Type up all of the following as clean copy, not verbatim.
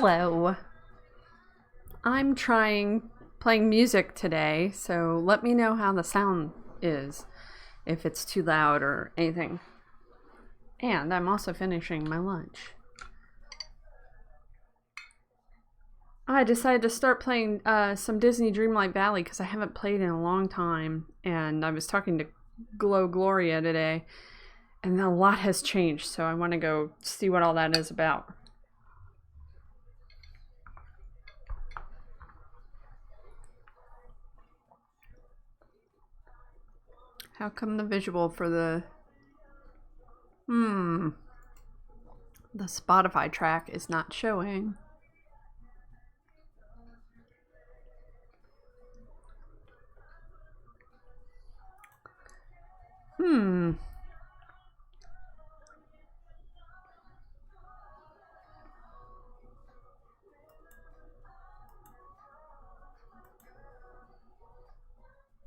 Hello. I'm trying playing music today, so let me know how the sound is, if it's too loud or anything. And I'm also finishing my lunch. I decided to start playing some Disney Dreamlight Valley because I haven't played in a long time, and I was talking to Gloria today, and a lot has changed, so I want to go see what all that is about. How come the visual for the Spotify track is not showing?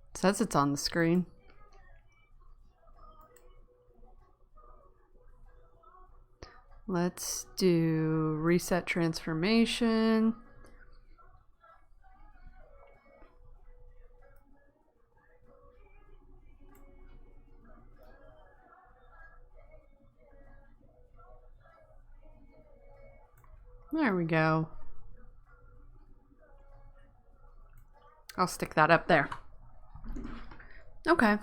It says it's on the screen. Let's do reset transformation. There we go. I'll stick that up there. Okay.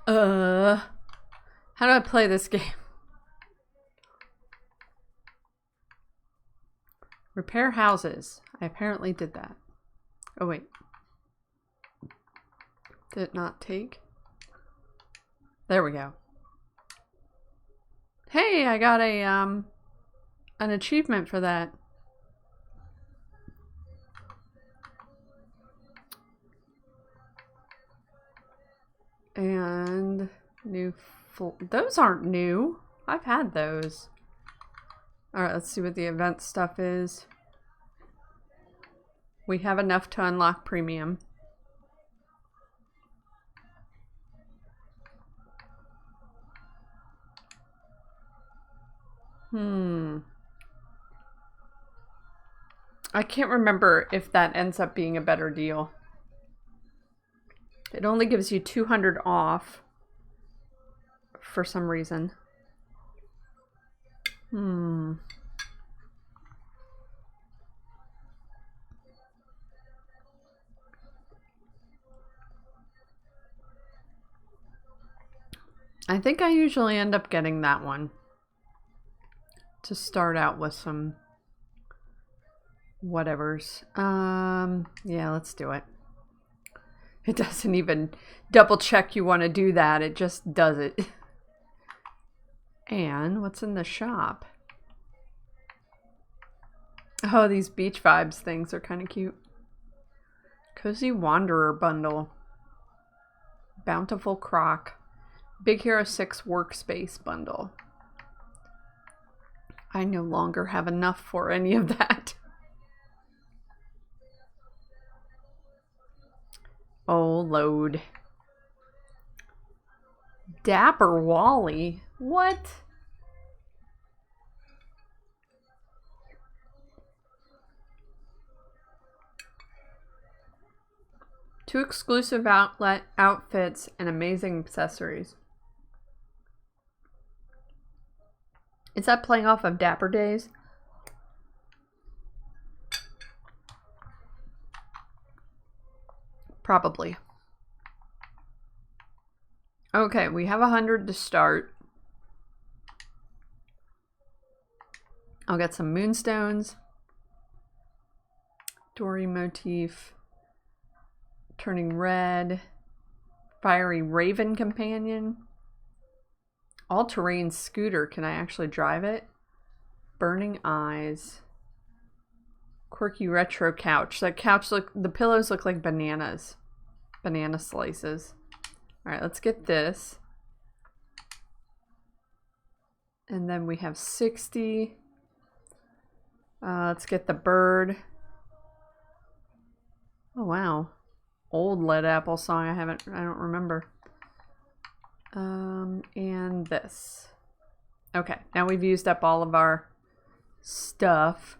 How do I play this game? Repair houses. I apparently did that. Oh wait. Did it not take? There we go. Hey, I got a an achievement for that. And new those aren't new. I've had those. Alright, let's see what the event stuff is. We have enough to unlock premium. I can't remember if that ends up being a better deal. It only gives you 200 off for some reason. I think I usually end up getting that one to start out with some whatevers. Yeah, let's do it. It doesn't even double check you want to do that. It just does it. And what's in the shop? Oh, these beach vibes things are kind of cute. Cozy Wanderer bundle. Bountiful Croc. Big Hero 6 workspace bundle. I no longer have enough for any of that. Oh, load. Dapper Wally. What? Two exclusive outlet outfits and amazing accessories. Is that playing off of Dapper Days? Probably. Okay, we have 100 to start. I'll get some moonstones. Dory motif. Turning red. Fiery Raven companion. All-terrain scooter. Can I actually drive it? Burning eyes. Quirky retro couch. That couch the pillows look like bananas. Banana slices. Alright, let's get this. And then we have 60. Let's get the bird. Oh wow. Old Led Apple song I don't remember. And this. Okay, now we've used up all of our stuff.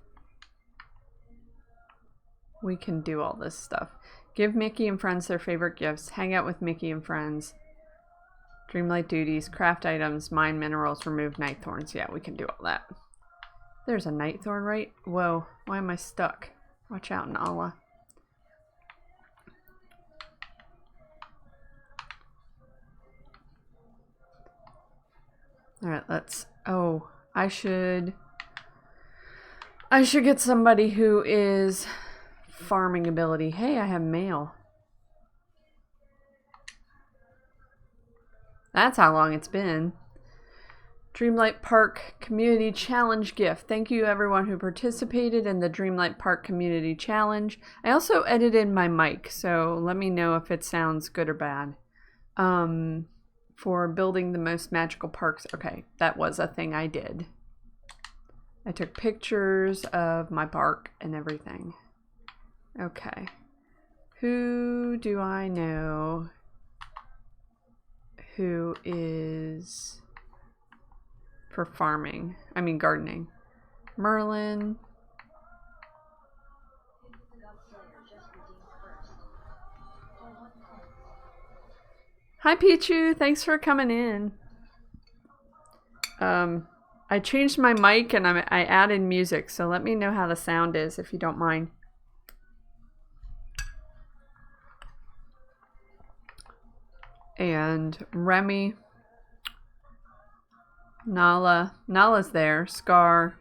We can do all this stuff. Give Mickey and friends their favorite gifts. Hang out with Mickey and friends. Dreamlight duties. Craft items. Mine minerals. Remove night thorns. Yeah, we can do all that. There's a night thorn, right? Whoa. Why am I stuck? Watch out, Nala. Alright, let's... Oh, I should get somebody who is... farming ability. Hey, I have mail. That's how long it's been. Dreamlight Park Community Challenge gift. Thank you everyone who participated in the Dreamlight Park Community Challenge. I also edited my mic, so let me know if it sounds good or bad. For building the most magical parks. Okay, that was a thing I did. I took pictures of my park and everything. Okay. Who do I know who is for farming? I mean gardening. Merlin. Hi Pichu, thanks for coming in. I changed my mic and I added music, so let me know how the sound is if you don't mind. And Remy, Nala's there, Scar.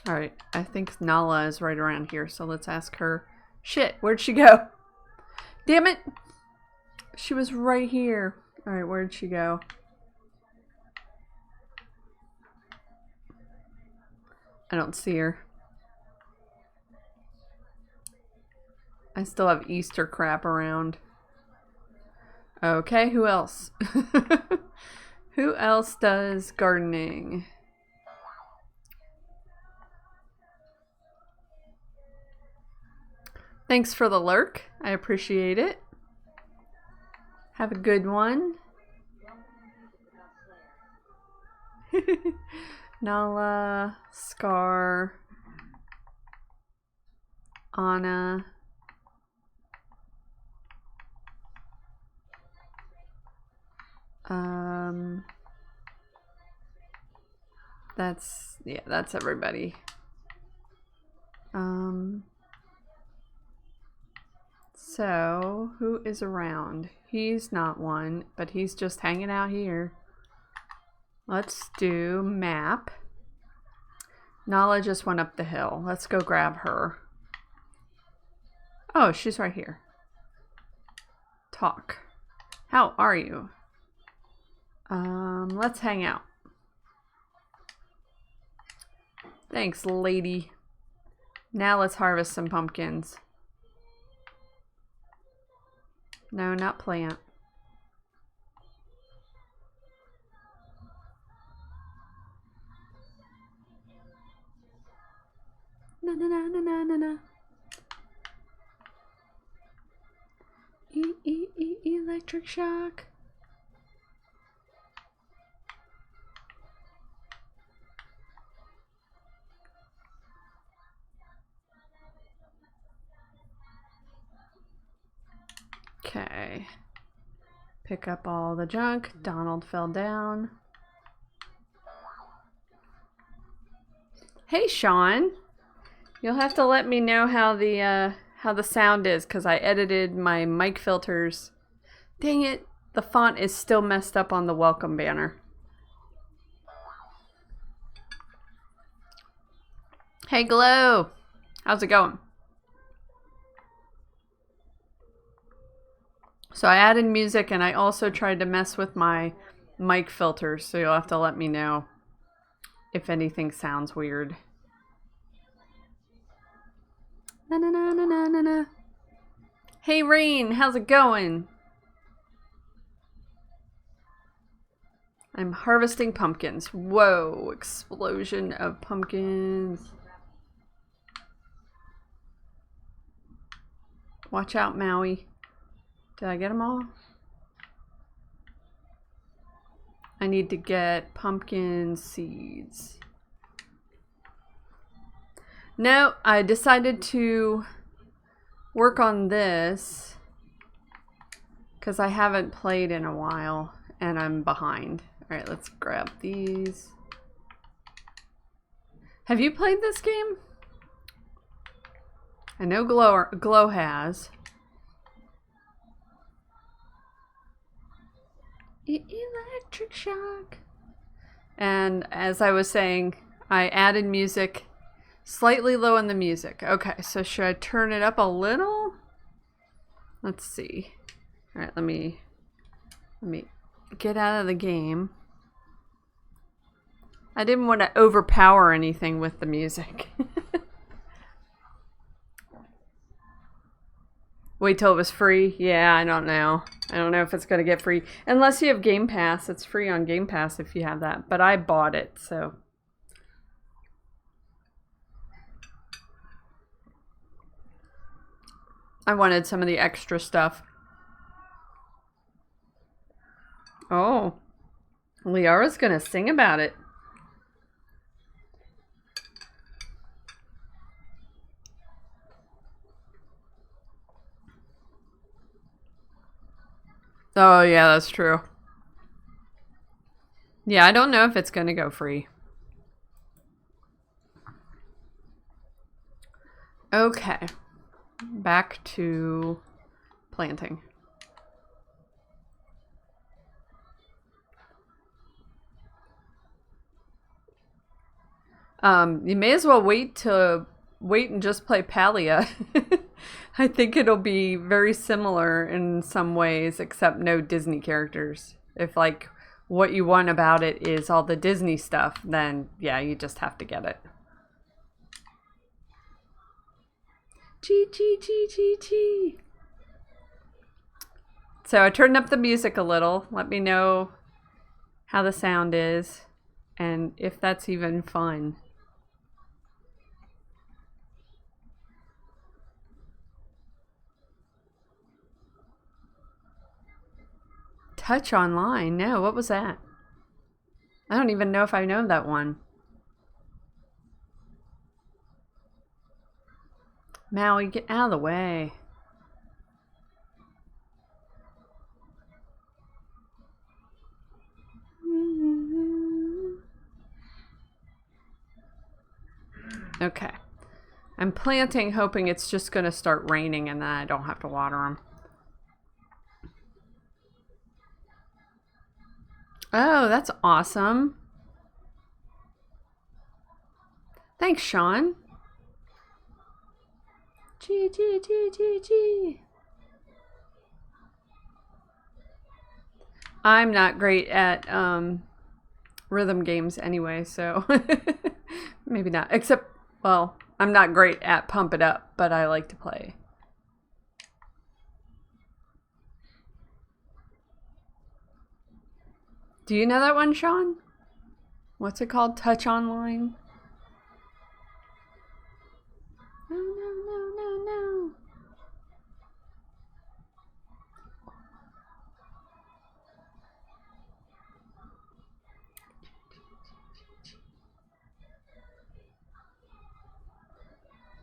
Alright, I think Nala is right around here, so let's ask her. Shit, where'd she go? Damn it! She was right here. Alright, where'd she go? I don't see her. I still have Easter crap around. Okay, who else? Who else does gardening? Thanks for the lurk. I appreciate it. Have a good one. Nala, Scar, Anna. That's everybody. So who is around? He's not one, but he's just hanging out here. Let's do map. Nala just went up the hill. Let's go grab her. Oh, she's right here. Talk. How are you? Let's hang out. Thanks, lady. Now let's harvest some pumpkins. No, not plant. Na na na na na na na. Electric shock. Okay. Pick up all the junk. Donald fell down. Hey, Sean. You'll have to let me know how the sound is, because I edited my mic filters. Dang it. The font is still messed up on the welcome banner. Hey, Glow. How's it going? So I added music and I also tried to mess with my mic filters, so you'll have to let me know if anything sounds weird. Na na na na na na na. Hey Rain, how's it going? I'm harvesting pumpkins. Whoa, explosion of pumpkins. Watch out, Maui. Did I get them all? I need to get pumpkin seeds. No, I decided to work on this because I haven't played in a while and I'm behind. All right, let's grab these. Have you played this game? I know Glow has. Electric shock. And as I was saying, I added music. Slightly low on the music. Okay, so should I turn it up a little? Let's see. All right, let me get out of the game. I didn't want to overpower anything with the music. Wait till it was free? Yeah, I don't know. I don't know if it's going to get free. Unless you have Game Pass. It's free on Game Pass if you have that. But I bought it, so... I wanted some of the extra stuff. Oh. Liara's gonna sing about it. Oh, yeah, that's true. Yeah, I don't know if it's gonna go free. Okay. Back to planting. You may as well wait and just play Palia. I think it'll be very similar in some ways, except no Disney characters. If like what you want about it is all the Disney stuff, then yeah, you just have to get it. G. So I turned up the music a little. Let me know how the sound is and if that's even fun. Touch Online? No, what was that? I don't even know if I know that one. Maui, get out of the way. Okay. I'm planting hoping it's just going to start raining and then I don't have to water them. Oh, that's awesome. Thanks, Sean. G. I'm not great at rhythm games anyway, so maybe not. Except, well, I'm not great at Pump It Up, but I like to play. Do you know that one, Sean? What's it called? Touch Online? No.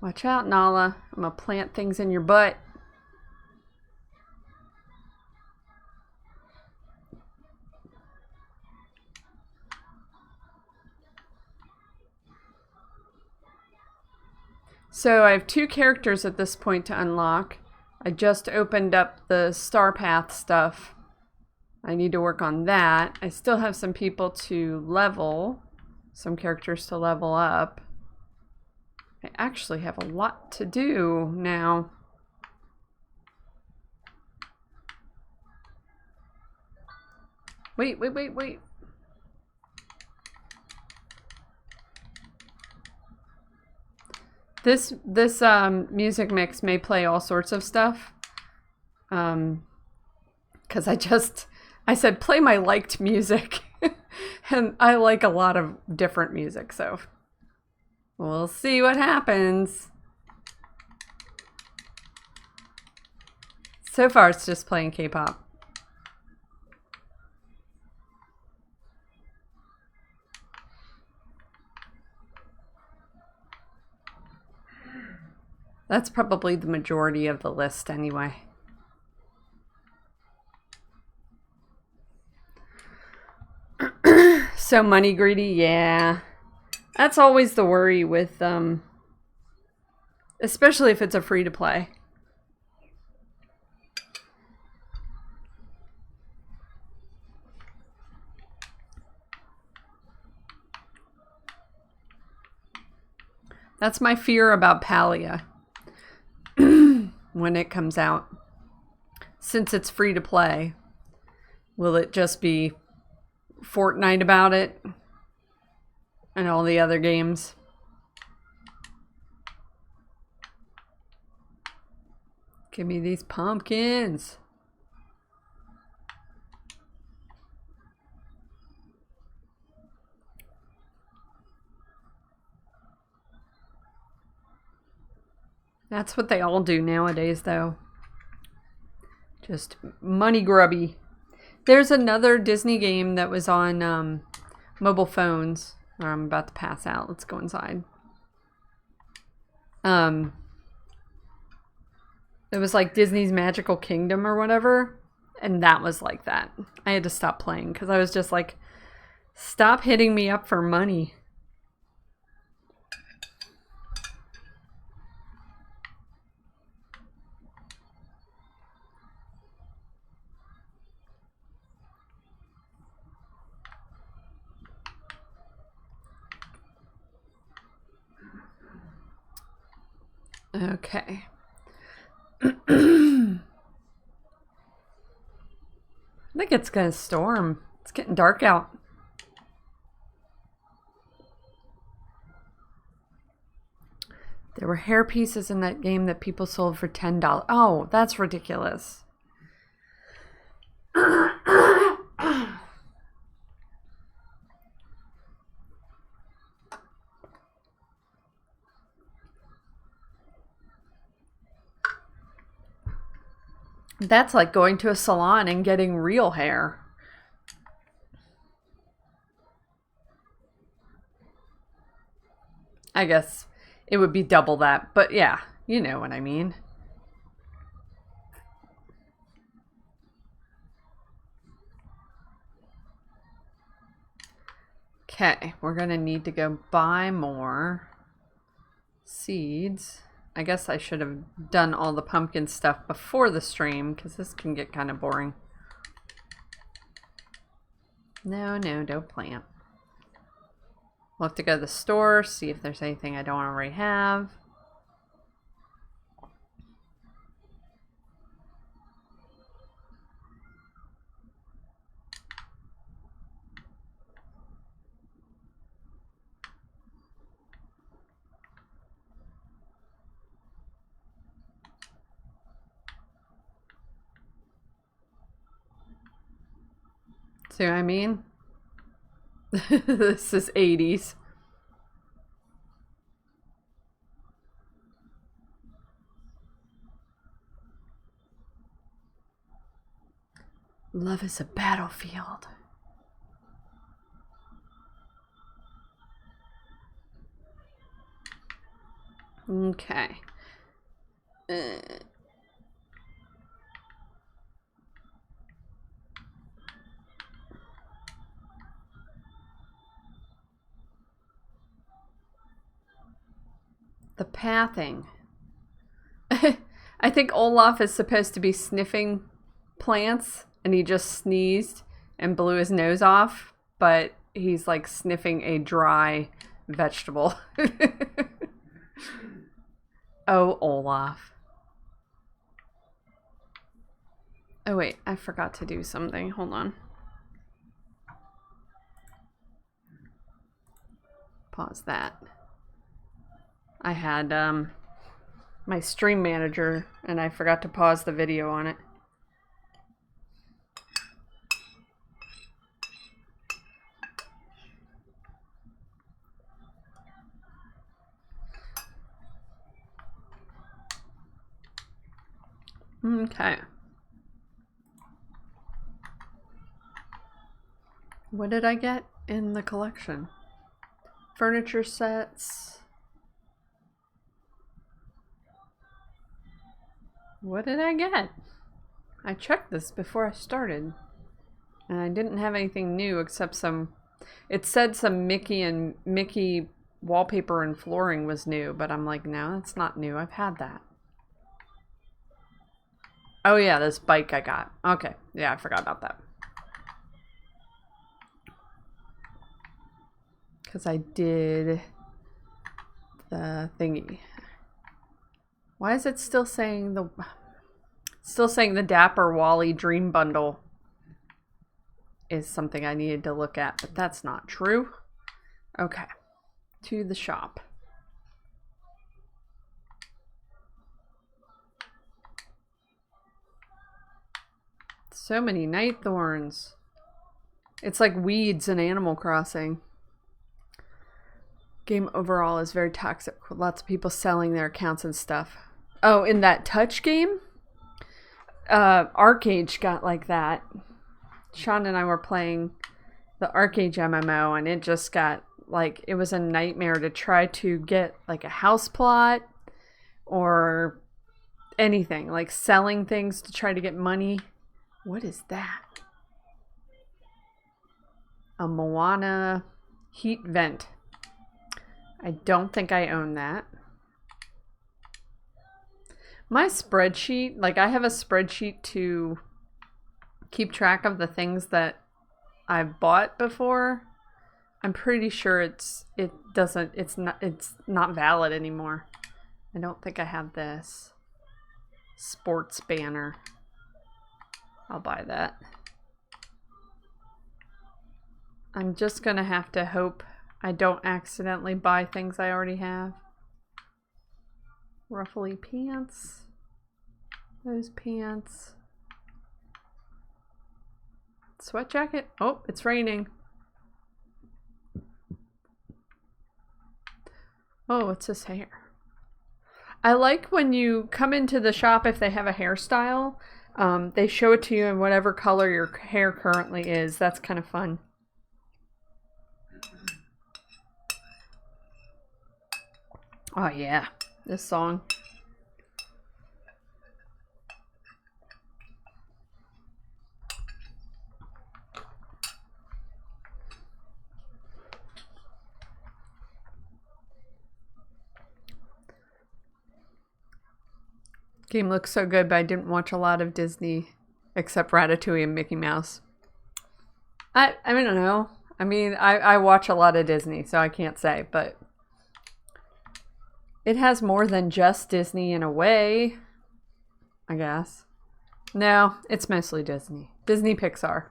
Watch out, Nala. I'm gonna plant things in your butt. So I have 2 characters at this point to unlock. I just opened up the Star Path stuff. I need to work on that. I still have some people to level. Some characters to level up. I actually have a lot to do now. Wait. This music mix may play all sorts of stuff. Because I said play my liked music. And I like a lot of different music, so we'll see what happens. So far it's just playing K-pop. That's probably the majority of the list anyway. So money greedy, yeah. That's always the worry with, especially if it's a free to play. That's my fear about Palia when it comes out. Since it's free to play, will it just be Fortnite about it and all the other games? Give me these pumpkins. That's what they all do nowadays, though. Just money grubby. There's another Disney game that was on mobile phones. I'm about to pass out. Let's go inside. It was like Disney's Magical Kingdom or whatever. And that was like that. I had to stop playing because I was just like, stop hitting me up for money. Okay. I think it's gonna storm. It's getting dark out. There were hair pieces in that game that people sold for $10. Oh, that's ridiculous. That's like going to a salon and getting real hair. I guess it would be double that, but yeah, you know what I mean. Okay, we're gonna need to go buy more seeds. I guess I should have done all the pumpkin stuff before the stream because this can get kind of boring. No, don't plant. We'll have to go to the store, see if there's anything I don't already have. See what I mean? This is 80s. Love is a battlefield. Okay. The pathing. I think Olaf is supposed to be sniffing plants and he just sneezed and blew his nose off, but he's like sniffing a dry vegetable. Oh, Olaf. Oh wait, I forgot to do something. Hold on. Pause that. I had my stream manager and I forgot to pause the video on it. Okay. What did I get in the collection? Furniture sets. What did I get? I checked this before I started. And I didn't have anything new except some... It said some Mickey wallpaper and flooring was new, but I'm like, no, that's not new. I've had that. Oh yeah, this bike I got. Okay, yeah, I forgot about that. Because I did the thingy. Why is it still saying the... Still saying the Dapper Wally Dream Bundle is something I needed to look at, but that's not true. Okay, to the shop. So many night thorns. It's like weeds in Animal Crossing. Game overall is very toxic. Lots of people selling their accounts and stuff. Oh, in that touch game? Arcade got like that. Sean and I were playing the Arcade MMO, and it just got like, it was a nightmare to try to get like a house plot or anything, like selling things to try to get money. What is that? A Moana heat vent. I don't think I own that. My spreadsheet, like I have a spreadsheet to keep track of the things that I've bought before. I'm pretty sure it's not valid anymore. I don't think I have this sports banner. I'll buy that. I'm just gonna have to hope I don't accidentally buy things I already have. Ruffly pants. Those pants. Sweat jacket. Oh, it's raining. Oh, what's this hair? I like when you come into the shop, if they have a hairstyle, they show it to you in whatever color your hair currently is. That's kind of fun. Oh yeah, this song. Game looks so good, but I didn't watch a lot of Disney except Ratatouille and Mickey Mouse. I don't know. I mean, I watch a lot of Disney, so I can't say, but it has more than just Disney in a way, I guess. No, it's mostly Disney. Disney Pixar.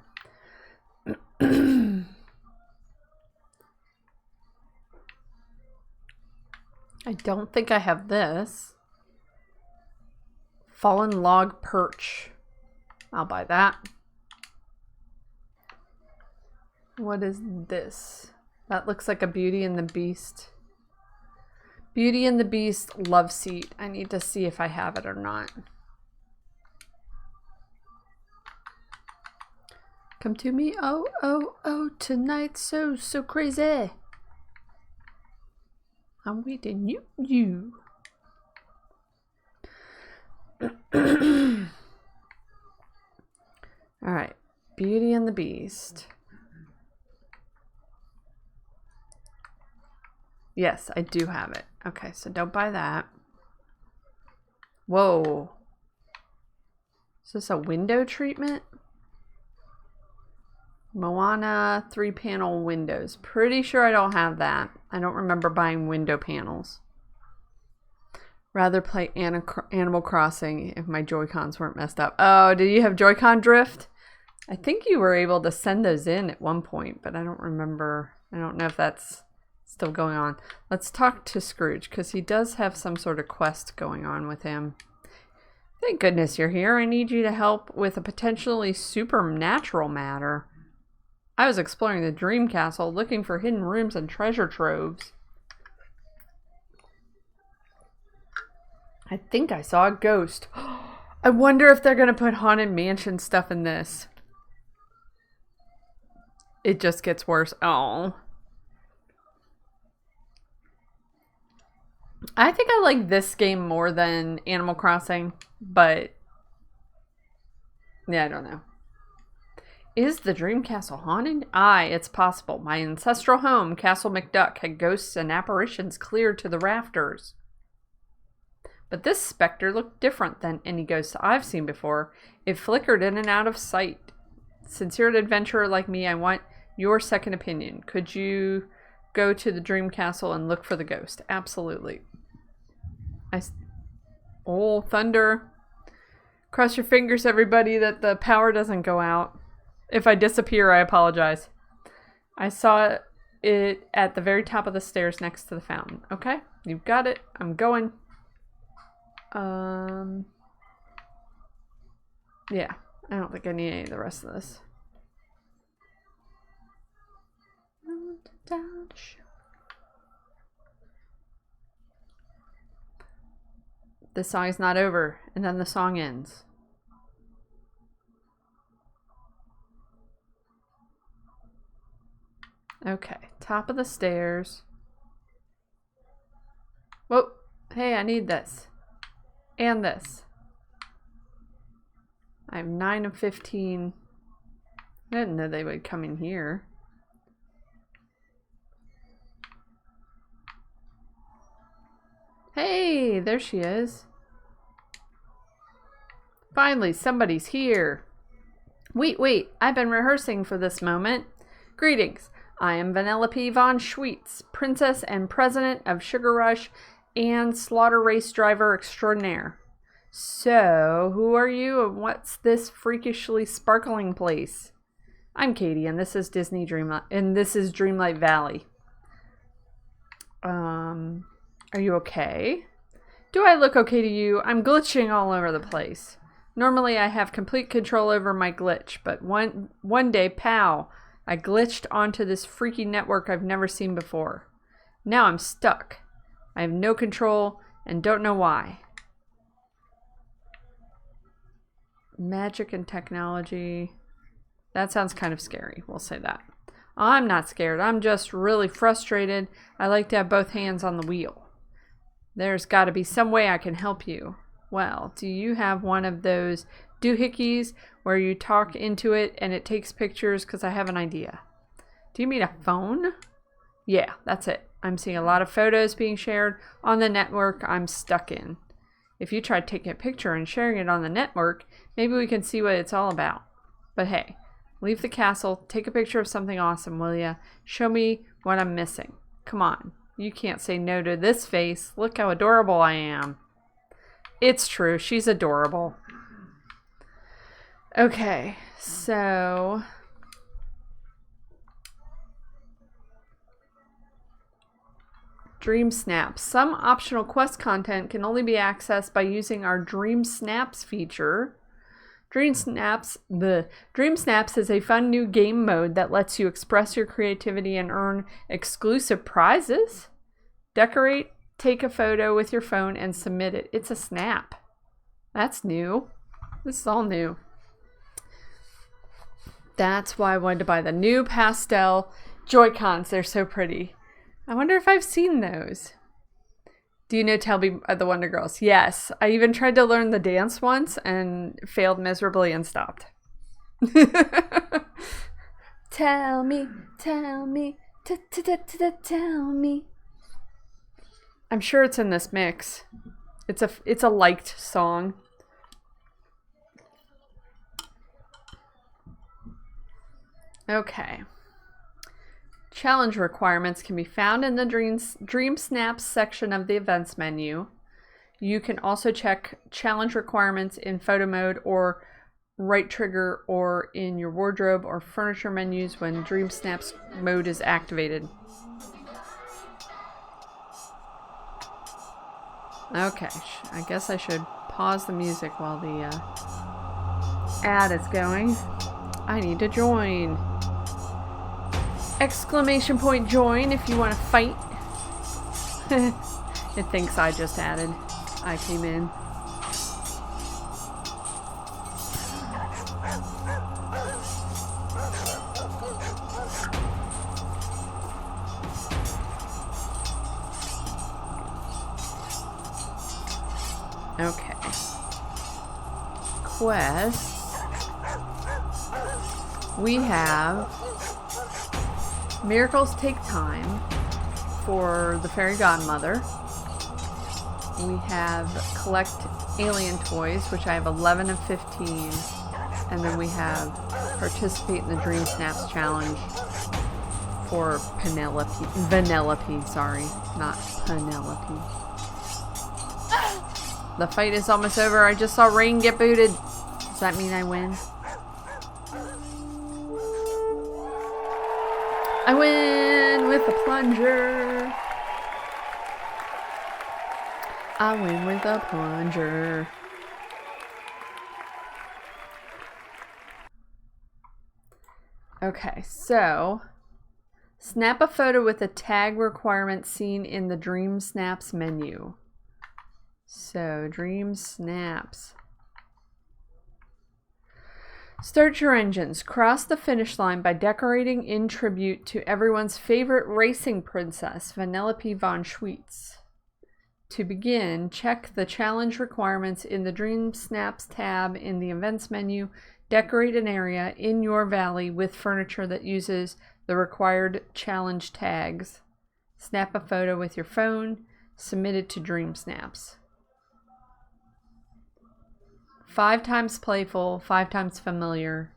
I don't think I have this. Fallen Log Perch. I'll buy that. What is this? That looks like a Beauty and the Beast. Beauty and the Beast love seat. I need to see if I have it or not. Come to me, oh, oh, oh, tonight, so crazy. I'm waiting, you. All right, Beauty and the Beast. Yes, I do have it. Okay, so don't buy that. Whoa. Is this a window treatment? Moana 3-panel windows. Pretty sure I don't have that. I don't remember buying window panels. Rather play Animal Crossing if my Joy-Cons weren't messed up. Oh, did you have Joy-Con drift? I think you were able to send those in at one point, but I don't remember. I don't know if that's still going on. Let's talk to Scrooge, because he does have some sort of quest going on with him. Thank goodness you're here. I need you to help with a potentially supernatural matter. I was exploring the Dream Castle, looking for hidden rooms and treasure troves. I think I saw a ghost. I wonder if they're going to put Haunted Mansion stuff in this. It just gets worse. Oh. I think I like this game more than Animal Crossing, but yeah, I don't know. Is the Dream Castle haunted? Aye, it's possible. My ancestral home, Castle McDuck, had ghosts and apparitions cleared to the rafters. But this specter looked different than any ghosts I've seen before. It flickered in and out of sight. Since you're an adventurer like me, I want your second opinion. Could you go to the Dream Castle and look for the ghost? Absolutely. Oh, thunder. Cross your fingers, everybody, that the power doesn't go out. If I disappear, I apologize. I saw it at the very top of the stairs next to the fountain. Okay, you've got it. I'm going. Yeah, I don't think I need any of the rest of this. The song is not over, and then the song ends. Okay, top of the stairs. Whoa, hey, I need this. And this. I have 9 of 15. I didn't know they would come in here. Hey, there she is. Finally, somebody's here. Wait, I've been rehearsing for this moment. Greetings. I am Vanellope von Schweetz, Princess and President of Sugar Rush and Slaughter Race Driver Extraordinaire. So, who are you and what's this freakishly sparkling place? I'm Katie and this is Dreamlight Valley. Are you okay? Do I look okay to you? I'm glitching all over the place. Normally I have complete control over my glitch, but one day, pow, I glitched onto this freaky network I've never seen before. Now I'm stuck. I have no control and don't know why. Magic and technology. That sounds kind of scary. We'll say that. I'm not scared. I'm just really frustrated. I like to have both hands on the wheel. There's got to be some way I can help you. Well, do you have one of those doohickeys where you talk into it and it takes pictures? Because I have an idea. Do you mean a phone? Yeah, that's it. I'm seeing a lot of photos being shared on the network I'm stuck in. If you try taking a picture and sharing it on the network, maybe we can see what it's all about. But hey, leave the castle, take a picture of something awesome, will ya? Show me what I'm missing. Come on. You can't say no to this face. Look how adorable I am. It's true. She's adorable. Okay, so Dream Snaps. Some optional quest content can only be accessed by using our Dream Snaps feature. Dream Snaps is a fun new game mode that lets you express your creativity and earn exclusive prizes. Decorate, take a photo with your phone, and submit it. It's a snap. That's new. This is all new. That's why I wanted to buy the new pastel Joy-Cons. They're so pretty. I wonder if I've seen those. Do you know Tell Me the Wonder Girls? Yes. I even tried to learn the dance once and failed miserably and stopped. Tell me, tell me, tell me. I'm sure it's in this mix. It's a liked song. Okay. Challenge requirements can be found in the Dream Snaps section of the events menu. You can also check challenge requirements in photo mode or right trigger or in your wardrobe or furniture menus when Dream Snaps mode is activated. Okay, I guess I should pause the music while the ad is going. I need to join. Exclamation point join if you want to fight. It thinks I just added. I came in. quest, we have Miracles Take Time for the Fairy Godmother. We have Collect Alien Toys, which I have 11 of 15. And then we have Participate in the Dream Snaps Challenge for Vanellope, sorry, not Penelope. The fight is almost over. I just saw Rain get booted. Does that mean I win? I win with the plunger. I win with a plunger. Okay, so snap a photo with the tag requirement seen in the Dream Snaps menu. So, Dream Snaps. Start your engines. Cross the finish line by decorating in tribute to everyone's favorite racing princess, Vanellope von Schweetz. To begin, check the challenge requirements in the Dream Snaps tab in the events menu. Decorate an area in your valley with furniture that uses the required challenge tags. Snap a photo with your phone. Submit it to Dream Snaps. 5 times playful, 5 times familiar,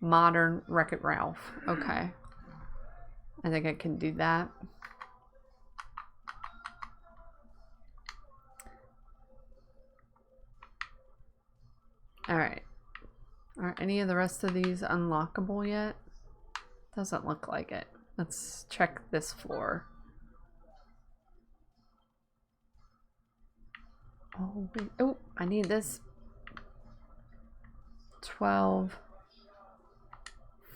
modern, Wreck-It Ralph. Okay. I think I can do that. Alright. Are any of the rest of these unlockable yet? Doesn't look like it. Let's check this floor. Oh, wait. Oh, I need this. 12,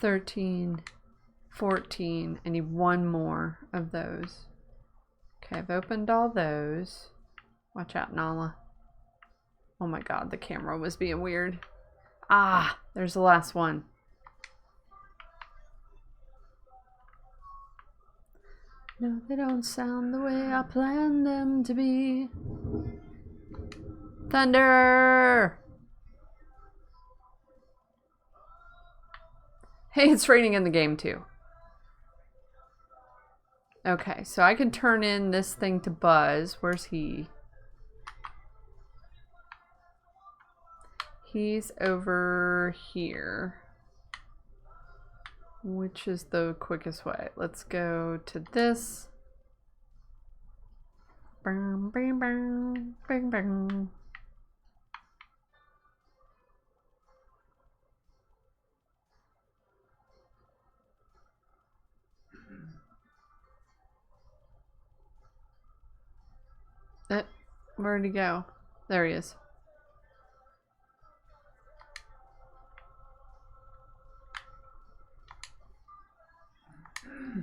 13, 14. I need one more of those. Okay, I've opened all those. Watch out, Nala. Oh my god, the camera was being weird. Ah, there's the last one. No, they don't sound the way I planned them to be. Thunder! Hey, it's raining in the game too. Okay, so I can turn in this thing to Buzz. Where's he? He's over here. Which is the quickest way? Let's go to this. Bang, bang, bang, bang, bang. Where'd he go? There he is.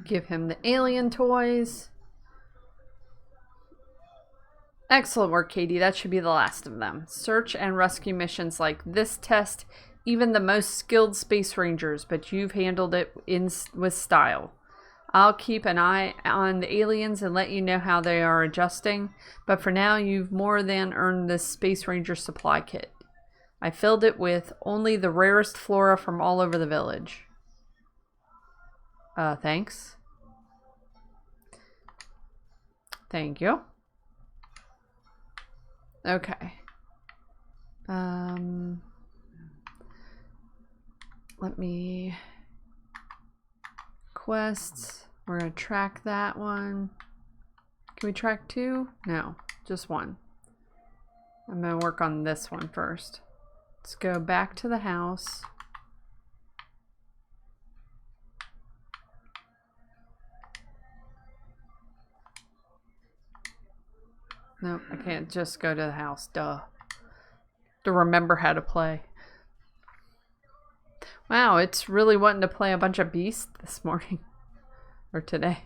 Give him the alien toys. Excellent work, Katie. That should be the last of them. Search and rescue missions like this test even the most skilled space rangers, but you've handled it with style. I'll keep an eye on the aliens and let you know how they are adjusting, but for now you've more than earned this Space Ranger supply kit. I filled it with only the rarest flora from all over the village. Thanks. Thank you. Okay. Let me... Quests. We're going to track that one. Can we track 2? No, just 1. I'm going to work on this one first. Let's go back to the house. Nope, I can't just go to the house. Duh. To remember how to play. Wow, it's really wanting to play a bunch of Beast this morning. Or today.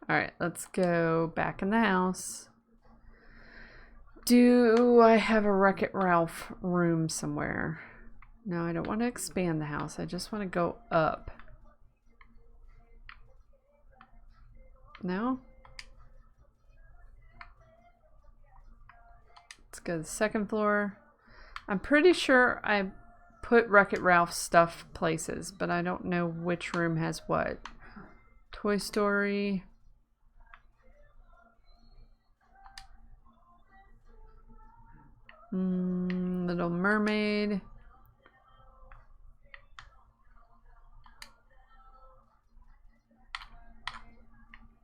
Alright, let's go back in the house. Do I have a Wreck-It Ralph room somewhere? No, I don't want to expand the house. I just want to go up. No? Let's go to the second floor. I'm pretty sure I put Wreck-It Ralph stuff places, but I don't know which room has what. Toy Story. Little Mermaid.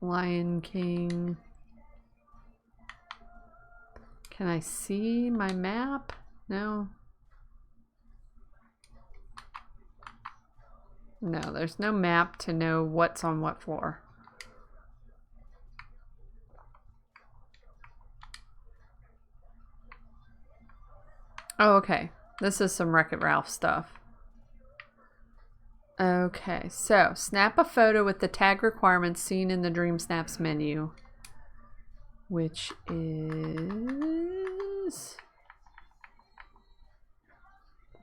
Lion King. Can I see my map? No. No, there's no map to know what's on what floor. Oh, okay. This is some Wreck-It Ralph stuff. Okay, so snap a photo with the tag requirements seen in the Dream Snaps menu, which is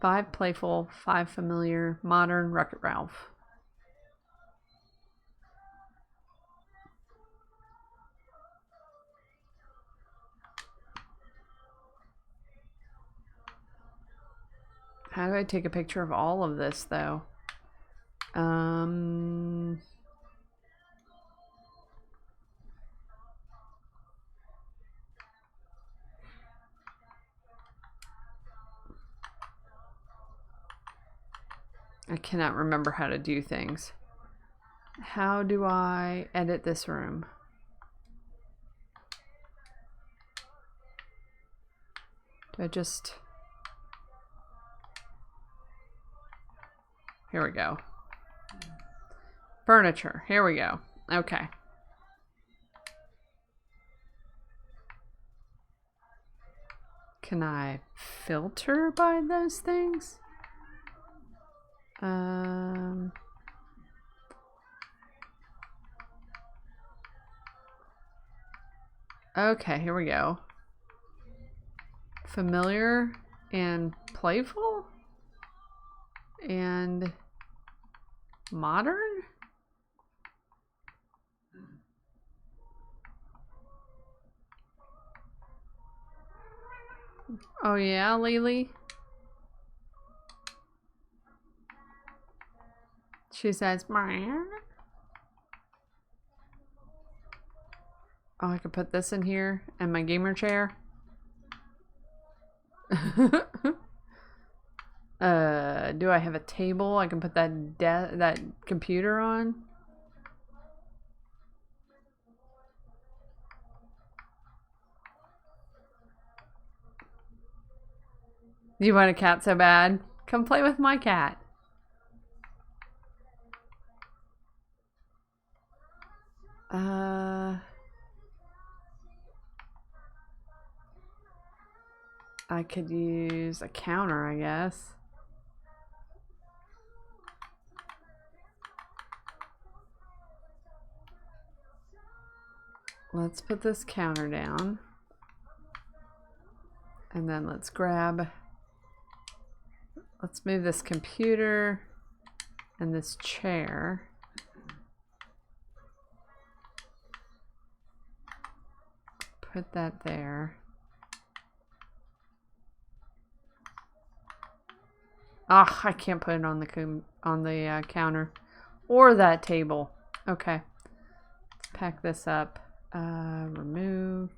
5 playful, 5 familiar, modern, Wreck-It Ralph. How do I take a picture of all of this, though? I cannot remember how to do things. How do I edit this room? Do I just... Here we go. Furniture. Here we go. Okay. Can I filter by those things? Okay, here we go. Familiar and playful? And modern? Oh yeah, Lily? She says, Meow. Oh, I could put this in here and my gamer chair. Do I have a table I can put that computer on? You want a cat so bad? Come play with my cat. I could use a counter, I guess. Let's put this counter down. And then let's move this computer and this chair. Put that there. Ah, I can't put it on the counter or that table. Okay, let's pack this up. Remove.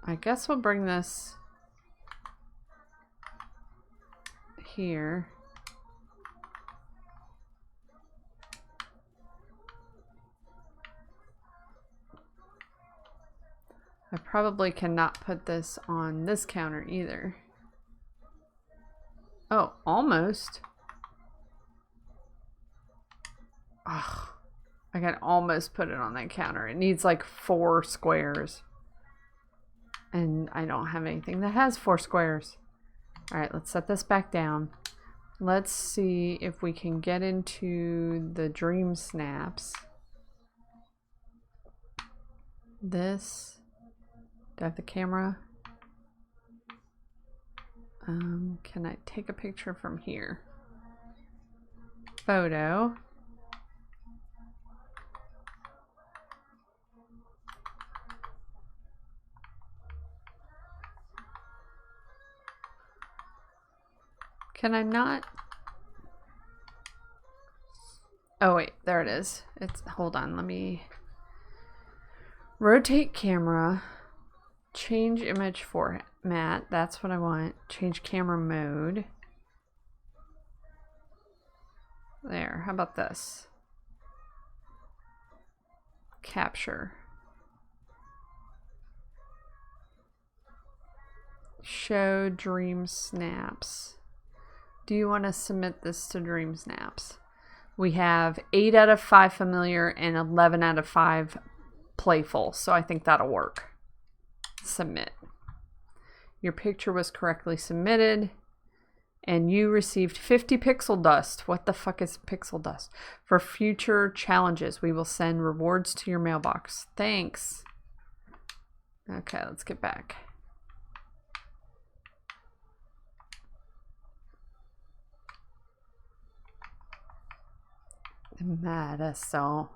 I guess we'll bring this here. I probably cannot put this on this counter either. Oh, almost. Ugh, I can almost put it on that counter. It needs like 4 squares. And I don't have anything that has 4 squares. Alright, let's set this back down. Let's see if we can get into the Dream Snaps. This. Do I have the camera? Can I take a picture from here? Photo. Can I not? Oh wait, there it is. It's, hold on, let me rotate camera, change image format. That's what I want. Change camera mode. There, how about this? Capture. Show dream snaps. Do you want to submit this to Dream Snaps? We have 8 out of 5 familiar and 11 out of 5 playful, so I think that'll work. Submit. Your picture was correctly submitted, and you received 50 pixel dust. What the fuck is pixel dust? For future challenges, we will send rewards to your mailbox. Thanks. Okay, let's get back. Madison.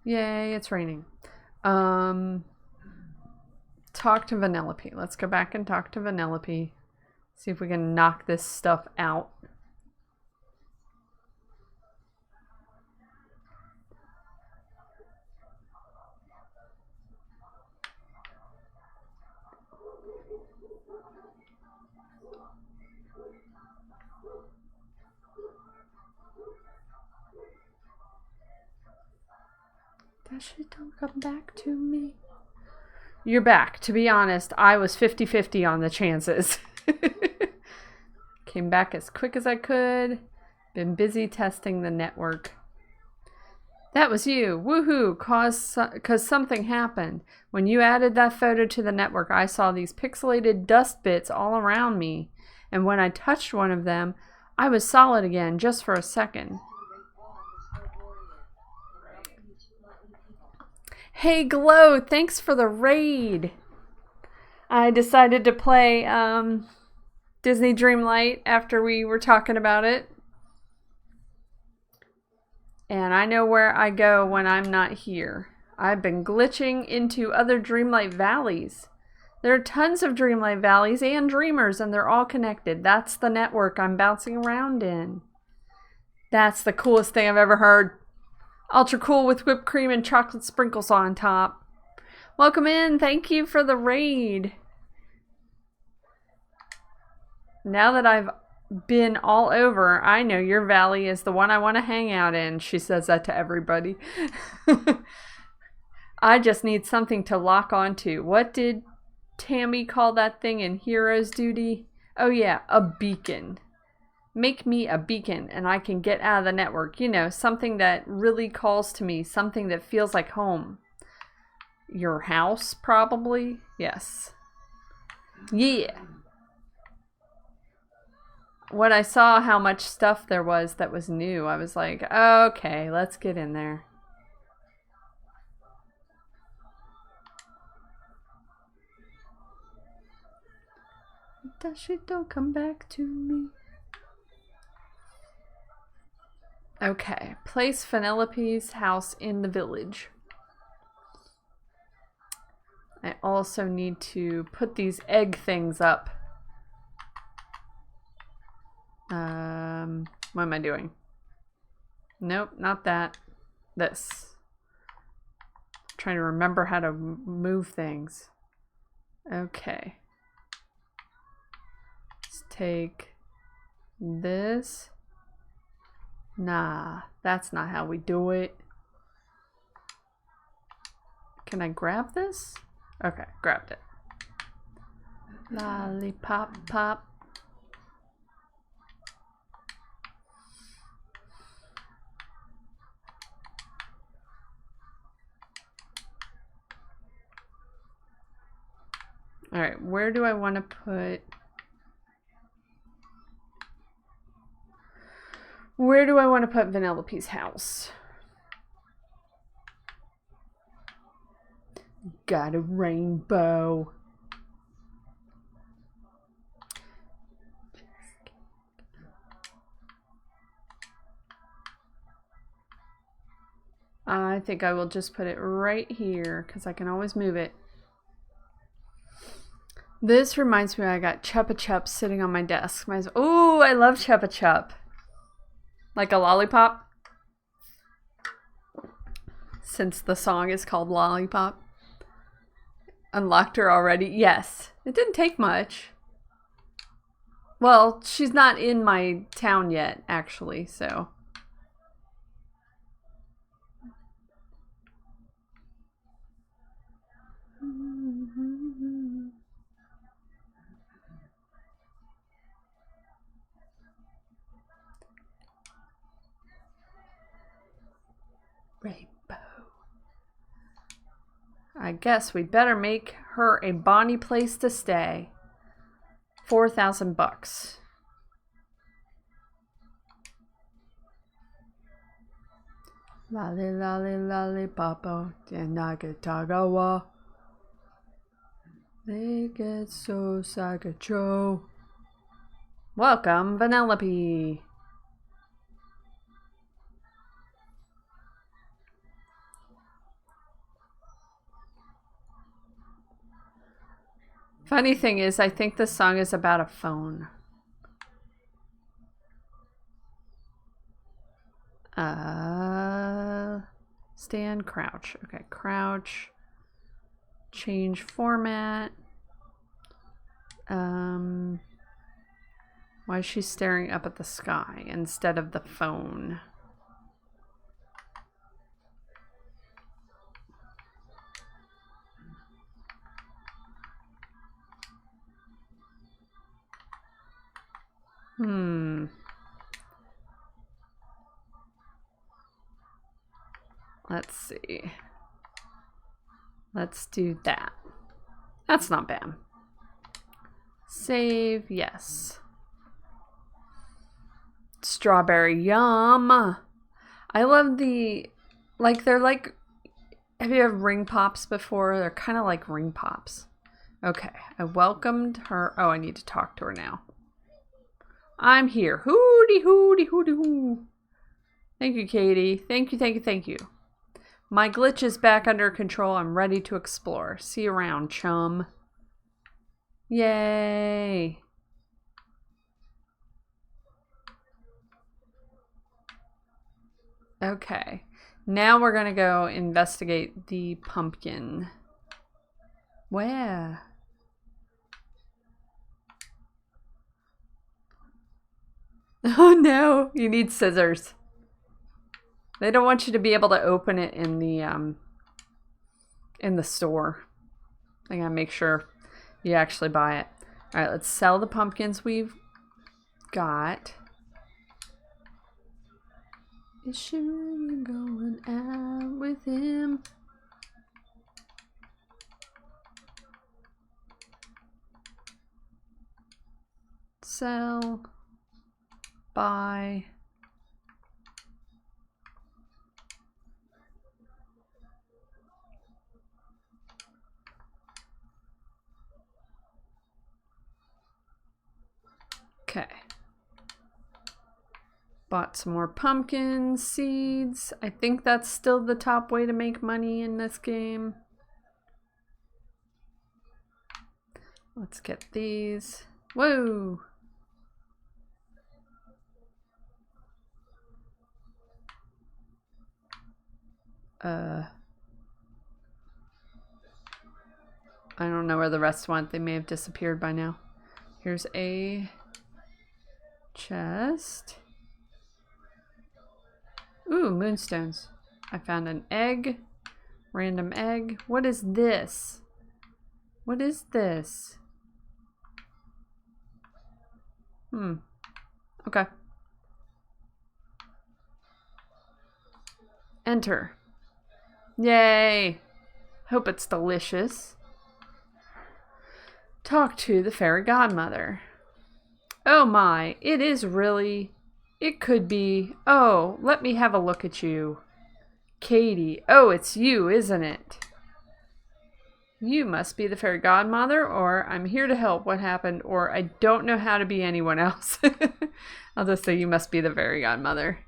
Yay, it's raining. Talk to Vanellope. Let's go back and talk to Vanellope. See if we can knock this stuff out. That shit don't come back to me. You're back. To be honest, I was 50-50 on the chances. Came back as quick as I could. Been busy testing the network. That was you. Woohoo! Cause something happened. When you added that photo to the network, I saw these pixelated dust bits all around me. And when I touched one of them, I was solid again just for a second. Hey Glow, thanks for the raid. I decided to play Disney Dreamlight after we were talking about it. And I know where I go when I'm not here. I've been glitching into other Dreamlight Valleys. There are tons of Dreamlight Valleys and Dreamers, and they're all connected. That's the network I'm bouncing around in. That's the coolest thing I've ever heard. Ultra cool with whipped cream and chocolate sprinkles on top. Welcome in. Thank you for the raid. Now that I've been all over, I know your valley is the one I want to hang out in. She says that to everybody. I just need something to lock onto. What did Tammy call that thing in Hero's Duty? Oh yeah, a beacon. Make me a beacon and I can get out of the network. You know, something that really calls to me. Something that feels like home. Your house, probably? Yes. Yeah. When I saw how much stuff there was that was new, I was like, okay, let's get in there. That shit don't come back to me. Okay, place Vanellope's house in the village. I also need to put these egg things up. What am I doing? Nope, not that. This. I'm trying to remember how to move things. Okay. Let's take this. Nah, that's not how we do it. Can I grab this? Okay, grabbed it. Lollipop pop. Alright, where do I want to put... Where do I want to put Vanellope's house? Got a rainbow. think I will just put it right here because I can always move it. This reminds me I got Chupa Chups sitting on my desk. Oh, I love Chupa Chup. Like a lollipop. Since the song is called Lollipop. Unlocked her already? Yes. It didn't take much. Well, she's not in my town yet, actually, so. Rainbow. I guess we better make her a bonny place to stay. $4,000. Lolly lolly lolly papa Nagatagawa. They get so sagacho. Welcome, Vanellope. Funny thing is, I think this song is about a phone. Stand, crouch. Okay, crouch. Change format. Why is she staring up at the sky instead of the phone? Let's see. Let's do that. That's not bad. Save, yes. Strawberry, yum. I love the, like, they're like, have you had ring pops before? They're kind of like ring pops. Okay, I welcomed her. Oh, I need to talk to her now. I'm here. Hooty, hooty, hooty, hoo. Thank you, Katie. Thank you, thank you, thank you. My glitch is back under control. I'm ready to explore. See you around, chum. Yay. Okay. Now we're going to go investigate the pumpkin. Where? Oh no, you need scissors. They don't want you to be able to open it in the store. I gotta make sure you actually buy it. All right, let's sell the pumpkins we've got. Is she really going out with him? Sell. Buy. Okay. Bought some more pumpkin seeds. I think that's still the top way to make money in this game. Let's get these. Whoa! I don't know where the rest went. They may have disappeared by now. Here's a chest. Ooh, moonstones. I found an egg. Random egg. What is this? What is this? Okay. Enter. Yay! Hope it's delicious. Talk to the fairy godmother. Oh my, it is really... It could be... Oh, let me have a look at you. Katie. Oh, it's you, isn't it? You must be the fairy godmother, or I'm here to help. What happened? Or I don't know how to be anyone else. I'll just say you must be the fairy godmother.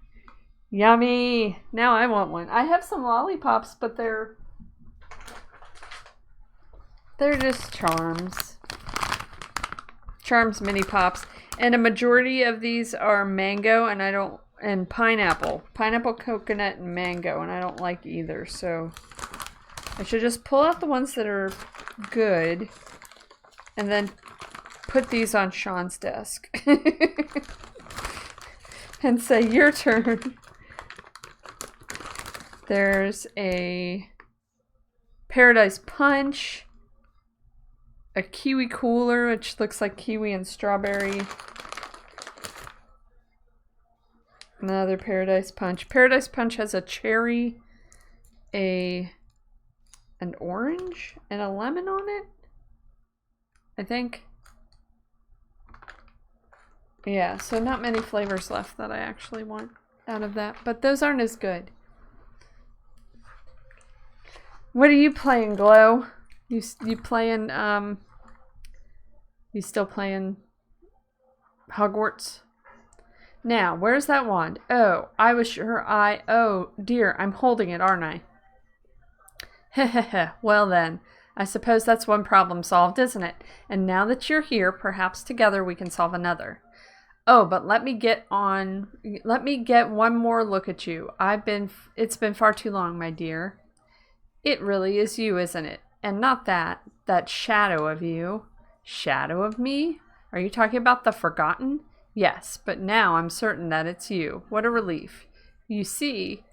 Yummy! Now I want one. I have some lollipops, but they're just Charms. Charms mini pops. And a majority of these are mango, and pineapple. Pineapple, coconut, and mango, and I don't like either, so I should just pull out the ones that are good and then put these on Sean's desk. And say, your turn. There's a Paradise Punch, a kiwi cooler, which looks like kiwi and strawberry. Another Paradise Punch. Paradise Punch has a cherry, an orange, and a lemon on it, I think. Yeah, so not many flavors left that I actually want out of that, but those aren't as good. What are you playing, Glow? You playing, you still playing Hogwarts? Now, where's that wand? Oh, I was sure oh dear, I'm holding it, aren't I? Heh. Well then, I suppose that's one problem solved, isn't it? And now that you're here, perhaps together we can solve another. Oh, but let me get one more look at you. It's been far too long, my dear. It really is you, isn't it? And not that shadow of you. Shadow of me? Are you talking about the Forgotten? Yes, but now I'm certain that it's you. What a relief. You see,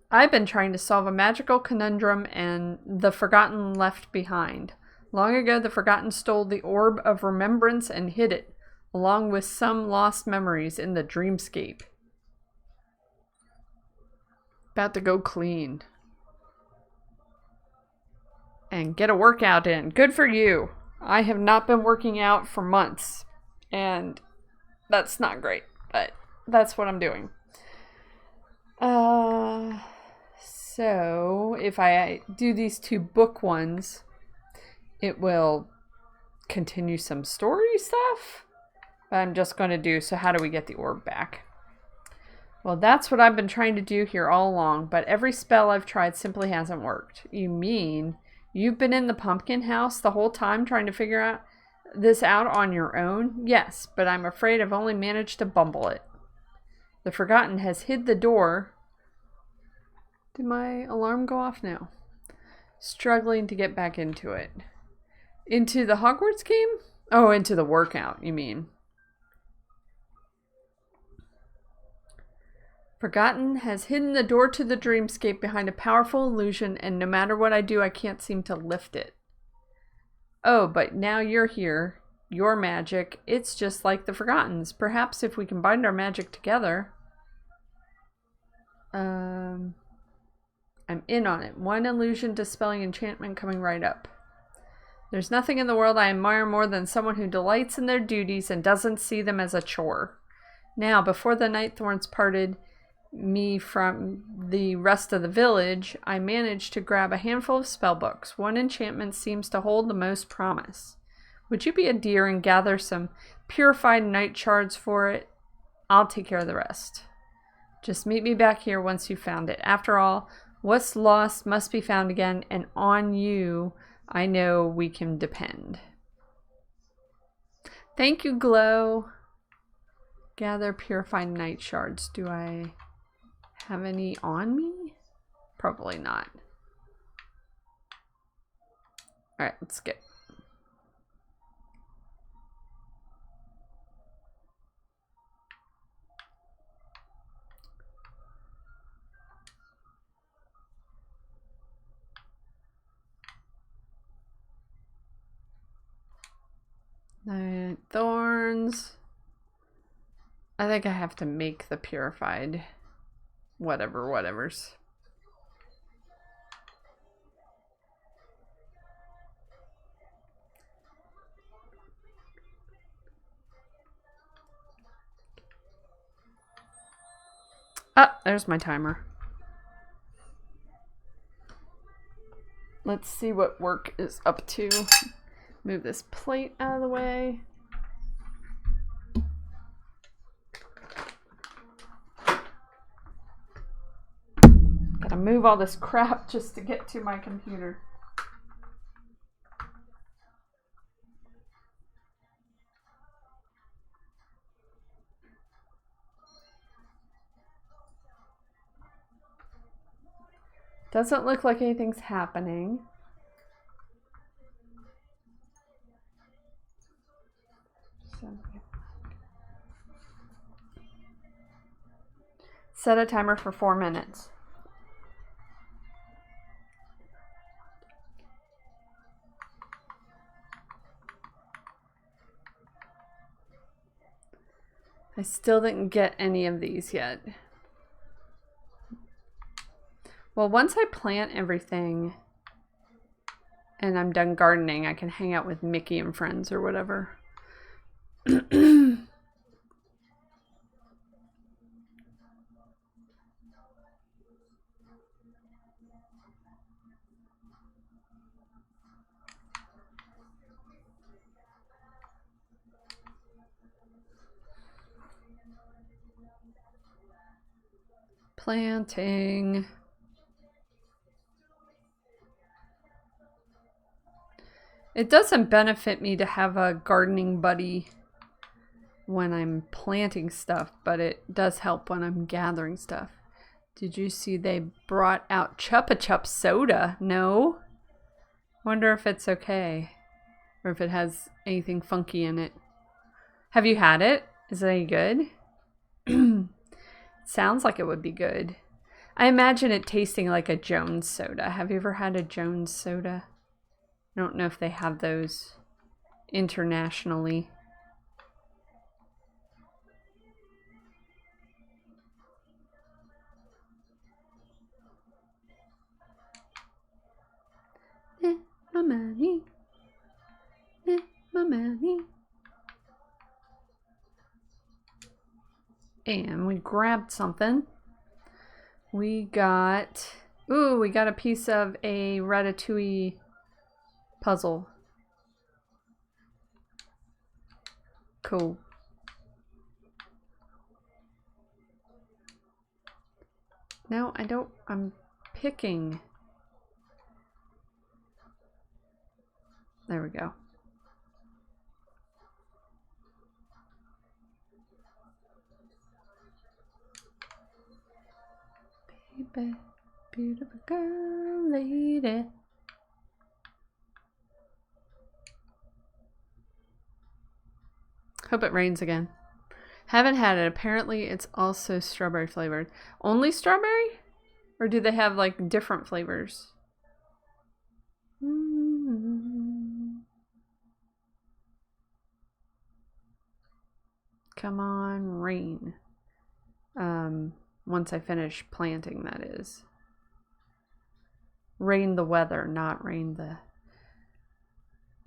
I've been trying to solve a magical conundrum and the Forgotten left behind. Long ago, the Forgotten stole the Orb of Remembrance and hid it, along with some lost memories in the dreamscape. About to go clean. And get a workout in. Good for you. I have not been working out for months. And that's not great. But that's what I'm doing. So if I do these two book ones, it will continue some story stuff. But I'm just going to do, so how do we get the orb back? Well, that's what I've been trying to do here all along. But every spell I've tried simply hasn't worked. You mean you've been in the pumpkin house the whole time trying to figure this out on your own? Yes, but I'm afraid I've only managed to bumble it. The Forgotten has hid the door. Did my alarm go off now? Struggling to get back into it. Into the Hogwarts game? Oh, into the workout, you mean. Forgotten has hidden the door to the dreamscape behind a powerful illusion, and no matter what I do, I can't seem to lift it. Oh, but now you're here. Your magic. It's just like the Forgotten's. Perhaps if we combined our magic together. I'm in on it. One illusion dispelling enchantment coming right up. There's nothing in the world I admire more than someone who delights in their duties and doesn't see them as a chore. Now, before the Nightthorns parted me from the rest of the village, I managed to grab a handful of spellbooks. One enchantment seems to hold the most promise. Would you be a dear and gather some purified night shards for it? I'll take care of the rest. Just meet me back here once you've found it. After all, what's lost must be found again, and on you, I know we can depend. Thank you, Glow. Gather purified night shards. Do I have any on me? Probably not. Alright, let's skip. Night Thorns. I think I have to make the purified whatever's. Ah, there's my timer. Let's see what work is up to. Move this plate out of the way. Gotta move all this crap just to get to my computer. Doesn't look like anything's happening. Set a timer for 4 minutes. I still didn't get any of these yet. Well, once I plant everything and I'm done gardening, I can hang out with Mickey and friends or whatever. Planting. It doesn't benefit me to have a gardening buddy when I'm planting stuff, but it does help when I'm gathering stuff. Did you see they brought out Chupa Chup soda? No? Wonder if it's okay. Or if it has anything funky in it. Have you had it? Is it any good? Sounds like it would be good. I imagine it tasting like a Jones soda. Have you ever had a Jones soda? I don't know if they have those internationally. My money. My money. And we grabbed something. We got... Ooh, we got a piece of a Ratatouille puzzle. Cool. No, I don't... I'm picking. There we go. Baby, beautiful girl, lady. Hope it rains again. Haven't had it. Apparently it's also strawberry flavored. Only strawberry? Or do they have like different flavors? Come on, rain. Once I finish planting, that is. Rain the weather, not rain the...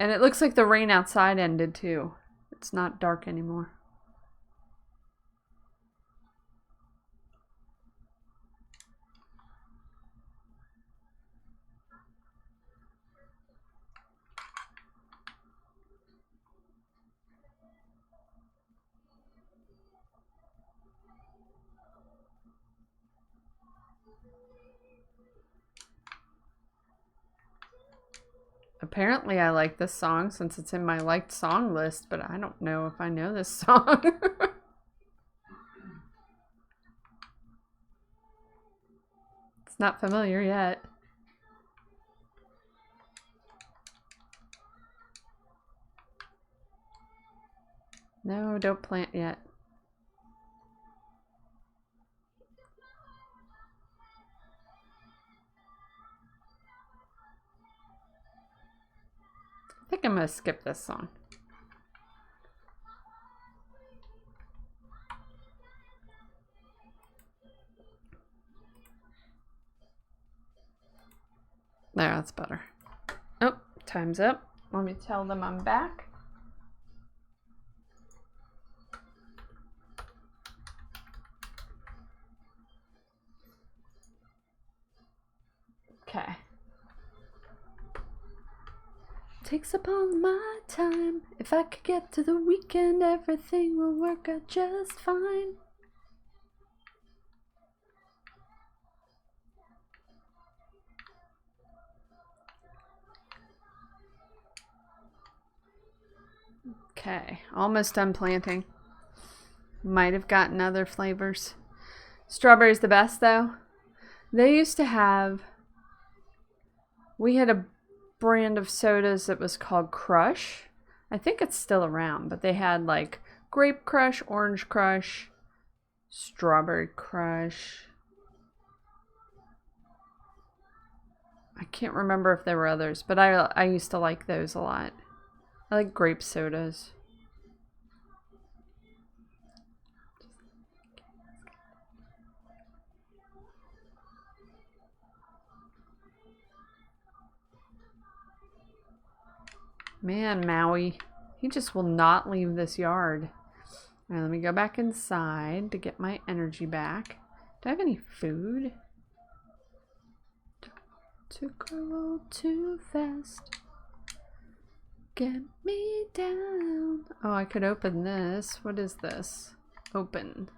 And it looks like the rain outside ended too. It's not dark anymore. Apparently I like this song since it's in my liked song list, but I don't know if I know this song. It's not familiar yet. No, don't plant yet. I think I'm going to skip this song. There, that's better. Oh, time's up. Let me tell them I'm back. Okay. Takes up all my time. If I could get to the weekend, everything will work out just fine. Okay, almost done planting. Might have gotten other flavors. Strawberry's the best though. They used to have, we had a brand of sodas that was called Crush. I think it's still around, but they had like grape crush, orange crush, strawberry crush. I can't remember if there were others, but I used to like those a lot. I like grape sodas. Man, Maui, he just will not leave this yard. All right, let me go back inside to get my energy back. Do I have any food? To go too fast. Get me down. Oh, I could open this. What is this? Open.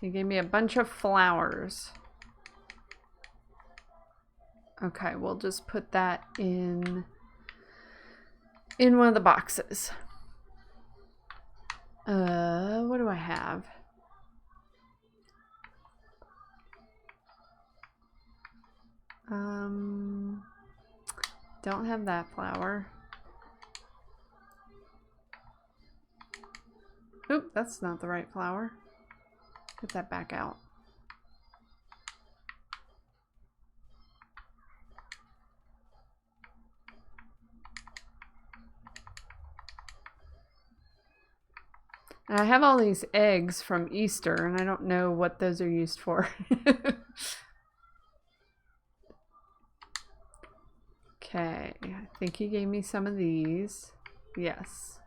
He gave me a bunch of flowers. Okay, we'll just put that in one of the boxes. What do I have? Don't have that flower. Oop, that's not the right flower. Put that back out. And I have all these eggs from Easter, and I don't know what those are used for. Okay, I think he gave me some of these. Yes.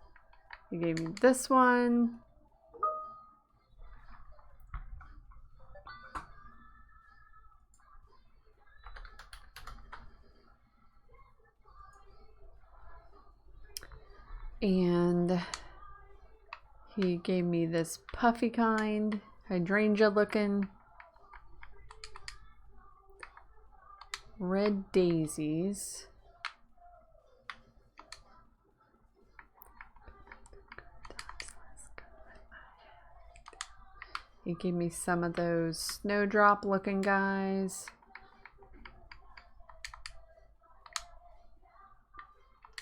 He gave me this one. And he gave me this puffy kind, hydrangea looking. Red daisies. He gave me some of those snowdrop looking guys.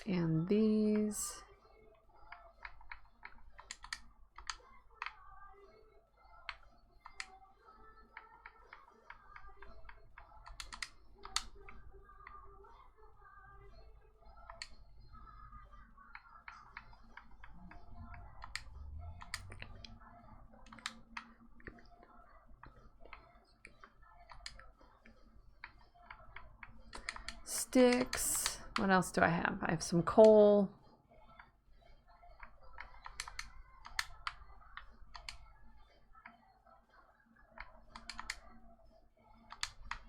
And these. Sticks. What else do I have? I have some coal.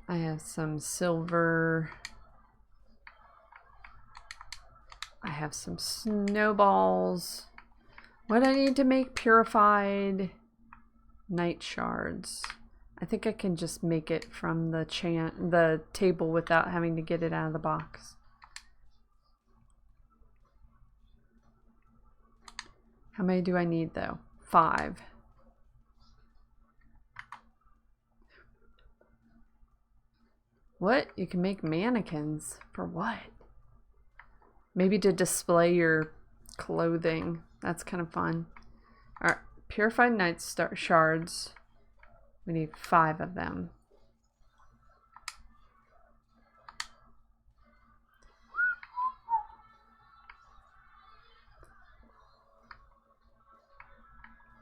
I have some silver. I have some snowballs. What do I need to make purified night shards? I think I can just make it from the table without having to get it out of the box. How many do I need though? 5. What? You can make mannequins. For what? Maybe to display your clothing. That's kind of fun. Alright, purified night shards. We need 5 of them.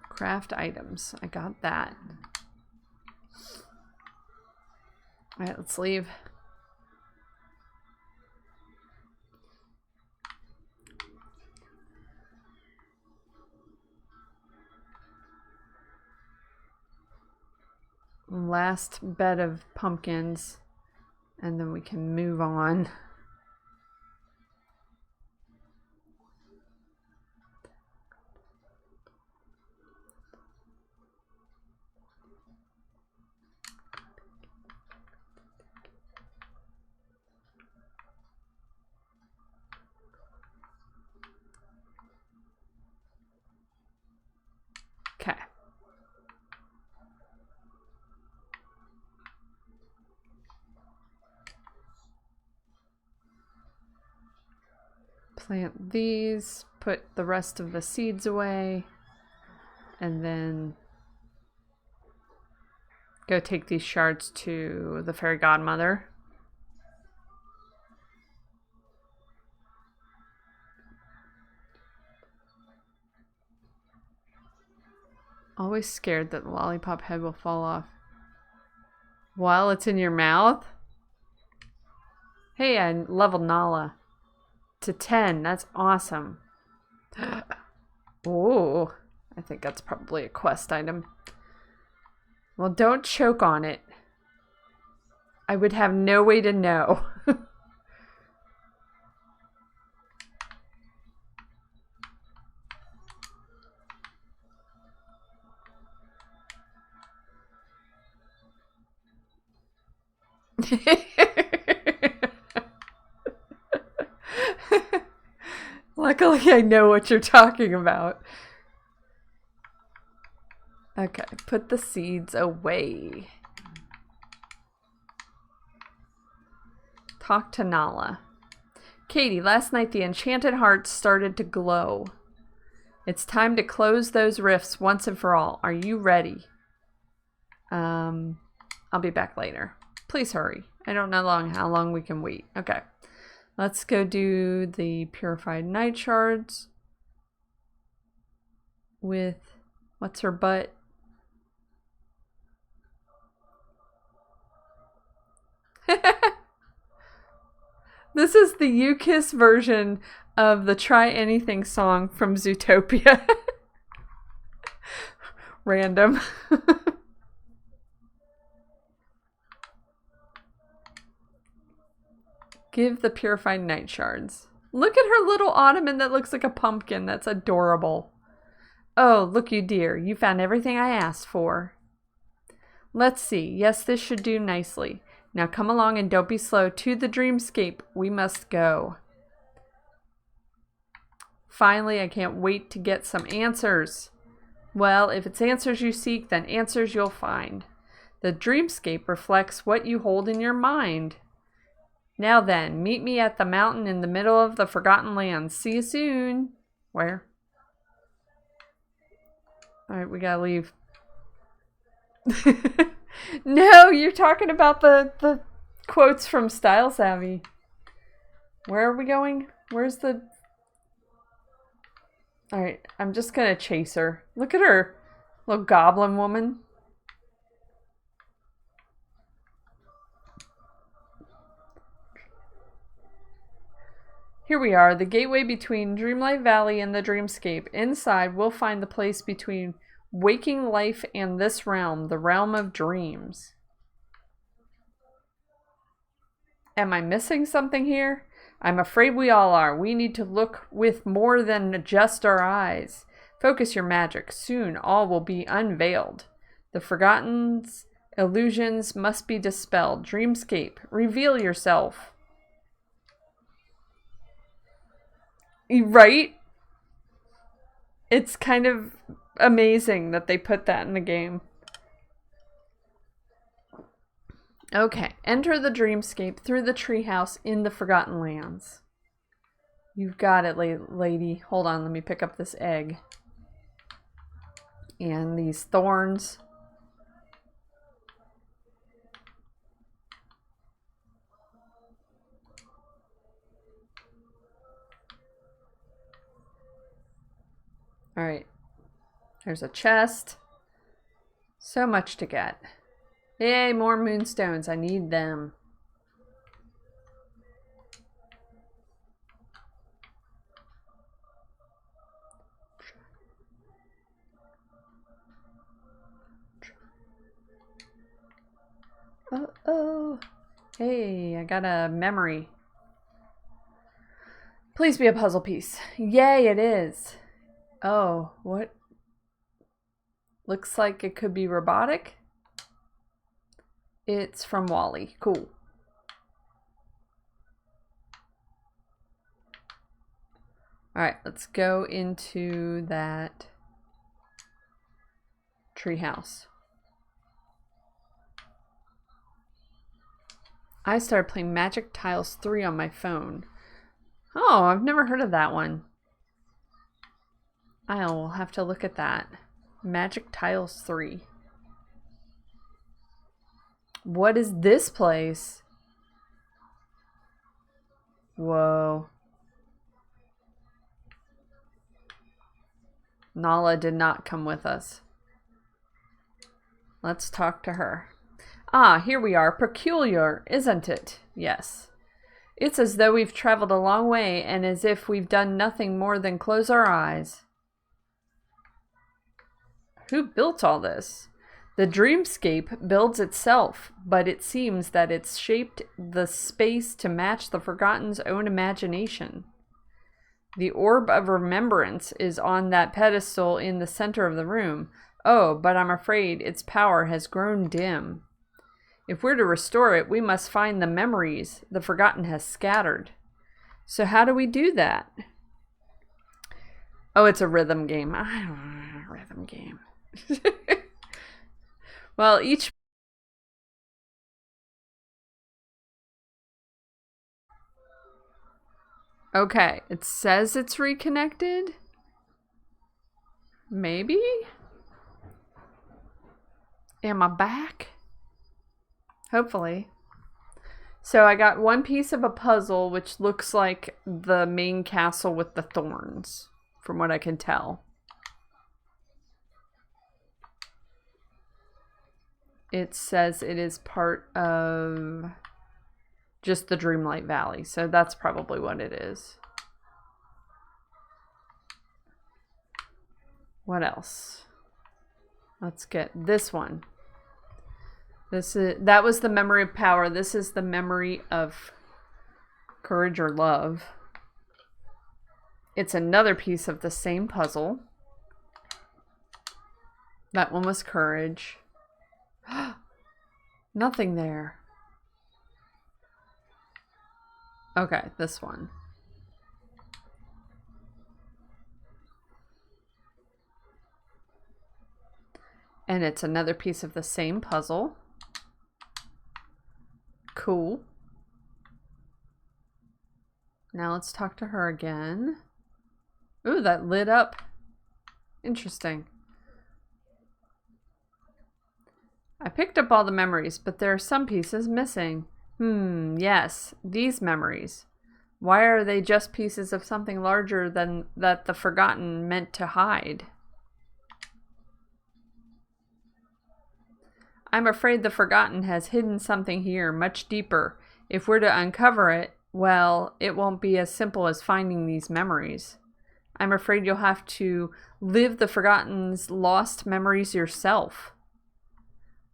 Craft items. I got that. Alright, let's leave. Last bed of pumpkins, and then we can move on. Plant these, put the rest of the seeds away, and then go take these shards to the fairy godmother. Always scared that the lollipop head will fall off while it's in your mouth. Hey, I leveled Nala to 10. That's awesome. Oh, I think that's probably a quest item. Well, don't choke on it. I would have no way to know. Luckily, I know what you're talking about. Okay, put the seeds away. Talk to Nala. Katie, last night the enchanted heart started to glow. It's time to close those rifts once and for all. Are you ready? I'll be back later. Please hurry. I don't know how long we can wait. Okay. Let's go do the purified night shards with what's her butt? This is the You Kiss version of the Try Anything song from Zootopia. Random. Give the purified night shards. Look at her little ottoman that looks like a pumpkin. That's adorable. Oh, look you dear. You found everything I asked for. Let's see. Yes, this should do nicely. Now come along and don't be slow. To the dreamscape we must go. Finally, I can't wait to get some answers. Well, if it's answers you seek, then answers you'll find. The dreamscape reflects what you hold in your mind. Now then, meet me at the mountain in the middle of the Forgotten Lands. See you soon. Where? Alright, we gotta leave. No, you're talking about the quotes from Style Savvy. Where are we going? Where's the... Alright, I'm just gonna chase her. Look at her. Little goblin woman. Here we are, the gateway between Dreamlight Valley and the dreamscape. Inside, we'll find the place between waking life and this realm, the realm of dreams. Am I missing something here? I'm afraid we all are. We need to look with more than just our eyes. Focus your magic. Soon all will be unveiled. The forgotten's illusions must be dispelled. Dreamscape, reveal yourself. Right? It's kind of amazing that they put that in the game. Okay, enter the dreamscape through the treehouse in the Forgotten Lands. You've got it, lady. Hold on, let me pick up this egg. And these thorns. Alright. There's a chest. So much to get. Yay, more moonstones. I need them. Uh-oh. Hey, I got a memory. Please be a puzzle piece. Yay, it is. Oh, what? Looks like it could be robotic. It's from Wally. Cool. Alright, let's go into that treehouse. I started playing Magic Tiles 3 on my phone. Oh, I've never heard of that one. I'll have to look at that. Magic Tiles 3. What is this place? Whoa. Nala did not come with us. Let's talk to her. Ah, here we are. Peculiar, isn't it? Yes. It's as though we've traveled a long way and as if we've done nothing more than close our eyes. Who built all this? The dreamscape builds itself, but it seems that it's shaped the space to match the Forgotten's own imagination. The orb of remembrance is on that pedestal in the center of the room. Oh, but I'm afraid its power has grown dim. If we're to restore it, we must find the memories the Forgotten has scattered. So how do we do that? Oh, it's a rhythm game. I don't know, a rhythm game. Well, each... Okay, it says it's reconnected? Maybe? Am I back? Hopefully. So I got one piece of a puzzle, which looks like the main castle with the thorns, from what I can tell. It says it is part of just the Dreamlight Valley, so that's probably what it is. What else? Let's get this one. That was the memory of power. This is the memory of courage or love. It's another piece of the same puzzle. That one was courage. Nothing there. Okay, this one. And it's another piece of the same puzzle. Cool. Now let's talk to her again. Ooh, that lit up. Interesting. I picked up all the memories, but there are some pieces missing. Yes, these memories. Why are they just pieces of something larger than that the Forgotten meant to hide? I'm afraid the Forgotten has hidden something here much deeper. If we're to uncover it, well, it won't be as simple as finding these memories. I'm afraid you'll have to live the Forgotten's lost memories yourself.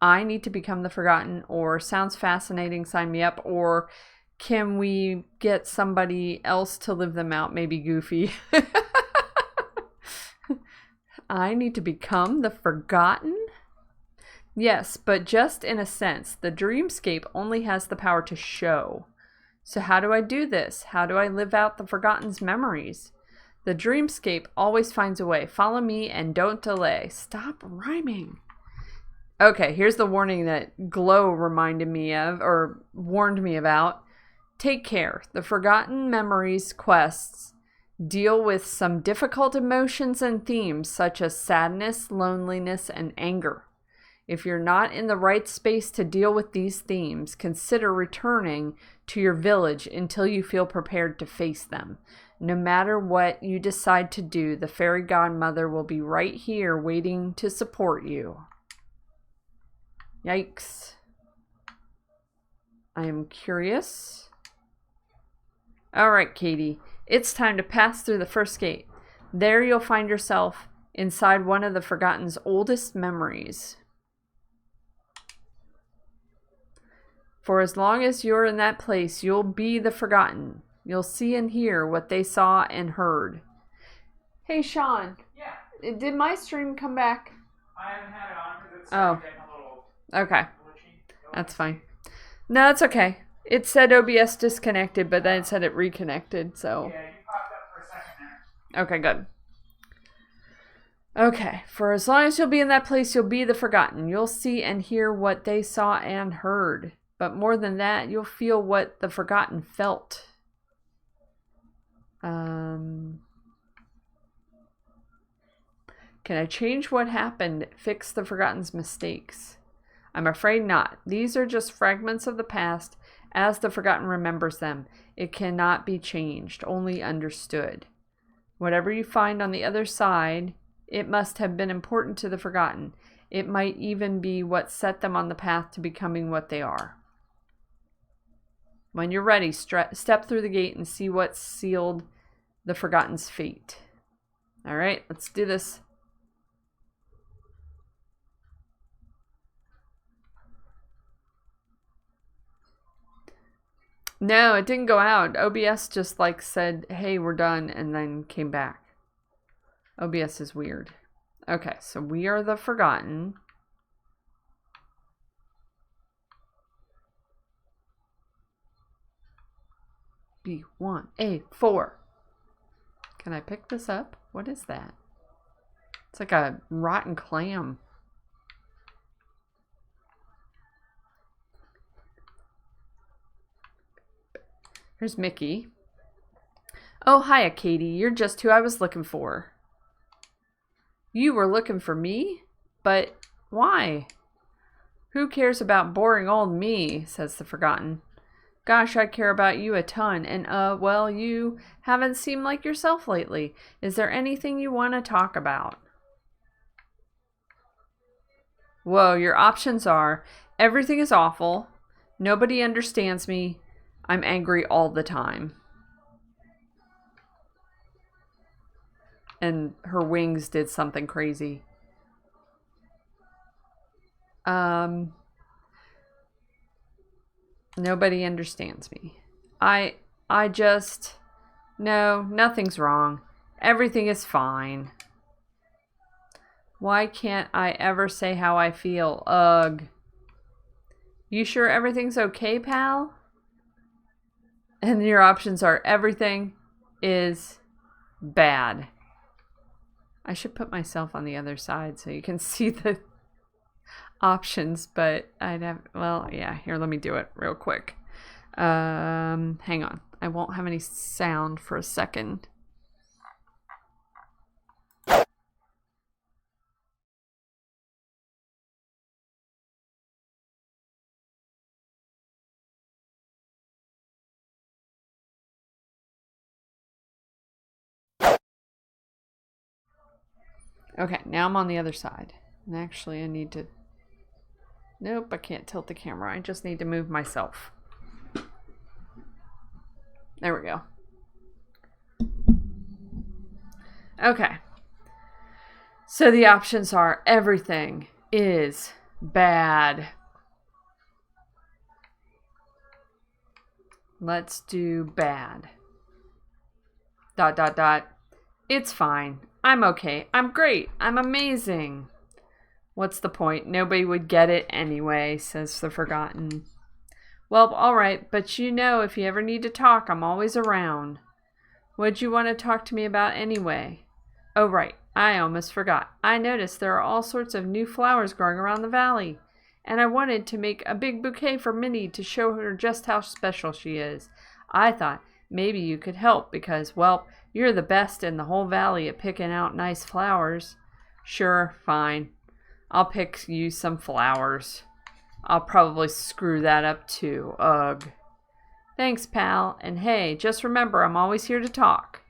I need to become the Forgotten, or sounds fascinating, sign me up, or can we get somebody else to live them out, maybe Goofy? I need to become the Forgotten? Yes, but just in a sense. The dreamscape only has the power to show. So how do I do this? How do I live out the Forgotten's memories? The dreamscape always finds a way. Follow me and don't delay. Stop rhyming. Okay, here's the warning that Glow reminded me of, or warned me about. Take care. The Forgotten Memories quests deal with some difficult emotions and themes such as sadness, loneliness, and anger. If you're not in the right space to deal with these themes, consider returning to your village until you feel prepared to face them. No matter what you decide to do, the fairy godmother will be right here waiting to support you. Yikes. I am curious. Alright, Katie. It's time to pass through the first gate. There you'll find yourself inside one of the Forgotten's oldest memories. For as long as you're in that place, you'll be the Forgotten. You'll see and hear what they saw and heard. Hey, Sean. Yeah. Did my stream come back? I haven't had it on because it's getting a little okay. glitchy. That's fine. No, it's okay. It said OBS disconnected, but then it said it reconnected, so... Yeah, you popped up for a second there. Okay, good. Okay, for as long as you'll be in that place, you'll be the Forgotten. You'll see and hear what they saw and heard. But more than that, you'll feel what the Forgotten felt. Can I change what happened? Fix the Forgotten's mistakes? I'm afraid not. These are just fragments of the past as the Forgotten remembers them. It cannot be changed, only understood. Whatever you find on the other side, it must have been important to the Forgotten. It might even be what set them on the path to becoming what they are. When you're ready, step through the gate and see what sealed the Forgotten's fate. All right, let's do this. No, it didn't go out. OBS just like said, hey, we're done, and then came back. OBS is weird. Okay, so we are the Forgotten. B1A4. Can I pick this up? What is that? It's like a rotten clam. Here's Mickey. Oh, hiya, Katie. You're just who I was looking for. You were looking for me? But why? Who cares about boring old me, says the Forgotten. Gosh, I care about you a ton, and well, you haven't seemed like yourself lately. Is there anything you want to talk about? Whoa, your options are, everything is awful, nobody understands me, I'm angry all the time. And her wings did something crazy. Nobody understands me. I just... No, nothing's wrong. Everything is fine. Why can't I ever say how I feel? Ugh. You sure everything's okay, pal? And your options are everything is bad. I should put myself on the other side so you can see the options, but I'd have, well, yeah, here, let me do it real quick. Hang on. I won't have any sound for a second. Okay, now I'm on the other side. And actually, I need to... Nope, I can't tilt the camera. I just need to move myself. There we go. Okay. So the options are everything is bad. Let's do bad. ... It's fine. I'm okay. I'm great. I'm amazing. What's the point? Nobody would get it anyway, says the Forgotten. Well, alright, but you know if you ever need to talk, I'm always around. What'd you want to talk to me about anyway? Oh, right. I almost forgot. I noticed there are all sorts of new flowers growing around the valley, and I wanted to make a big bouquet for Minnie to show her just how special she is. I thought maybe you could help because, well, you're the best in the whole valley at picking out nice flowers. Sure, fine. I'll pick you some flowers. I'll probably screw that up too. Ugh. Thanks, pal. And hey, just remember, I'm always here to talk.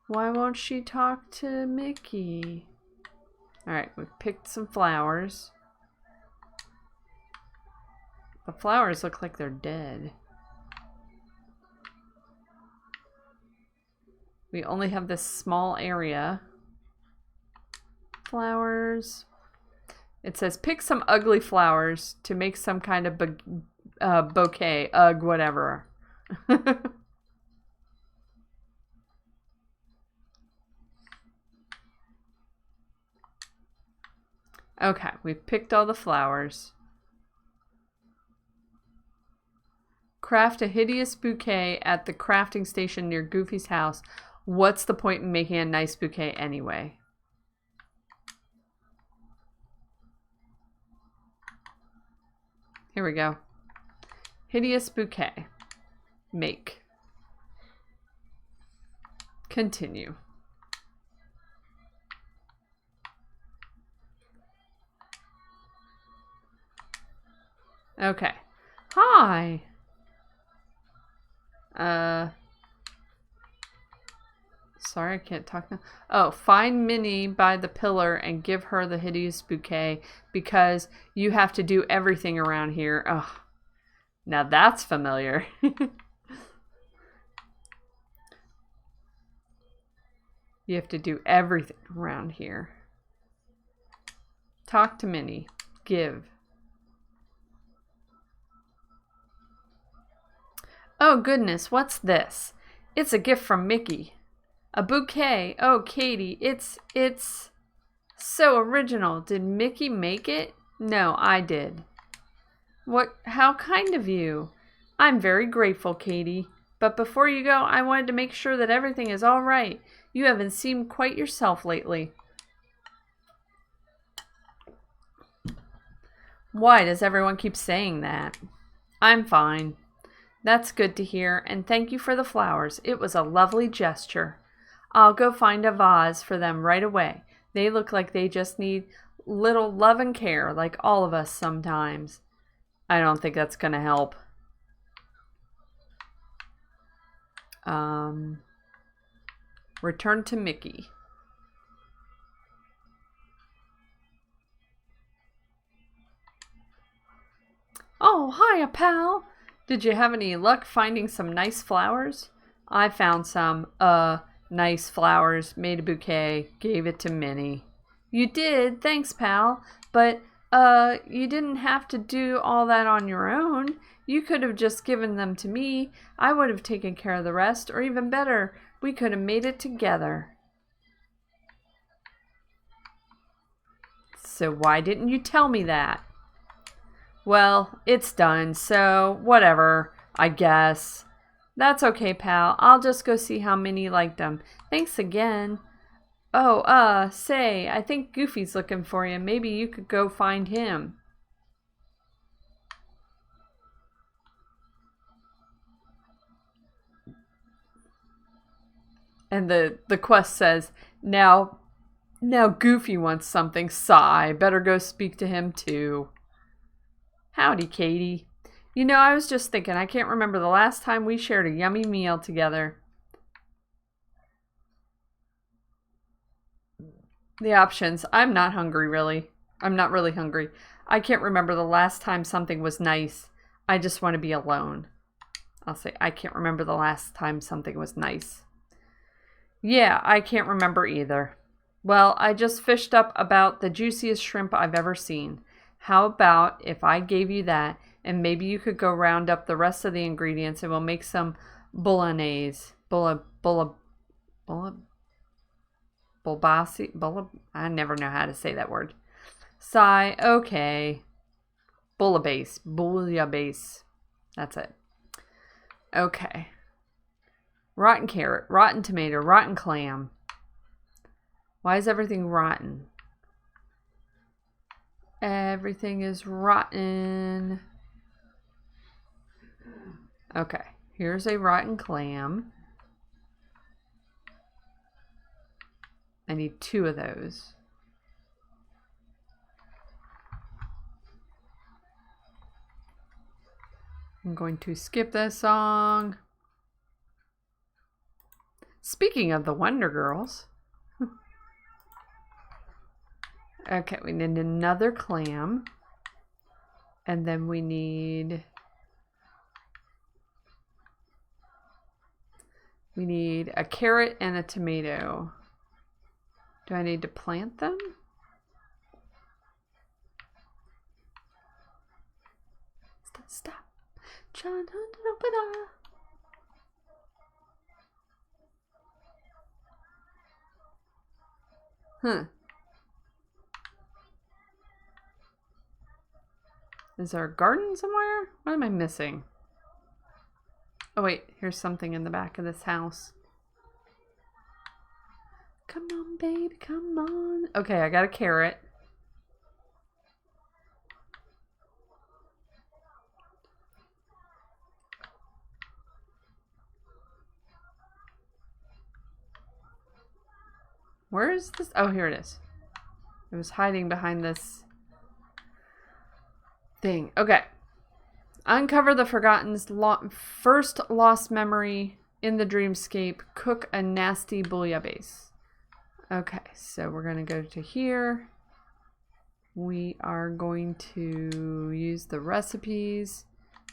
Why won't she talk to Mickey? Alright, we've picked some flowers. The flowers look like they're dead. We only have this small area. Flowers. It says pick some ugly flowers to make some kind of bouquet. Ugh, whatever. Okay, we've picked all the flowers. Craft a hideous bouquet at the crafting station near Goofy's house. What's the point in making a nice bouquet anyway? Here we go. Hideous bouquet. Make. Continue. Okay. Hi. Sorry, I can't talk now. Oh, find Minnie by the pillar and give her the hideous bouquet because you have to do everything around here. Oh, now that's familiar. You have to do everything around here. Talk to Minnie. Give. Oh, goodness, what's this? It's a gift from Mickey. A bouquet. Oh, Katie, it's so original. Did Mickey make it? No, I did. What? How kind of you. I'm very grateful, Katie. But before you go, I wanted to make sure that everything is all right. You haven't seemed quite yourself lately. Why does everyone keep saying that? I'm fine. That's good to hear, and thank you for the flowers. It was a lovely gesture. I'll go find a vase for them right away. They look like they just need little love and care, like all of us sometimes. I don't think that's going to help. Return to Mickey. Oh, hiya, pal. Did you have any luck finding some nice flowers? I found some, nice flowers, made a bouquet, gave it to Minnie. You did? Thanks, pal. But, you didn't have to do all that on your own. You could have just given them to me. I would have taken care of the rest, or even better, we could have made it together. So why didn't you tell me that? Well, it's done, so whatever, I guess. That's okay, pal. I'll just go see how Minnie liked them. Thanks again. Oh, say, I think Goofy's looking for you. Maybe you could go find him. And the quest says, now Goofy wants something. Sigh. Better go speak to him too. Howdy, Katie. You know, I was just thinking, I can't remember the last time we shared a yummy meal together. The options. I'm not hungry, really. I'm not really hungry. I can't remember the last time something was nice. I just want to be alone. I'll say, I can't remember the last time something was nice. Yeah, I can't remember either. Well, I just fished up about the juiciest shrimp I've ever seen. How about if I gave you that, and maybe you could go round up the rest of the ingredients and we'll make some bolognese. Bulbasi? I never know how to say that word. Sigh, okay. Bouillabaisse. That's it. Okay. Rotten carrot, rotten tomato, rotten clam. Why is everything rotten? Everything is rotten. Okay, here's a rotten clam. I need 2 of those. I'm going to skip this song. Speaking of the Wonder Girls. Okay, we need another clam. And then we need a carrot and a tomato. Do I need to plant them? Stop. Huh. Is there a garden somewhere? What am I missing? Oh wait, here's something in the back of this house. Come on, baby, come on. Okay, I got a carrot. Where is this? Oh, here it is. It was hiding behind this thing. Okay. Uncover the forgotten first lost memory in the dreamscape. Cook a nasty bouillabaisse. Okay, so we're going to go to here. We are going to use the recipes.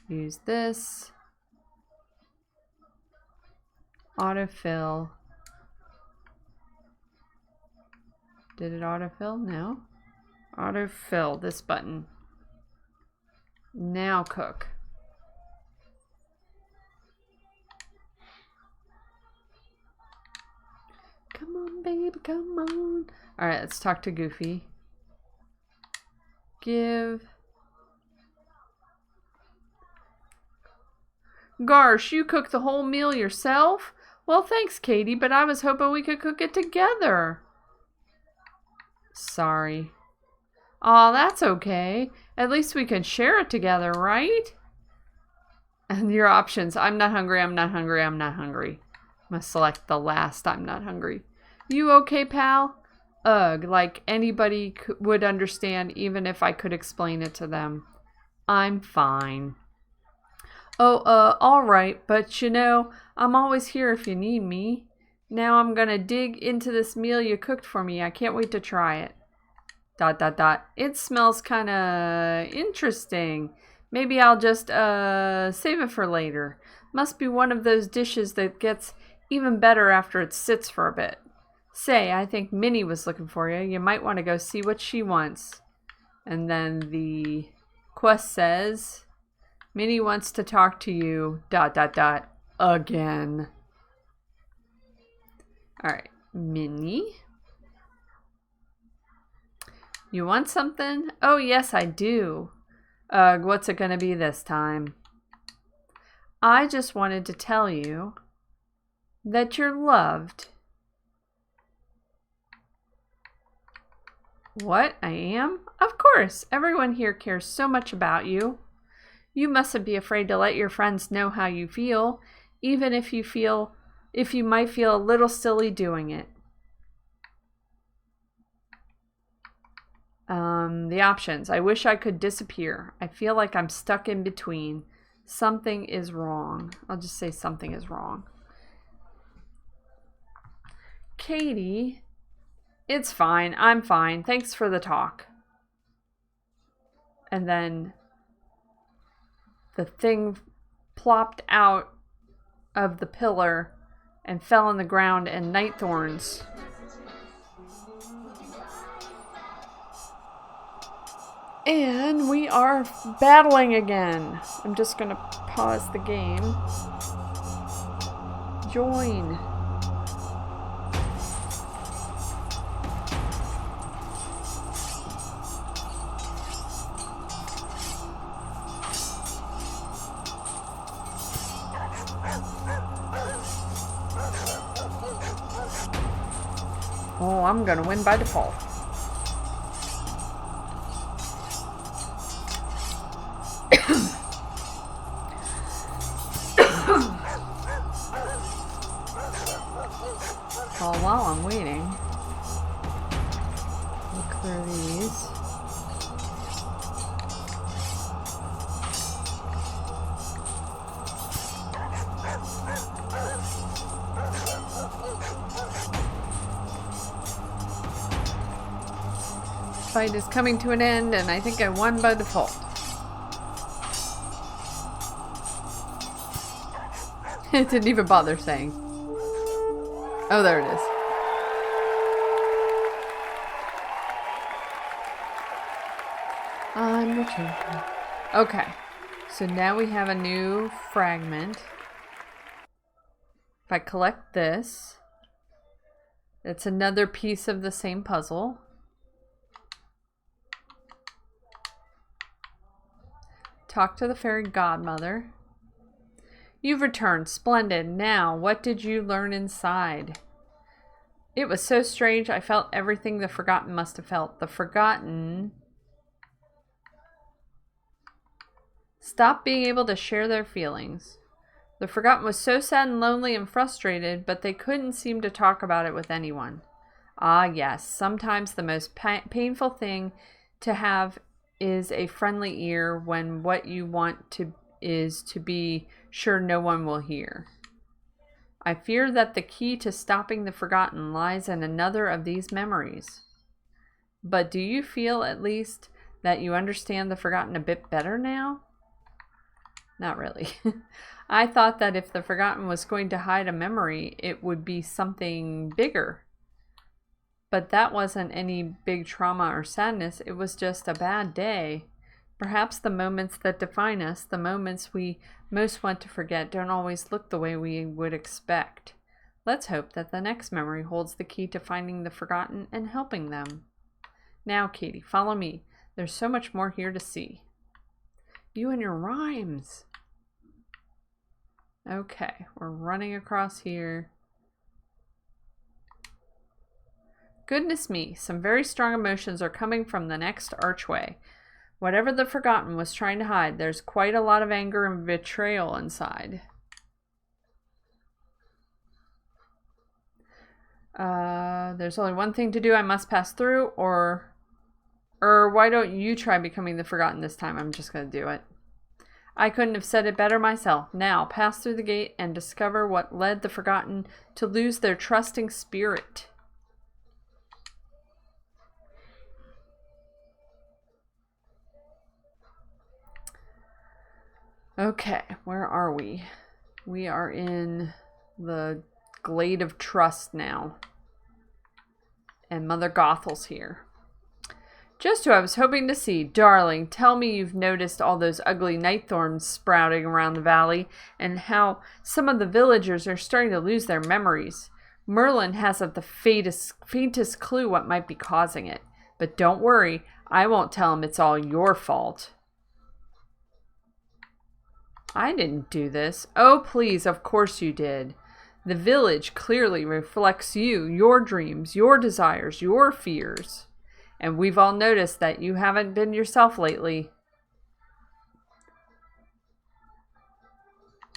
Use this. Autofill. Did it autofill? No. Autofill, this button. Now cook. Come on, baby, come on. Alright, let's talk to Goofy. Give. Gosh, you cooked the whole meal yourself? Well, thanks, Katie, but I was hoping we could cook it together. Sorry. Aw, that's okay. At least we can share it together, right? And your options. I'm not hungry, I'm not hungry, I'm not hungry. I'm gonna select the last I'm not hungry. You okay, pal? Ugh, like anybody would understand even if I could explain it to them. I'm fine. Oh, alright, but you know, I'm always here if you need me. Now I'm gonna dig into this meal you cooked for me. I can't wait to try it. ... It smells kinda interesting. Maybe I'll just, save it for later. Must be one of those dishes that gets even better after it sits for a bit. Say, I think Minnie was looking for you. You might want to go see what she wants. And then the quest says, Minnie wants to talk to you, ... again. Alright, Minnie. You want something? Oh, yes, I do. What's it gonna be this time? I just wanted to tell you that you're loved. What? I am? Of course. Everyone here cares so much about you. You mustn't be afraid to let your friends know how you feel, even if you might feel a little silly doing it. The options. I wish I could disappear. I feel like I'm stuck in between. Something is wrong. I'll just say something is wrong. Katie, it's fine. I'm fine. Thanks for the talk. And then the thing plopped out of the pillar and fell on the ground, and night thorns. And we are battling again. I'm just gonna pause the game. Join. Oh, I'm gonna win by default. Well, while I'm waiting, look through these. Fight is coming to an end, and I think I won by default. It didn't even bother saying. Oh, there it is. I'm the champion. Okay, so now we have a new fragment. If I collect this, it's another piece of the same puzzle. Talk to the fairy godmother. You've returned. Splendid. Now, what did you learn inside? It was so strange. I felt everything the Forgotten must have felt. The Forgotten stopped being able to share their feelings. The Forgotten was so sad and lonely and frustrated, but they couldn't seem to talk about it with anyone. Ah, yes. Sometimes the most painful thing to have is a friendly ear when what you want to is to be sure no one will hear. I fear that the key to stopping the forgotten lies in another of these memories. But do you feel, at least, that you understand the forgotten a bit better now? Not really. I thought that if the forgotten was going to hide a memory, it would be something bigger. But that wasn't any big trauma or sadness. It was just a bad day. Perhaps the moments that define us, the moments we most want to forget, don't always look the way we would expect. Let's hope that the next memory holds the key to finding the forgotten and helping them. Now, Katie, follow me. There's so much more here to see. You and your rhymes. Okay, we're running across here. Goodness me, some very strong emotions are coming from the next archway. Whatever the forgotten was trying to hide, there's quite a lot of anger and betrayal inside. There's only one thing to do. I must pass through, or why don't you try becoming the forgotten this time? I'm just going to do it. I couldn't have said it better myself. Now, pass through the gate and discover what led the forgotten to lose their trusting spirit. Okay, where are we? We are in the Glade of Trust now. And Mother Gothel's here. Just who I was hoping to see. Darling, tell me you've noticed all those ugly night thorns sprouting around the valley, and how some of the villagers are starting to lose their memories. Merlin hasn't the faintest clue what might be causing it. But don't worry, I won't tell him it's all your fault. I didn't do this. Oh, please, of course you did. The village clearly reflects you, your dreams, your desires, your fears. And we've all noticed that you haven't been yourself lately.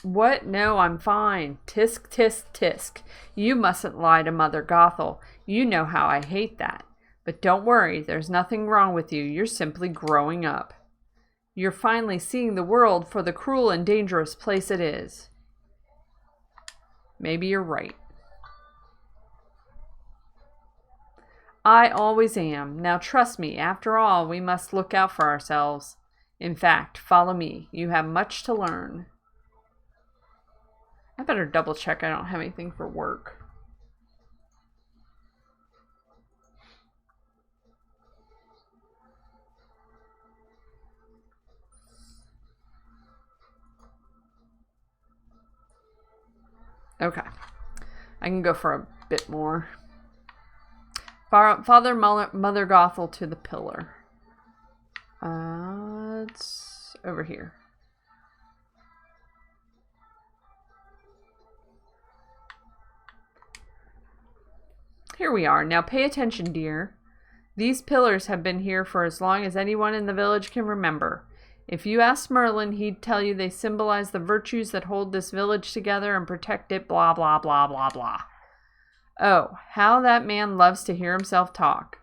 What? No, I'm fine. Tisk, tisk, tisk. You mustn't lie to Mother Gothel. You know how I hate that. But don't worry, there's nothing wrong with you. You're simply growing up. You're finally seeing the world for the cruel and dangerous place it is. Maybe you're right. I always am. Now trust me, after all, we must look out for ourselves. In fact, follow me. You have much to learn. I better double check I don't have anything for work. Okay. I can go for a bit more. Father Mother Gothel to the pillar. It's over here. Here we are. Now pay attention, dear. These pillars have been here for as long as anyone in the village can remember. If you ask Merlin, he'd tell you they symbolize the virtues that hold this village together and protect it, blah, blah, blah, blah, blah. Oh, how that man loves to hear himself talk.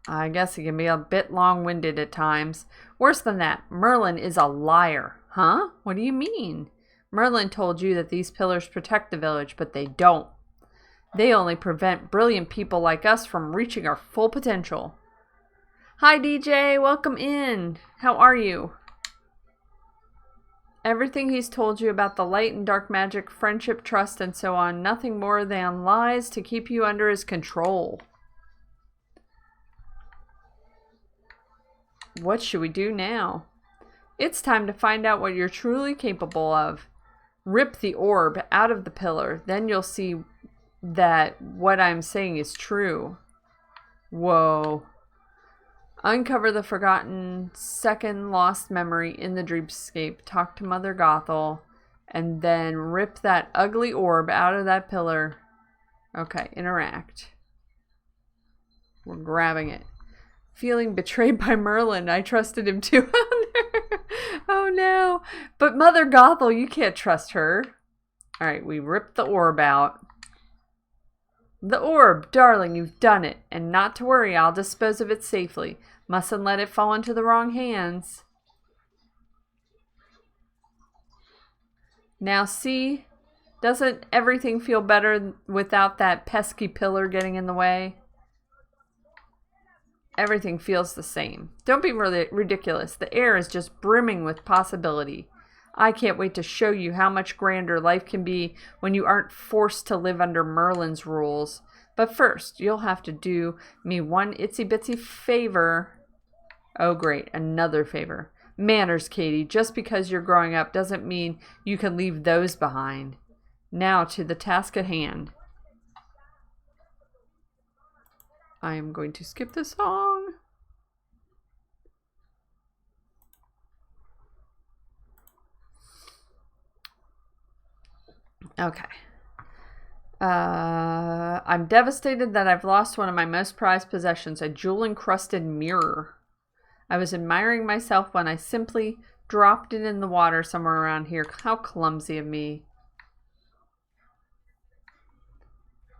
I guess he can be a bit long-winded at times. Worse than that, Merlin is a liar. Huh? What do you mean? Merlin told you that these pillars protect the village, but they don't. They only prevent brilliant people like us from reaching our full potential. Hi, DJ. Welcome in. How are you? Everything he's told you about the light and dark magic, friendship, trust, and so on, nothing more than lies to keep you under his control. What should we do now? It's time to find out what you're truly capable of. Rip the orb out of the pillar, then you'll see that what I'm saying is true. Whoa. Uncover the forgotten second lost memory in the dreamscape. Talk to Mother Gothel. And then rip that ugly orb out of that pillar. Okay, interact. We're grabbing it. Feeling betrayed by Merlin. I trusted him too. Oh no. But Mother Gothel, you can't trust her. Alright, we ripped the orb out. The orb! Darling, you've done it. And not to worry, I'll dispose of it safely. Mustn't let it fall into the wrong hands. Now see? Doesn't everything feel better without that pesky pillar getting in the way? Everything feels the same. Don't be really ridiculous. The air is just brimming with possibility. I can't wait to show you how much grander life can be when you aren't forced to live under Merlin's rules. But first, you'll have to do me one itsy-bitsy favor. Oh great, another favor. Manners, Katie. Just because you're growing up doesn't mean you can leave those behind. Now to the task at hand. I am going to skip the song. Okay. I'm devastated that I've lost one of my most prized possessions, a jewel-encrusted mirror. I was admiring myself when I simply dropped it in the water somewhere around here. How clumsy of me.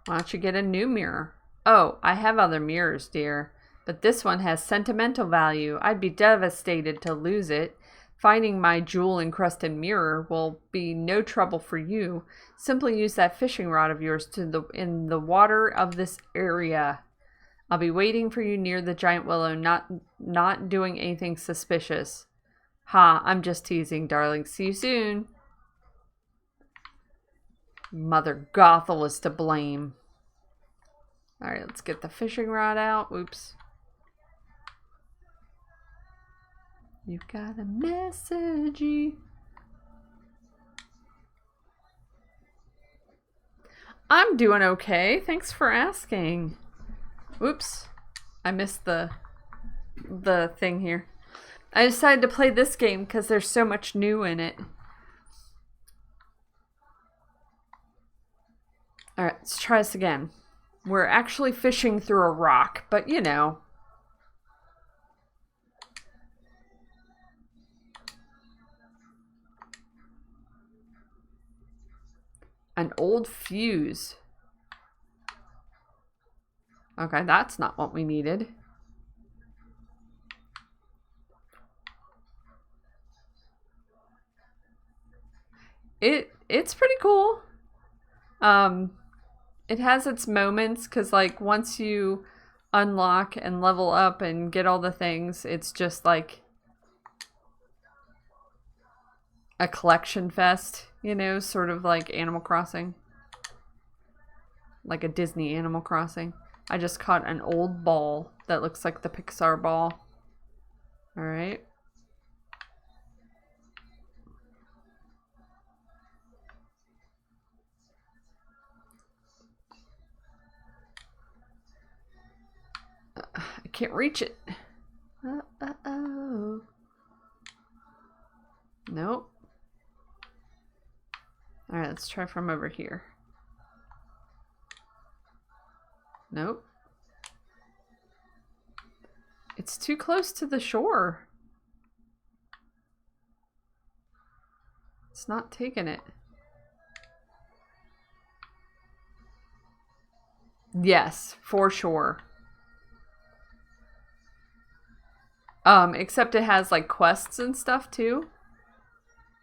Why don't you get a new mirror? Oh, I have other mirrors, dear, but this one has sentimental value. I'd be devastated to lose it. Finding my jewel-encrusted mirror will be no trouble for you. Simply use that fishing rod of yours in the water of this area. I'll be waiting for you near the giant willow, not doing anything suspicious. Ha, I'm just teasing, darling. See you soon. Mother Gothel is to blame. Alright, let's get the fishing rod out. Oops. You've got a messagey. I'm doing okay. Thanks for asking. Oops. I missed the thing here. I decided to play this game because there's so much new in it. Alright, let's try this again. We're actually fishing through a rock, but you know. An old fuse. Okay, that's not what we needed. It's pretty cool. It has its moments because, like, once you unlock and level up and get all the things, it's just like a collection fest, you know, sort of like Animal Crossing. Like a Disney Animal Crossing. I just caught an old ball that looks like the Pixar ball. Alright. I can't reach it. Oh. Nope. Alright, let's try from over here. Nope. It's too close to the shore. It's not taking it. Yes, for sure. Except it has like quests and stuff too,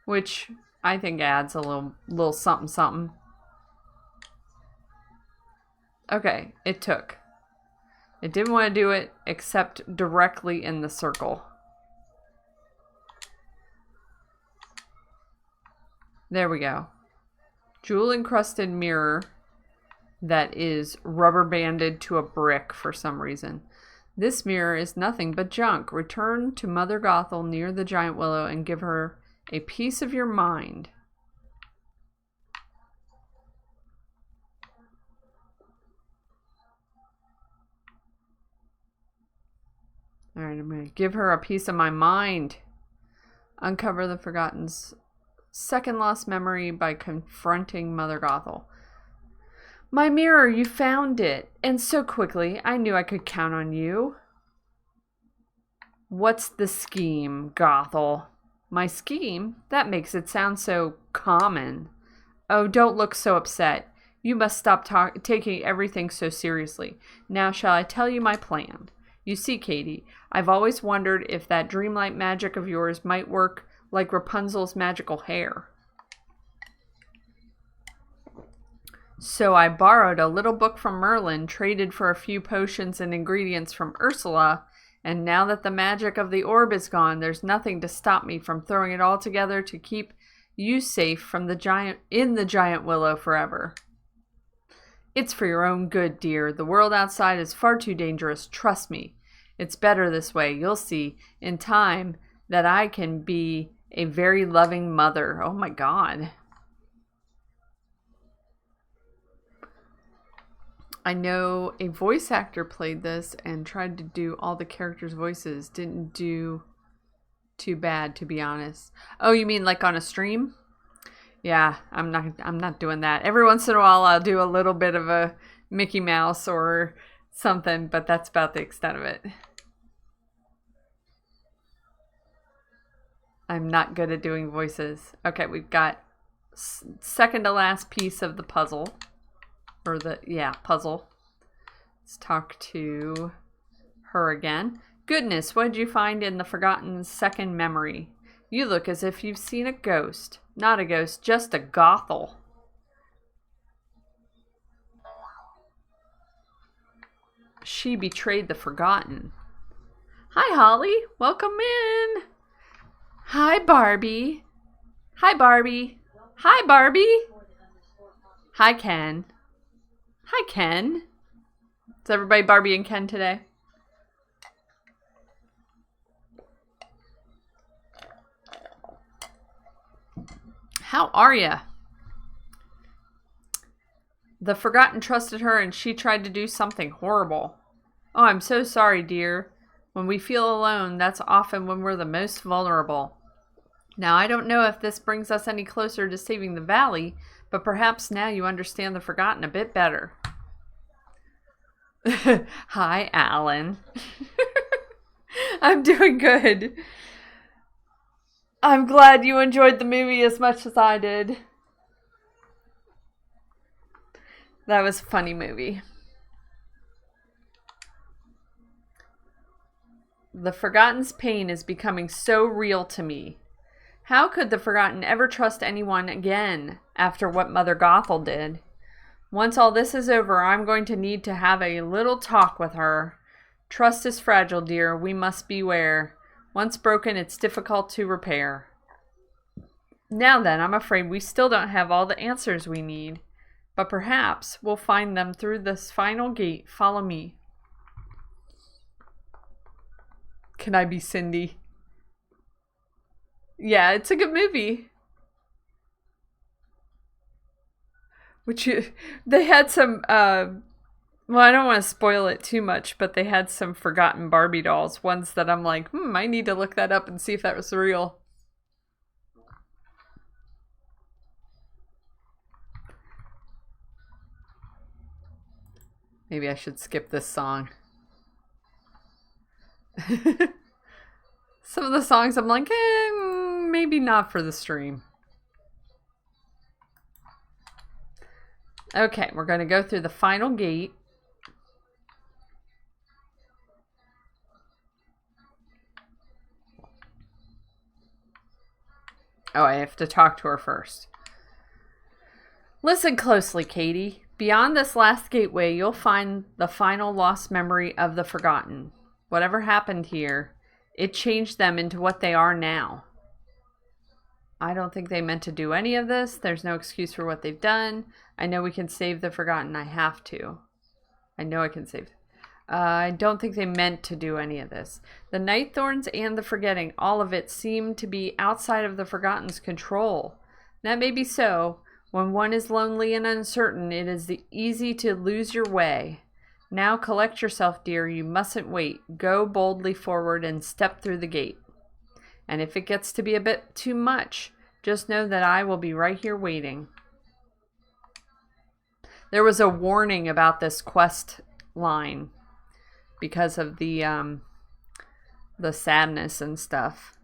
which I think adds a little something something. Okay, it took. It didn't want to do it except directly in the circle. There we go. Jewel-encrusted mirror that is rubber banded to a brick for some reason. This mirror is nothing but junk. Return to Mother Gothel near the giant willow and give her a piece of your mind. Alright, I'm going to give her a piece of my mind. Uncover the Forgotten's second lost memory by confronting Mother Gothel. My mirror, you found it. And so quickly, I knew I could count on you. What's the scheme, Gothel? My scheme? That makes it sound so common. Oh, don't look so upset. You must stop taking everything so seriously. Now shall I tell you my plan? You see, Katie, I've always wondered if that dreamlight magic of yours might work like Rapunzel's magical hair. So I borrowed a little book from Merlin, traded for a few potions and ingredients from Ursula, and now that the magic of the orb is gone, there's nothing to stop me from throwing it all together to keep you safe from the giant willow forever. It's for your own good, dear. The world outside is far too dangerous. Trust me. It's better this way. You'll see in time that I can be a very loving mother. Oh my God. I know a voice actor played this and tried to do all the characters' voices. Didn't do too bad, to be honest. Oh, you mean like on a stream? Yeah, I'm not doing that. Every once in a while I'll do a little bit of a Mickey Mouse or something, but that's about the extent of it. I'm not good at doing voices. Okay, we've got second to last piece of the puzzle. Or puzzle. Let's talk to her again. Goodness, what did you find in the forgotten second memory? You look as if you've seen a ghost. Not a ghost, just a gothel. She betrayed the forgotten. Hi, Holly. Welcome in. Hi, Barbie. Hi, Barbie. Hi, Barbie. Hi, Ken. Hi, Ken. Is everybody Barbie and Ken today? How are ya? The Forgotten trusted her and she tried to do something horrible. Oh, I'm so sorry, dear. When we feel alone, that's often when we're the most vulnerable. Now, I don't know if this brings us any closer to saving the valley, but perhaps now you understand the Forgotten a bit better. Hi, Alan. I'm doing good. I'm glad you enjoyed the movie as much as I did. That was a funny movie. The Forgotten's pain is becoming so real to me. How could the Forgotten ever trust anyone again after what Mother Gothel did? Once all this is over, I'm going to need to have a little talk with her. Trust is fragile, dear. We must beware. Once broken, it's difficult to repair. Now then, I'm afraid we still don't have all the answers we need. But perhaps we'll find them through this final gate. Follow me. Can I be Cindy? Yeah, it's a good movie. They had some, well, I don't want to spoil it too much, but they had some forgotten Barbie dolls. Ones that I'm like, I need to look that up and see if that was real. Maybe I should skip this song. Some of the songs I'm like, maybe not for the stream. Okay, we're going to go through the final gate. Oh, I have to talk to her first. Listen closely, Katie. Beyond this last gateway, you'll find the final lost memory of the Forgotten. Whatever happened here, it changed them into what they are now. I don't think they meant to do any of this. There's no excuse for what they've done. I know we can save the Forgotten. I have to. I know I can save. I don't think they meant to do any of this. The Nightthorns and the Forgetting, all of it seemed to be outside of the Forgotten's control. That may be so. When one is lonely and uncertain, it is easy to lose your way. Now collect yourself, dear. You mustn't wait. Go boldly forward and step through the gate. And if it gets to be a bit too much, just know that I will be right here waiting. There was a warning about this quest line because of the sadness and stuff.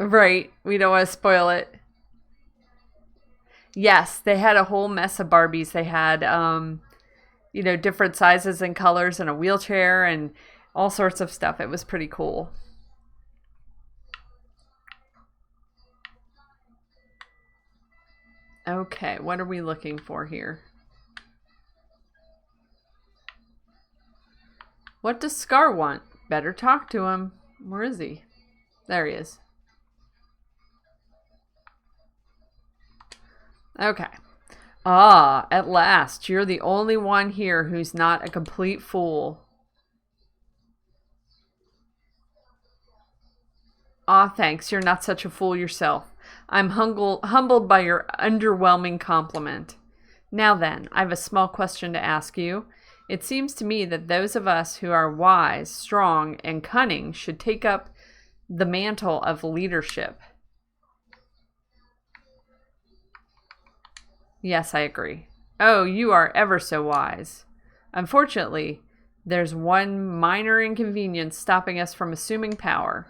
Right. We don't want to spoil it. Yes, they had a whole mess of Barbies. They had, different sizes and colors and a wheelchair and all sorts of stuff. It was pretty cool. Okay, what are we looking for here? What does Scar want? Better talk to him. Where is he? There he is. Okay. Ah, at last. You're the only one here who's not a complete fool. Ah, thanks. You're not such a fool yourself. I'm humbled by your underwhelming compliment. Now then, I have a small question to ask you. It seems to me that those of us who are wise, strong, and cunning should take up the mantle of leadership. Yes, I agree. Oh, you are ever so wise. Unfortunately, there's one minor inconvenience stopping us from assuming power.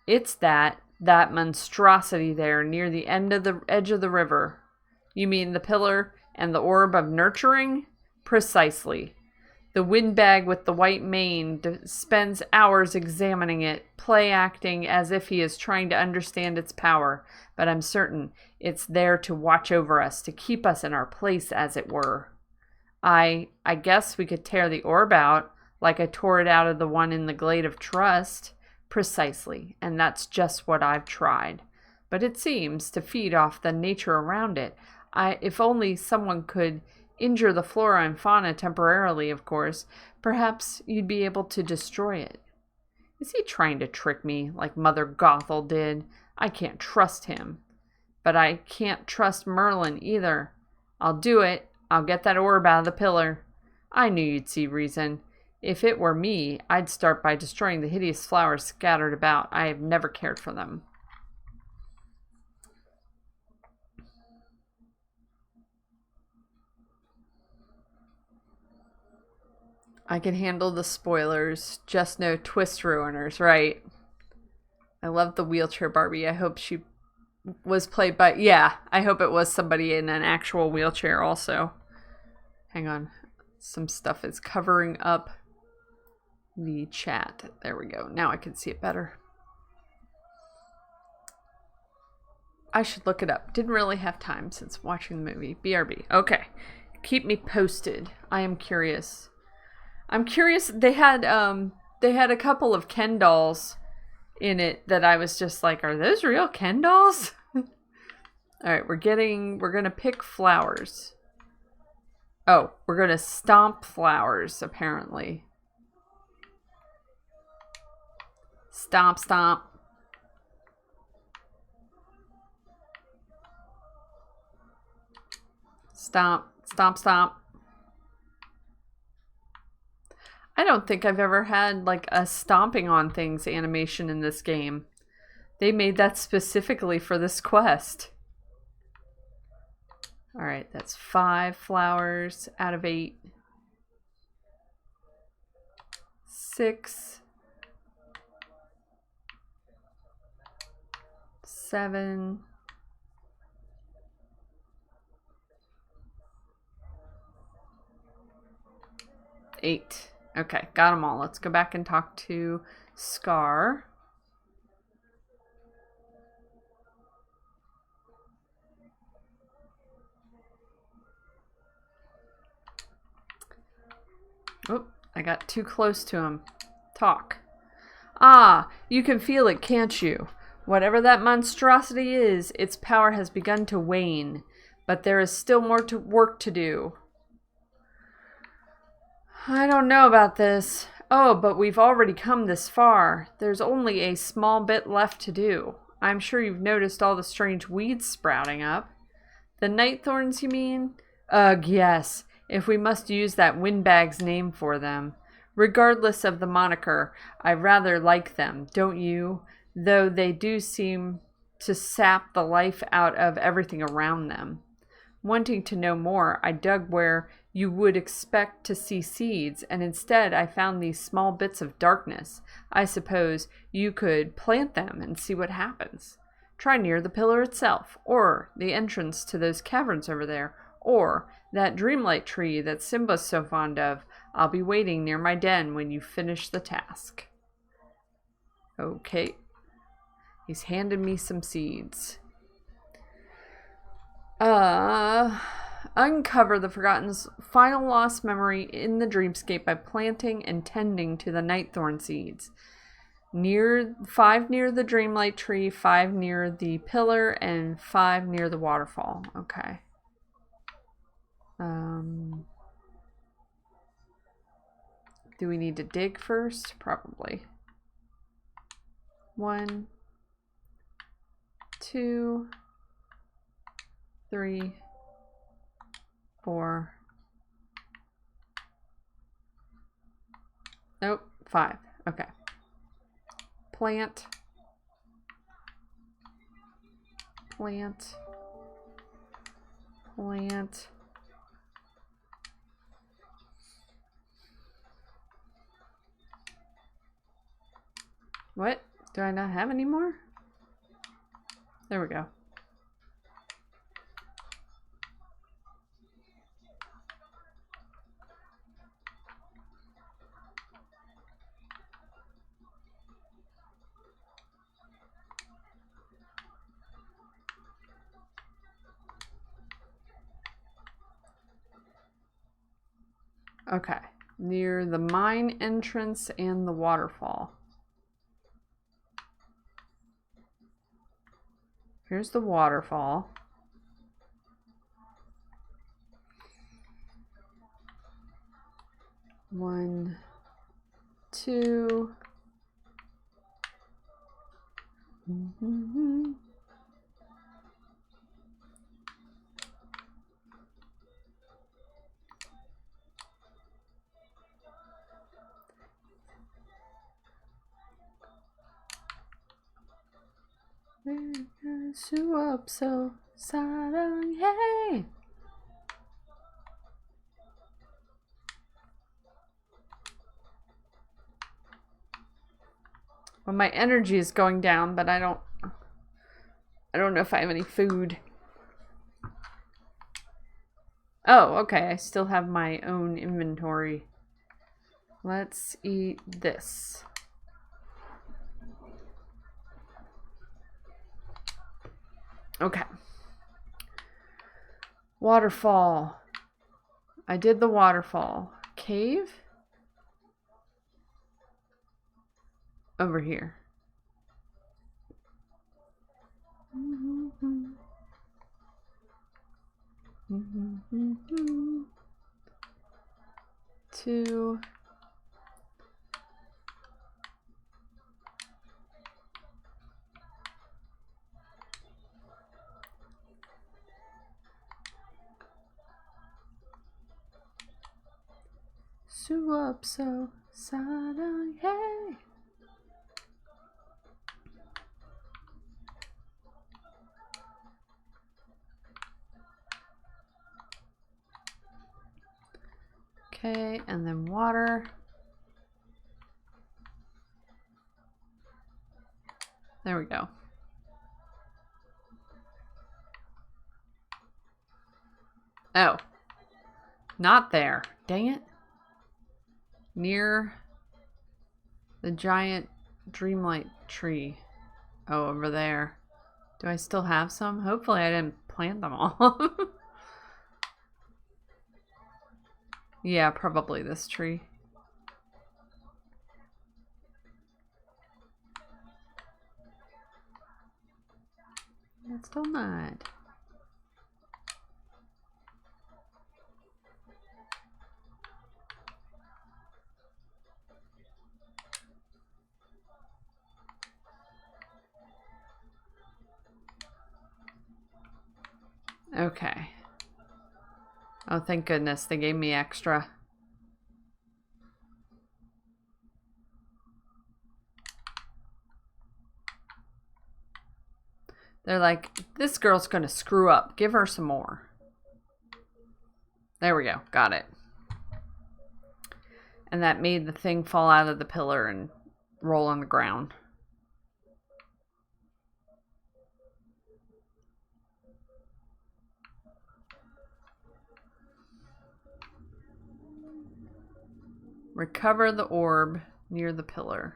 It's that monstrosity there near the edge of the river. You mean the pillar and the orb of nurturing? Precisely. The windbag with the white mane spends hours examining it, play acting as if he is trying to understand its power, but I'm certain it's there to watch over us, to keep us in our place, as it were. I guess we could tear the orb out, like I tore it out of the one in the Glade of Trust. Precisely, and that's just what I've tried. But it seems to feed off the nature around it. If only someone could injure the flora and fauna temporarily, of course, perhaps you'd be able to destroy it. Is he trying to trick me like Mother Gothel did? I can't trust him. But I can't trust Merlin either. I'll do it. I'll get that orb out of the pillar. I knew you'd see reason. If it were me, I'd start by destroying the hideous flowers scattered about. I have never cared for them. I can handle the spoilers, just no twist ruiners, right? I love the wheelchair Barbie. I hope she was played by... Yeah, I hope it was somebody in an actual wheelchair also. Hang on. Some stuff is covering up the chat. There we go. Now I can see it better. I should look it up. Didn't really have time since watching the movie. BRB. Okay. Keep me posted. I am curious. I'm curious. They had a couple of Ken dolls in it that I was just like, are those real Ken dolls? All right, we're gonna pick flowers. Oh, we're gonna stomp flowers, apparently. Stomp, stomp. Stomp, stomp, stomp. I don't think I've ever had like a stomping on things animation in this game. They made that specifically for this quest. All right, that's 5 flowers out of 8. 6. 7. 8. Okay, got them all. Let's go back and talk to Scar. Oh, I got too close to him. Talk. Ah, you can feel it, can't you? Whatever that monstrosity is, its power has begun to wane, but there is still more work to do. I don't know about this. Oh, but we've already come this far. There's only a small bit left to do. I'm sure you've noticed all the strange weeds sprouting up. The night thorns, you mean? Ugh, yes, if we must use that windbag's name for them. Regardless of the moniker, I rather like them, don't you? Though they do seem to sap the life out of everything around them. Wanting to know more, I dug where you would expect to see seeds, and instead I found these small bits of darkness. I suppose you could plant them and see what happens. Try near the pillar itself, or the entrance to those caverns over there, or that dreamlight tree that Simba's so fond of. I'll be waiting near my den when you finish the task. Okay. He's handed me some seeds. Uncover the Forgotten's final lost memory in the dreamscape by planting and tending to the nightthorn seeds. 5 near the dreamlight tree, 5 near the pillar, and 5 near the waterfall. Okay. Do we need to dig first? Probably. 1, 2, 3, 4. Nope, 5. Okay. Plant. Plant. Plant. What? Do I not have any more? There we go. Okay, near the mine entrance and the waterfall. Here's the waterfall. One, 2. 수없어 사랑해. Well, my energy is going down, but I don't know if I have any food. Oh, okay. I still have my own inventory. Let's eat this. Okay. Waterfall. I did the waterfall. Cave? Over here. Two. 수없어 사랑해. Okay, and then water. There we go. Oh, not there. Dang it. Near the giant dreamlight tree. Oh, over there. Do I still have some? Hopefully I didn't plant them all. Yeah, probably this tree. It's still not. Okay. Oh, thank goodness they gave me extra. They're like, this girl's gonna screw up. Give her some more. There we go. Got it. And that made the thing fall out of the pillar and roll on the ground. Recover the orb near the pillar.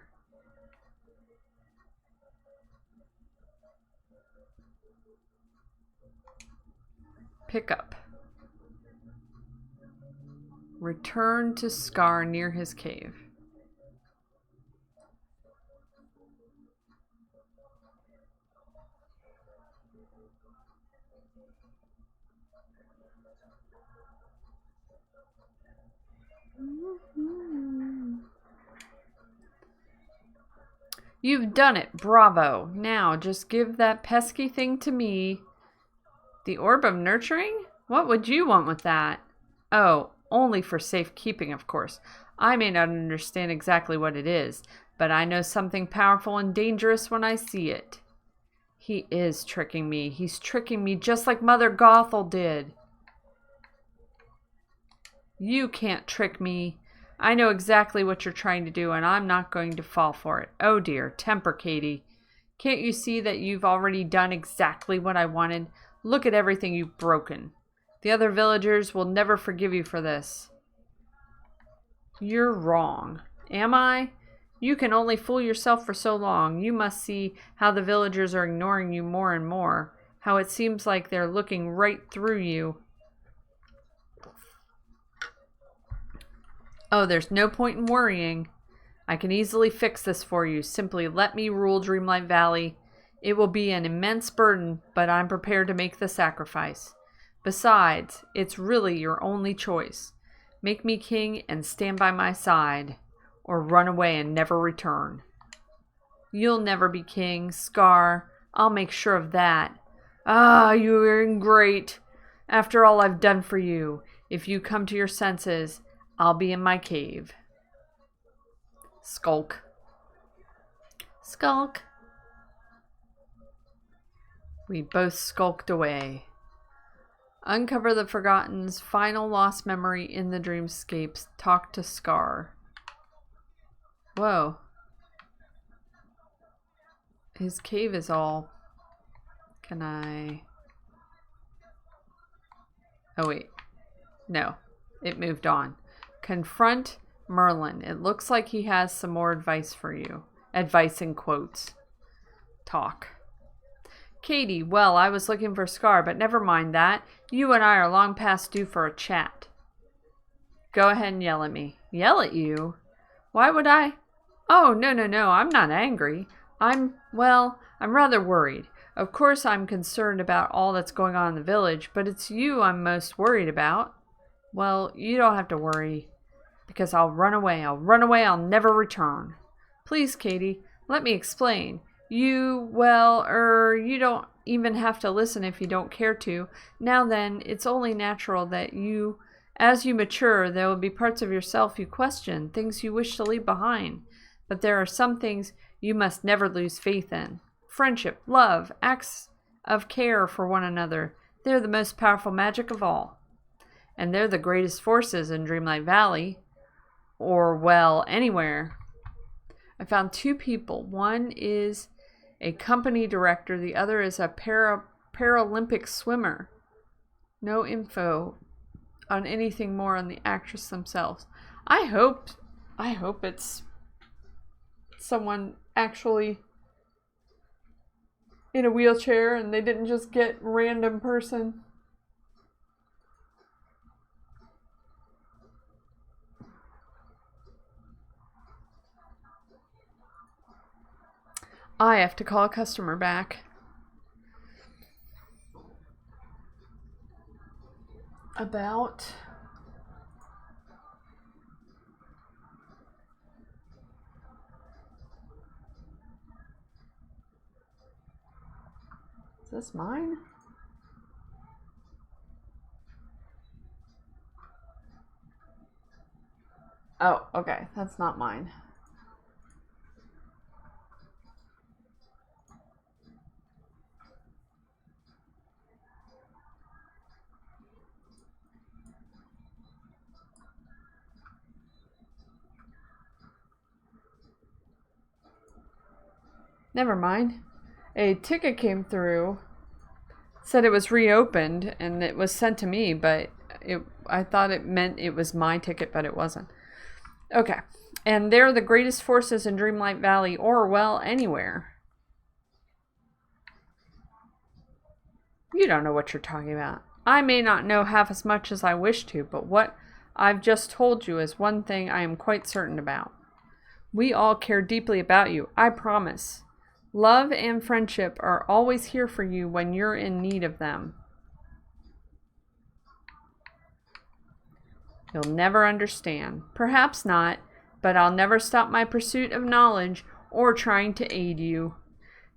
Pick up. Return to Scar near his cave. You've done it. Bravo. Now, just give that pesky thing to me. The Orb of Nurturing? What would you want with that? Oh, only for safekeeping, of course. I may not understand exactly what it is, but I know something powerful and dangerous when I see it. He is tricking me. He's tricking me just like Mother Gothel did. You can't trick me. I know exactly what you're trying to do, and I'm not going to fall for it. Oh dear, temper, Katie. Can't you see that you've already done exactly what I wanted? Look at everything you've broken. The other villagers will never forgive you for this. You're wrong. Am I? You can only fool yourself for so long. You must see how the villagers are ignoring you more and more. How it seems like they're looking right through you. Oh, there's no point in worrying. I can easily fix this for you. Simply let me rule Dreamlight Valley. It will be an immense burden, but I'm prepared to make the sacrifice. Besides, it's really your only choice. Make me king and stand by my side, or run away and never return. You'll never be king, Scar. I'll make sure of that. Ah, you're ingrate. After all I've done for you, if you come to your senses, I'll be in my cave. Skulk. Skulk. We both skulked away. Uncover the Forgotten's final lost memory in the dreamscapes. Talk to Scar. Whoa. His cave is all... Can I... Oh wait. No. It moved on. Confront Merlin. It looks like he has some more advice for you. Advice in quotes. Talk. Katie, well, I was looking for Scar, but never mind that. You and I are long past due for a chat. Go ahead and yell at me. Yell at you? Why would I? Oh, no, I'm not angry. I'm rather worried. Of course I'm concerned about all that's going on in the village, but it's you I'm most worried about. Well, you don't have to worry, because I'll run away, I'll never return. Please, Katie, let me explain. You don't even have to listen if you don't care to. Now then, it's only natural that as you mature, there will be parts of yourself you question, things you wish to leave behind. But there are some things you must never lose faith in. Friendship, love, acts of care for one another. They're the most powerful magic of all. And they're the greatest forces in Dreamlight Valley. Or, well, anywhere. I found two people. One is a company director. The other is a Paralympic swimmer. No info on anything more on the actress themselves. I hope it's someone actually in a wheelchair and they didn't just get random person. I have to call a customer back. About... Is this mine? Oh, okay. That's not mine. Never mind. A ticket came through, said it was reopened, and it was sent to me, but I thought it meant it was my ticket, but it wasn't. Okay. And they're the greatest forces in Dreamlight Valley, or, well, anywhere. You don't know what you're talking about. I may not know half as much as I wish to, but what I've just told you is one thing I am quite certain about. We all care deeply about you, I promise. Love and friendship are always here for you when you're in need of them. You'll never understand. Perhaps not, but I'll never stop my pursuit of knowledge or trying to aid you.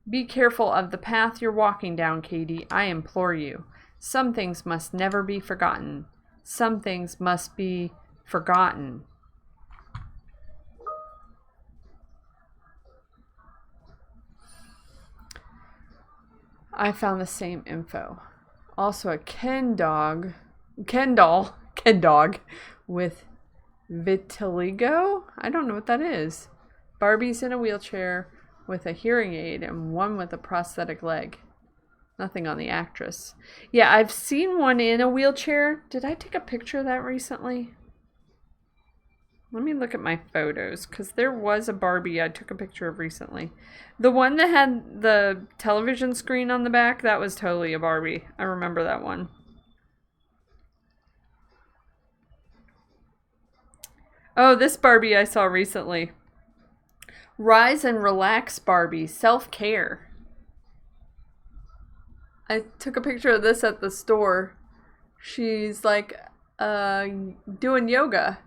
Be careful of the path you're walking down, Katie. I implore you. Some things must never be forgotten. Some things must be forgotten. I found the same info. Also a Ken doll with vitiligo? I don't know what that is. Barbie's in a wheelchair with a hearing aid and one with a prosthetic leg. Nothing on the actress. Yeah, I've seen one in a wheelchair. Did I take a picture of that recently? Let me look at my photos, because there was a Barbie I took a picture of recently. The one that had the television screen on the back, that was totally a Barbie. I remember that one. Oh, this Barbie I saw recently. Rise and relax, Barbie. Self-care. I took a picture of this at the store. She's like doing yoga.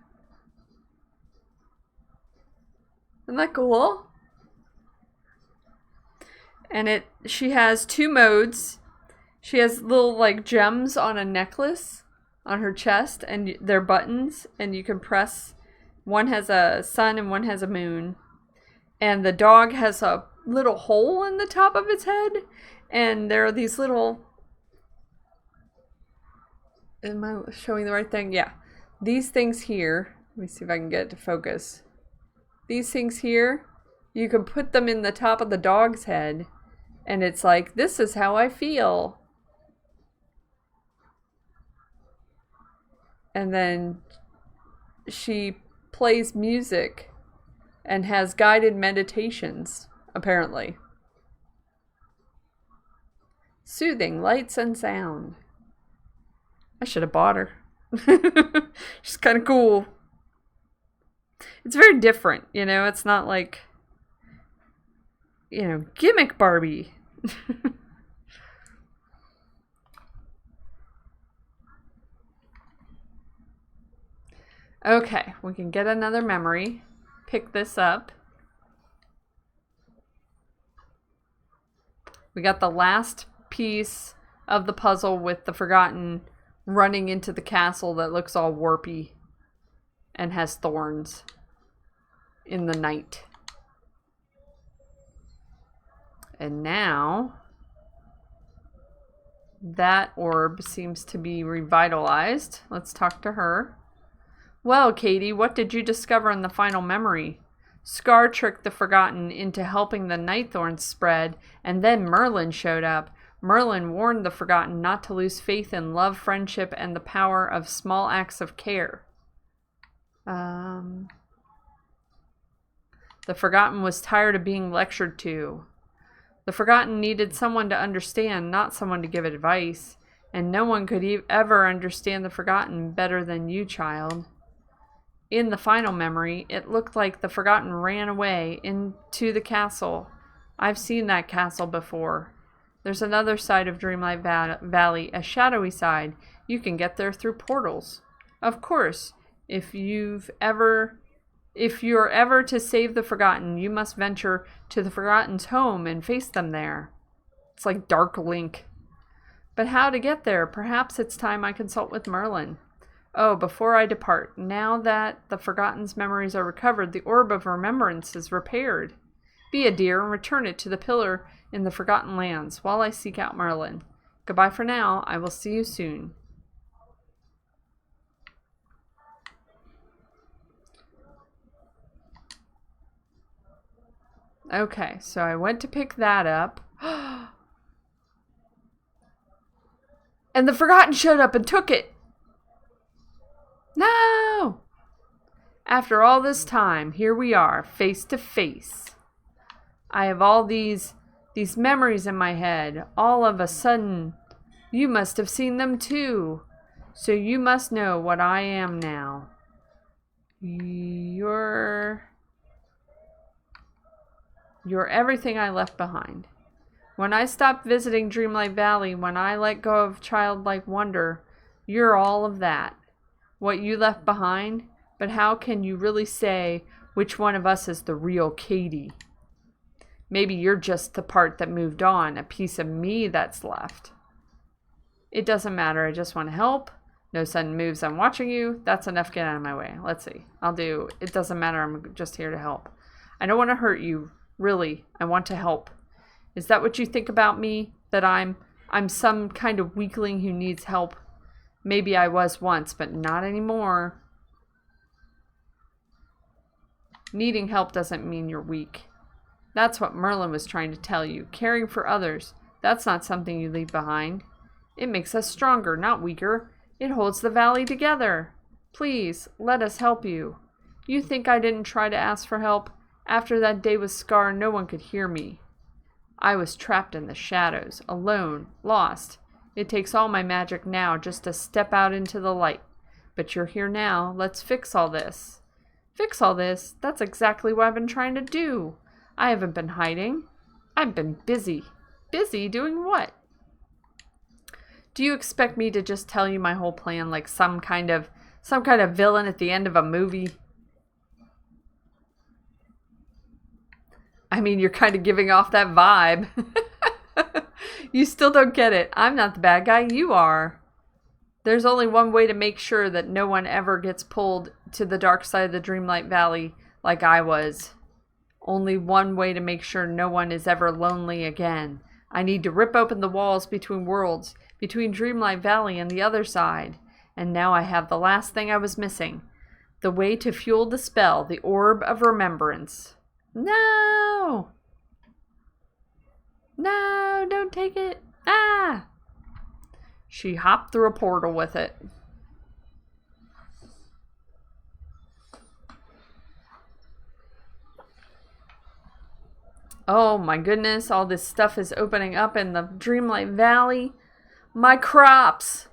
Isn't that cool? And she has 2 modes. She has little like gems on a necklace on her chest, and they're buttons, and you can press. One has a sun and one has a moon. And the dog has a little hole in the top of its head. And there are these little... Am I showing the right thing? Yeah. These things here. Let me see if I can get it to focus. These things here, you can put them in the top of the dog's head. And it's like, this is how I feel. And then she plays music and has guided meditations, apparently. Soothing lights and sound. I should have bought her. She's kind of cool. It's very different, you know? It's not like, you know, gimmick Barbie. Okay, we can get another memory. Pick this up. We got the last piece of the puzzle with the Forgotten running into the castle that looks all warpy and has thorns in the night. And now that orb seems to be revitalized. Let's talk to her. Well, Katie, what did you discover in the final memory? Scar tricked the Forgotten into helping the Nightthorns spread, and then Merlin showed up. Merlin warned the Forgotten not to lose faith in love, friendship, and the power of small acts of care. The Forgotten was tired of being lectured to. The Forgotten needed someone to understand, not someone to give advice. And no one could ever understand the Forgotten better than you, child. In the final memory, it looked like the Forgotten ran away into the castle. I've seen that castle before. There's another side of Dreamlight Valley, a shadowy side. You can get there through portals. Of course, if you're ever to save the Forgotten, you must venture to the Forgotten's home and face them there. It's like Dark Link. But how to get there? Perhaps it's time I consult with Merlin. Oh, before I depart, now that the Forgotten's memories are recovered, the Orb of Remembrance is repaired. Be a dear and return it to the pillar in the Forgotten Lands while I seek out Merlin. Goodbye for now. I will see you soon. Okay, so I went to pick that up. And the Forgotten showed up and took it. No! After all this time, here we are, face to face. I have all these memories in my head. All of a sudden, you must have seen them too. So you must know what I am now. You're everything I left behind. When I stopped visiting Dreamlight Valley, when I let go of childlike wonder, you're all of that. What you left behind, but how can you really say which one of us is the real Katie? Maybe you're just the part that moved on, a piece of me that's left. It doesn't matter, I just want to help. No sudden moves, I'm watching you. That's enough, get out of my way. Let's see. It doesn't matter, I'm just here to help. I don't want to hurt you, really. I want to help. Is that what you think about me? That I'm some kind of weakling who needs help? Maybe I was once, but not anymore. Needing help doesn't mean you're weak. That's what Merlin was trying to tell you. Caring for others, that's not something you leave behind. It makes us stronger, not weaker. It holds the valley together. Please, let us help you. You think I didn't try to ask for help? After that day with Scar, no one could hear me. I was trapped in the shadows, alone, lost. It takes all my magic now just to step out into the light. But you're here now. Let's fix all this. Fix all this? That's exactly what I've been trying to do. I haven't been hiding. I've been busy. Busy doing what? Do you expect me to just tell you my whole plan like some kind of villain at the end of a movie? I mean, you're kind of giving off that vibe. You still don't get it. I'm not the bad guy. You are. There's only one way to make sure that no one ever gets pulled to the dark side of the Dreamlight Valley like I was. Only one way to make sure no one is ever lonely again. I need to rip open the walls between worlds, between Dreamlight Valley and the other side. And now I have the last thing I was missing. The way to fuel the spell, the Orb of Remembrance. No! No, don't take it. Ah! She hopped through a portal with it. Oh my goodness, all this stuff is opening up in the Dreamlight Valley. My crops!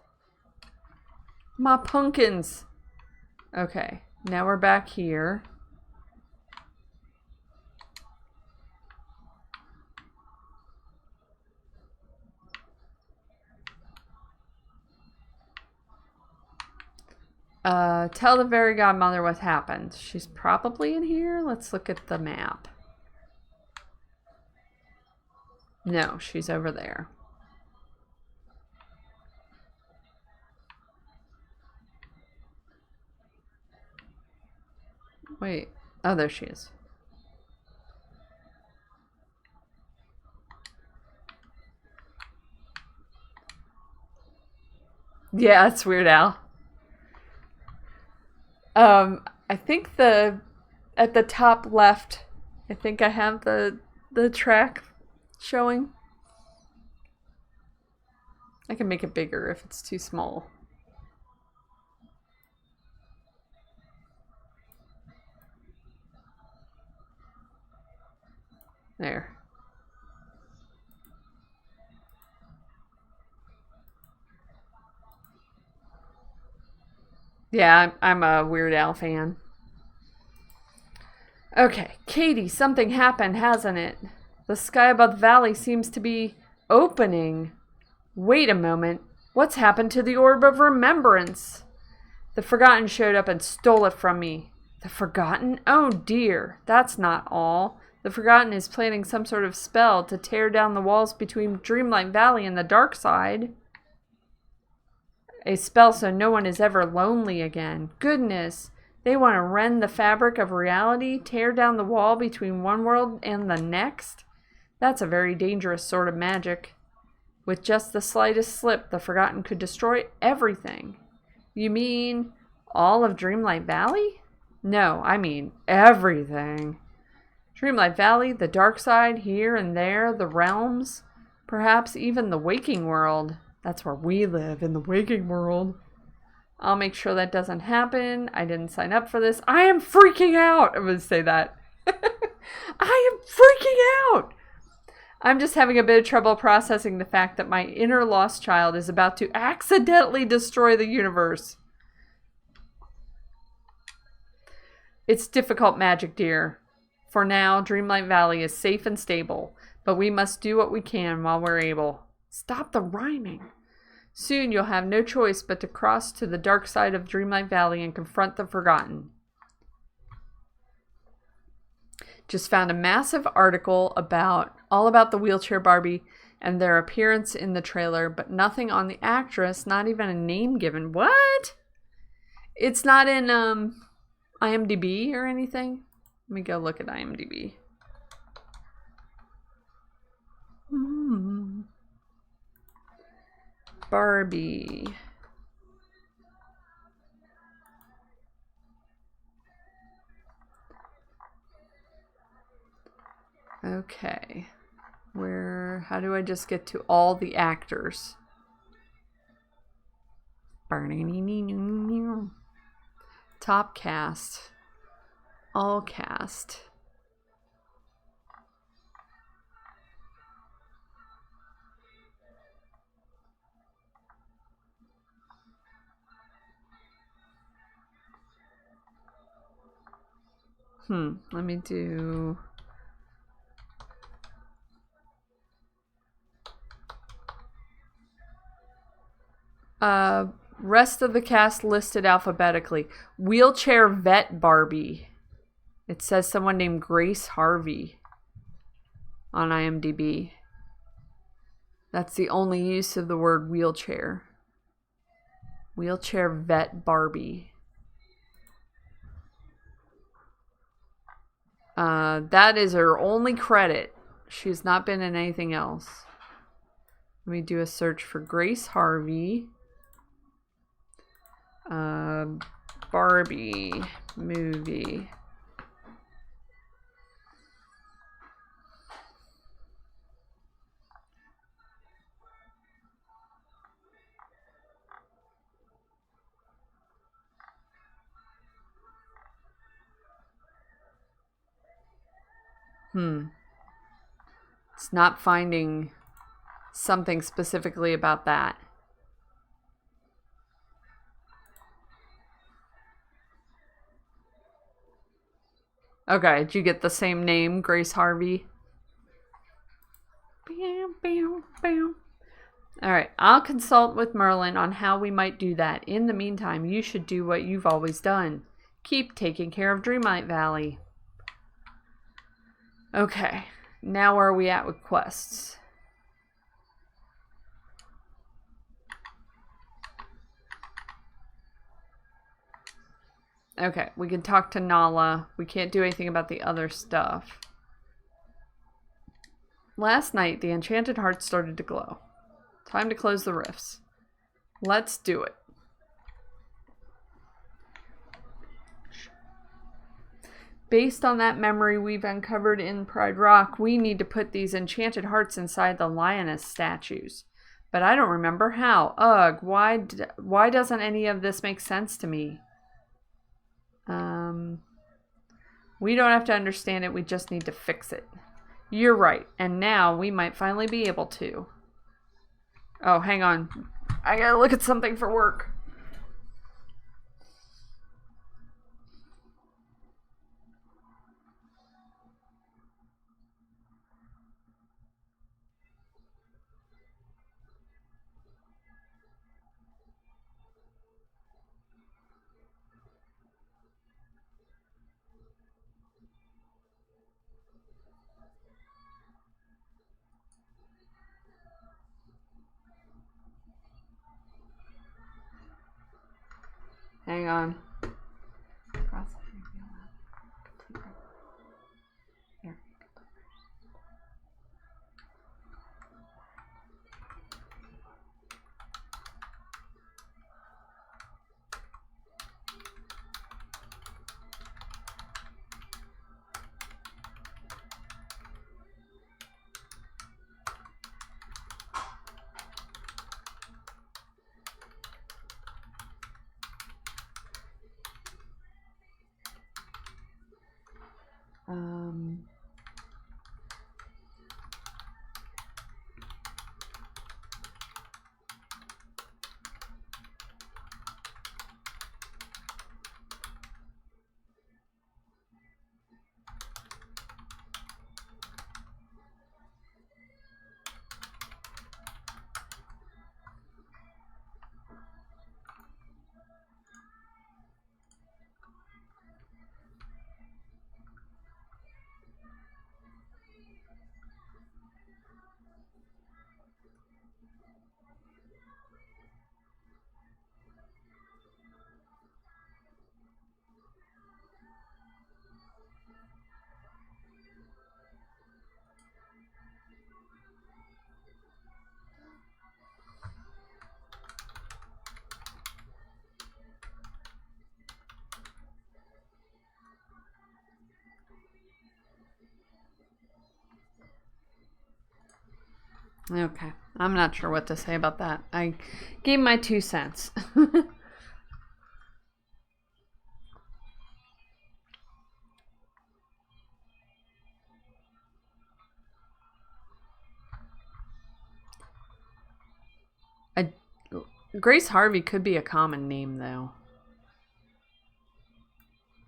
My pumpkins! Okay, now we're back here. Tell the fairy godmother what happened. She's probably in here. Let's look at the map. No, she's over there. Wait. Oh, there she is. Yeah, it's Weird Al. I think at the top left, I think I have the track showing. I can make it bigger if it's too small. There. Yeah, I'm a Weird Al fan. Okay, Katie, something happened, hasn't it? The sky above the valley seems to be opening. Wait a moment. What's happened to the Orb of Remembrance? The Forgotten showed up and stole it from me. The Forgotten? Oh dear, that's not all. The Forgotten is planning some sort of spell to tear down the walls between Dreamlight Valley and the dark side. A spell so no one is ever lonely again. Goodness, they want to rend the fabric of reality, tear down the wall between one world and the next? That's a very dangerous sort of magic. With just the slightest slip, the Forgotten could destroy everything. You mean all of Dreamlight Valley? No, I mean everything. Dreamlight Valley, the dark side, here and there, the realms, perhaps even the waking world. That's where we live, in the waking world. I'll make sure that doesn't happen. I didn't sign up for this. I am freaking out. I'm going to say that. I am freaking out. I'm just having a bit of trouble processing the fact that my inner lost child is about to accidentally destroy the universe. It's difficult magic, dear. For now, Dreamlight Valley is safe and stable, but we must do what we can while we're able. Stop the rhyming. Soon you'll have no choice but to cross to the dark side of Dreamlight Valley and confront the Forgotten. Just found a massive article all about the wheelchair Barbie and their appearance in the trailer, but nothing on the actress, not even a name given. What? It's not in IMDb or anything? Let me go look at IMDb. Barbie. Okay. How do I just get to all the actors? Top cast. All cast. Let me do... rest of the cast listed alphabetically. Wheelchair vet Barbie. It says someone named Grace Harvey on IMDb. That's the only use of the word wheelchair. Wheelchair vet Barbie. That is her only credit. She's not been in anything else. Let me do a search for Grace Harvey. Barbie movie. It's not finding something specifically about that. Okay, did you get the same name, Grace Harvey? Alright, I'll consult with Merlin on how we might do that. In the meantime, you should do what you've always done. Keep taking care of Dreamlight Valley. Okay, now where are we at with quests? Okay, we can talk to Nala. We can't do anything about the other stuff. Last night, the enchanted heart started to glow. Time to close the rifts. Let's do it. Based on that memory we've uncovered in Pride Rock, we need to put these enchanted hearts inside the lioness statues. But I don't remember how. Ugh, why doesn't any of this make sense to me? We don't have to understand it, we just need to fix it. You're right, and now we might finally be able to. Oh, hang on. I gotta look at something for work. Hang on. Here. Um, Okay, I'm not sure what to say about that. I gave my 2 cents. I, Grace Harvey could be a common name, though.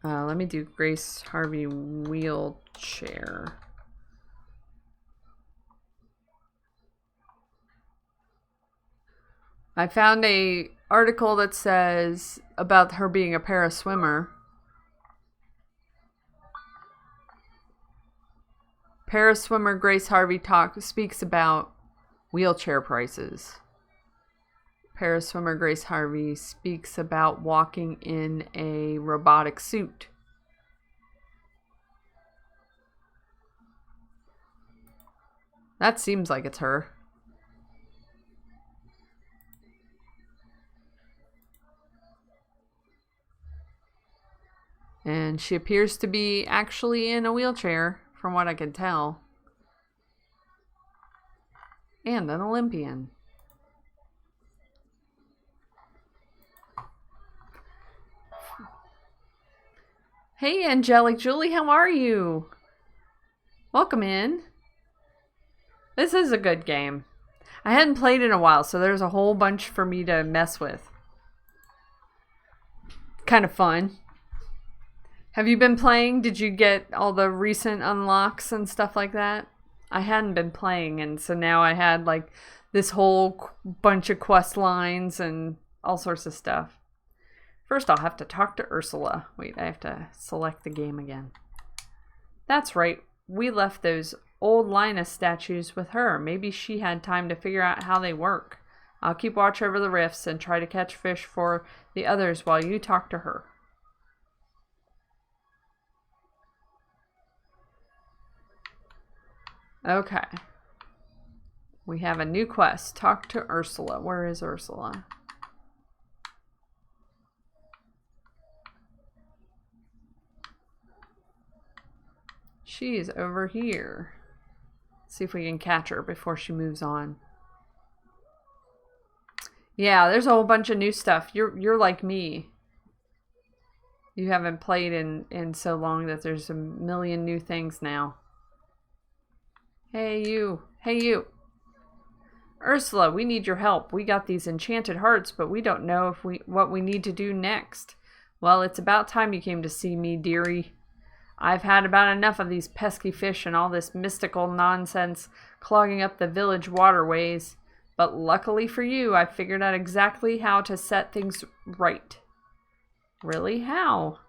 Let me do Grace Harvey wheelchair. I found a article that says about her being a paraswimmer. Paraswimmer Grace Harvey speaks about wheelchair prices. Paraswimmer Grace Harvey speaks about walking in a robotic suit. That seems like it's her. And she appears to be actually in a wheelchair, from what I can tell. And an Olympian. Hey, Angelic Julie, how are you? Welcome in. This is a good game. I hadn't played in a while, so there's a whole bunch for me to mess with. Kind of fun. Have you been playing? Did you get all the recent unlocks and stuff like that? I hadn't been playing, and so now I had like this whole bunch of quest lines and all sorts of stuff. First, I'll have to talk to Ursula. Wait, I have to select the game again. That's right. We left those old Linus statues with her. Maybe she had time to figure out how they work. I'll keep watch over the rifts and try to catch fish for the others while you talk to her. Okay. We have a new quest. Talk to Ursula. Where is Ursula? She's over here. Let's see if we can catch her before she moves on. Yeah, there's a whole bunch of new stuff. You're like me. You haven't played in so long that there's a million new things now. Hey you. Hey you. Ursula, we need your help. We got these enchanted hearts, but we don't know what we need to do next. Well, it's about time you came to see me, dearie. I've had about enough of these pesky fish and all this mystical nonsense clogging up the village waterways. But luckily for you, I figured out exactly how to set things right. Really? How?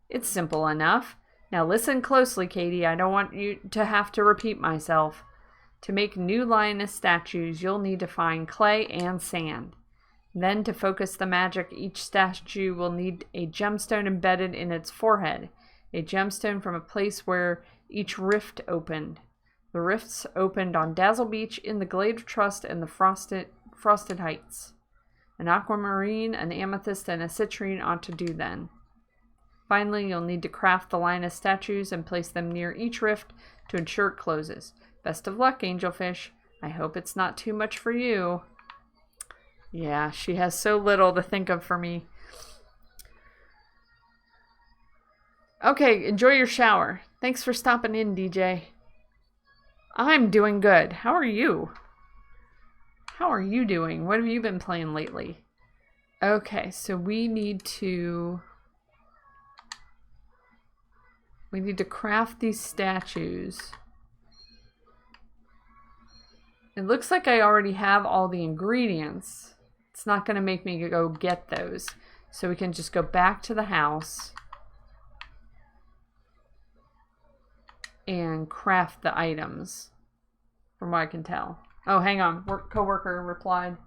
It's simple enough. Now listen closely, Katie. I don't want you to have to repeat myself. To make new lioness statues, you'll need to find clay and sand. Then to focus the magic, each statue will need a gemstone embedded in its forehead. A gemstone from a place where each rift opened. The rifts opened on Dazzle Beach, in the Glade of Trust, and the Frosted Heights. An aquamarine, an amethyst, and a citrine ought to do then. Finally, you'll need to craft the Linus statues and place them near each rift to ensure it closes. Best of luck, Angelfish. I hope it's not too much for you. Yeah, she has so little to think of for me. Okay, enjoy your shower. Thanks for stopping in, DJ. I'm doing good. How are you? How are you doing? What have you been playing lately? Okay, so we need to craft these statues. It looks like I already have all the ingredients. It's not going to make me go get those. So we can just go back to the house and craft the items, from what I can tell. Oh, hang on. Coworker replied.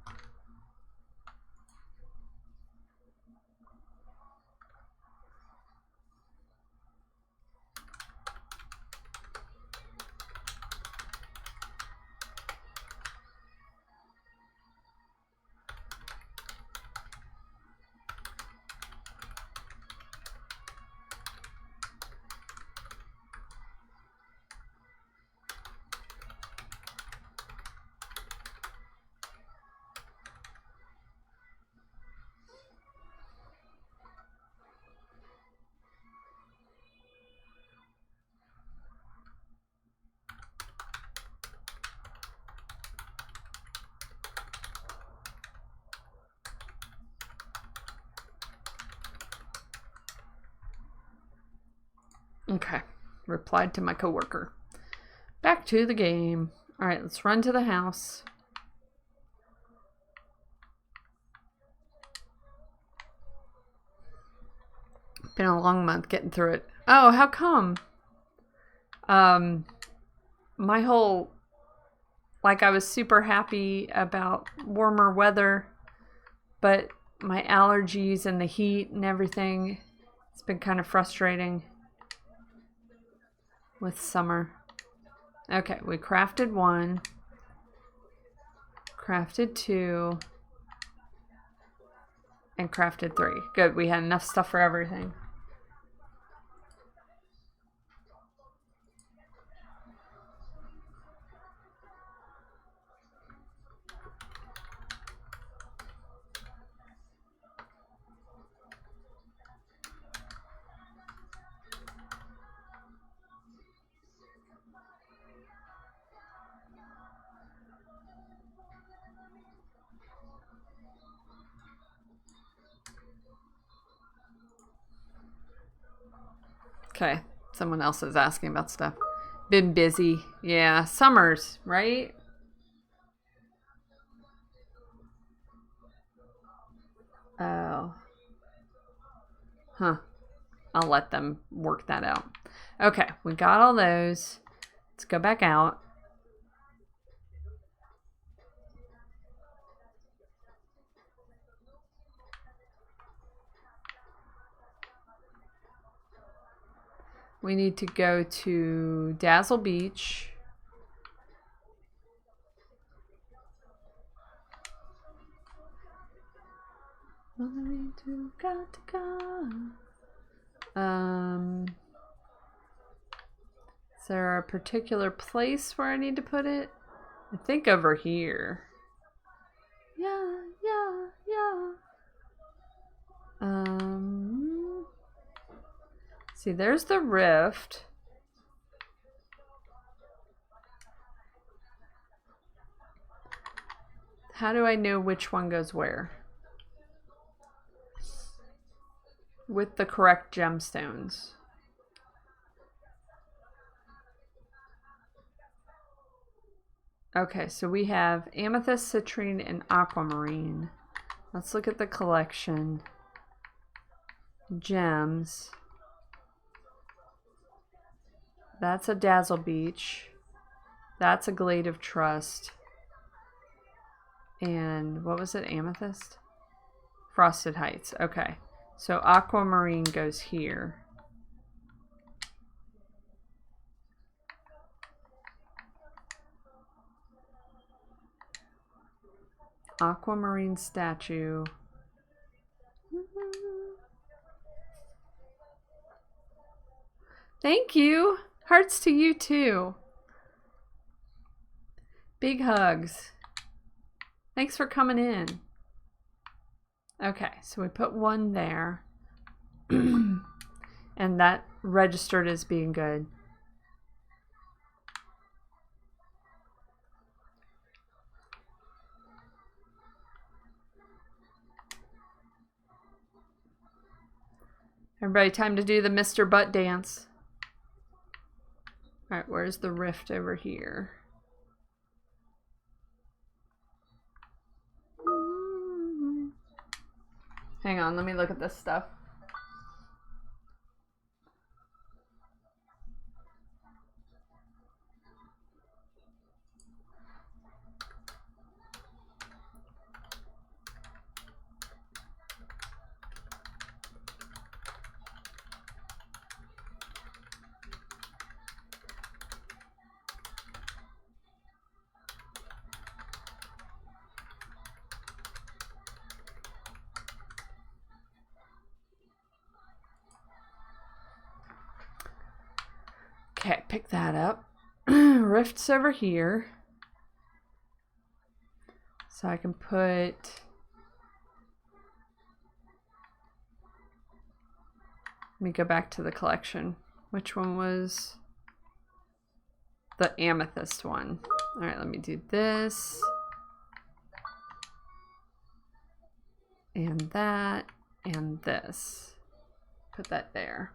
Okay, replied to my coworker. Back to the game. All right, let's run to the house. Been a long month getting through it. Oh, how come? My whole, like, I was super happy about warmer weather, but my allergies and the heat and everything, it's been kind of frustrating with summer. Okay, we crafted 1, crafted 2, and crafted 3. Good, we had enough stuff for everything. Okay, someone else is asking about stuff. Been busy. Yeah, summers, right? Oh. Huh. I'll let them work that out. Okay, we got all those. Let's go back out. We need to go to Dazzle Beach. Is there a particular place where I need to put it? I think over here. Yeah. See, there's the rift. How do I know which one goes where? With the correct gemstones. Okay, so we have amethyst, citrine, and aquamarine. Let's look at the collection. Gems. That's a Dazzle Beach. That's a Glade of Trust. And what was it? Amethyst? Frosted Heights. Okay. So aquamarine goes here. Aquamarine statue. Thank you. Hearts to you too. Big hugs. Thanks for coming in. Okay, so we put 1 there. And that registered as being good. Everybody, time to do the Mr. Butt dance. Alright, where's the rift over here? Hang on, let me look at this stuff. Okay, pick that up. Rifts over here. So I can put... Let me go back to the collection. Which one was... The amethyst one. Alright, let me do this. And that. And this. Put that there.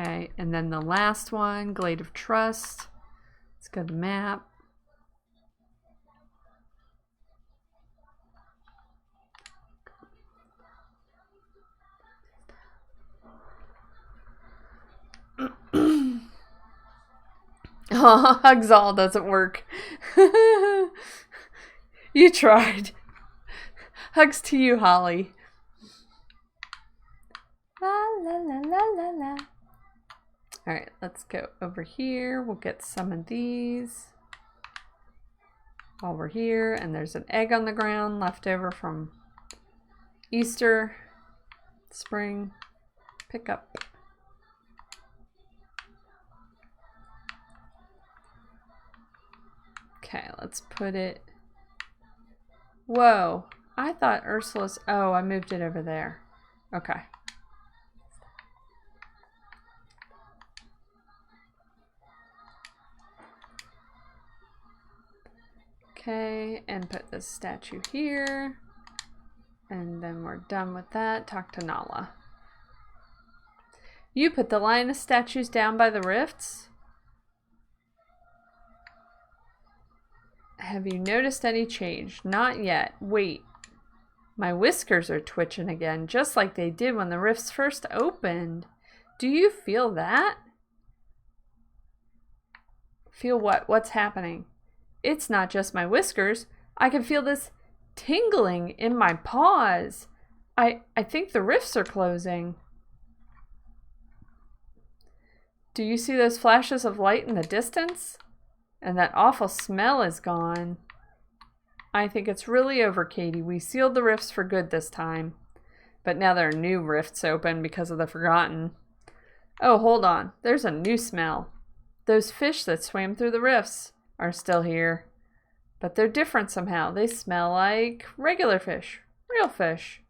Okay, and then the last one, Glade of Trust. Let's go to the map. Oh, hugs all doesn't work. You tried. Hugs to you, Holly. La la la la la la. Alright, let's go over here. We'll get some of these while we're here. And there's an egg on the ground left over from Easter, spring. Pick up. Okay, let's put it... Whoa, I thought Ursula's... Oh, I moved it over there. Okay. Okay, and put this statue here. And then we're done with that. Talk to Nala. You put the line of statues down by the rifts? Have you noticed any change? Not yet. Wait. My whiskers are twitching again, just like they did when the rifts first opened. Do you feel that? Feel what? What's happening? It's not just my whiskers. I can feel this tingling in my paws. I think the rifts are closing. Do you see those flashes of light in the distance? And that awful smell is gone. I think it's really over, Katie. We sealed the rifts for good this time. But now there are new rifts open because of the Forgotten. Oh, hold on. There's a new smell. Those fish that swam through the rifts are still here. But they're different somehow. They smell like regular fish. Real fish.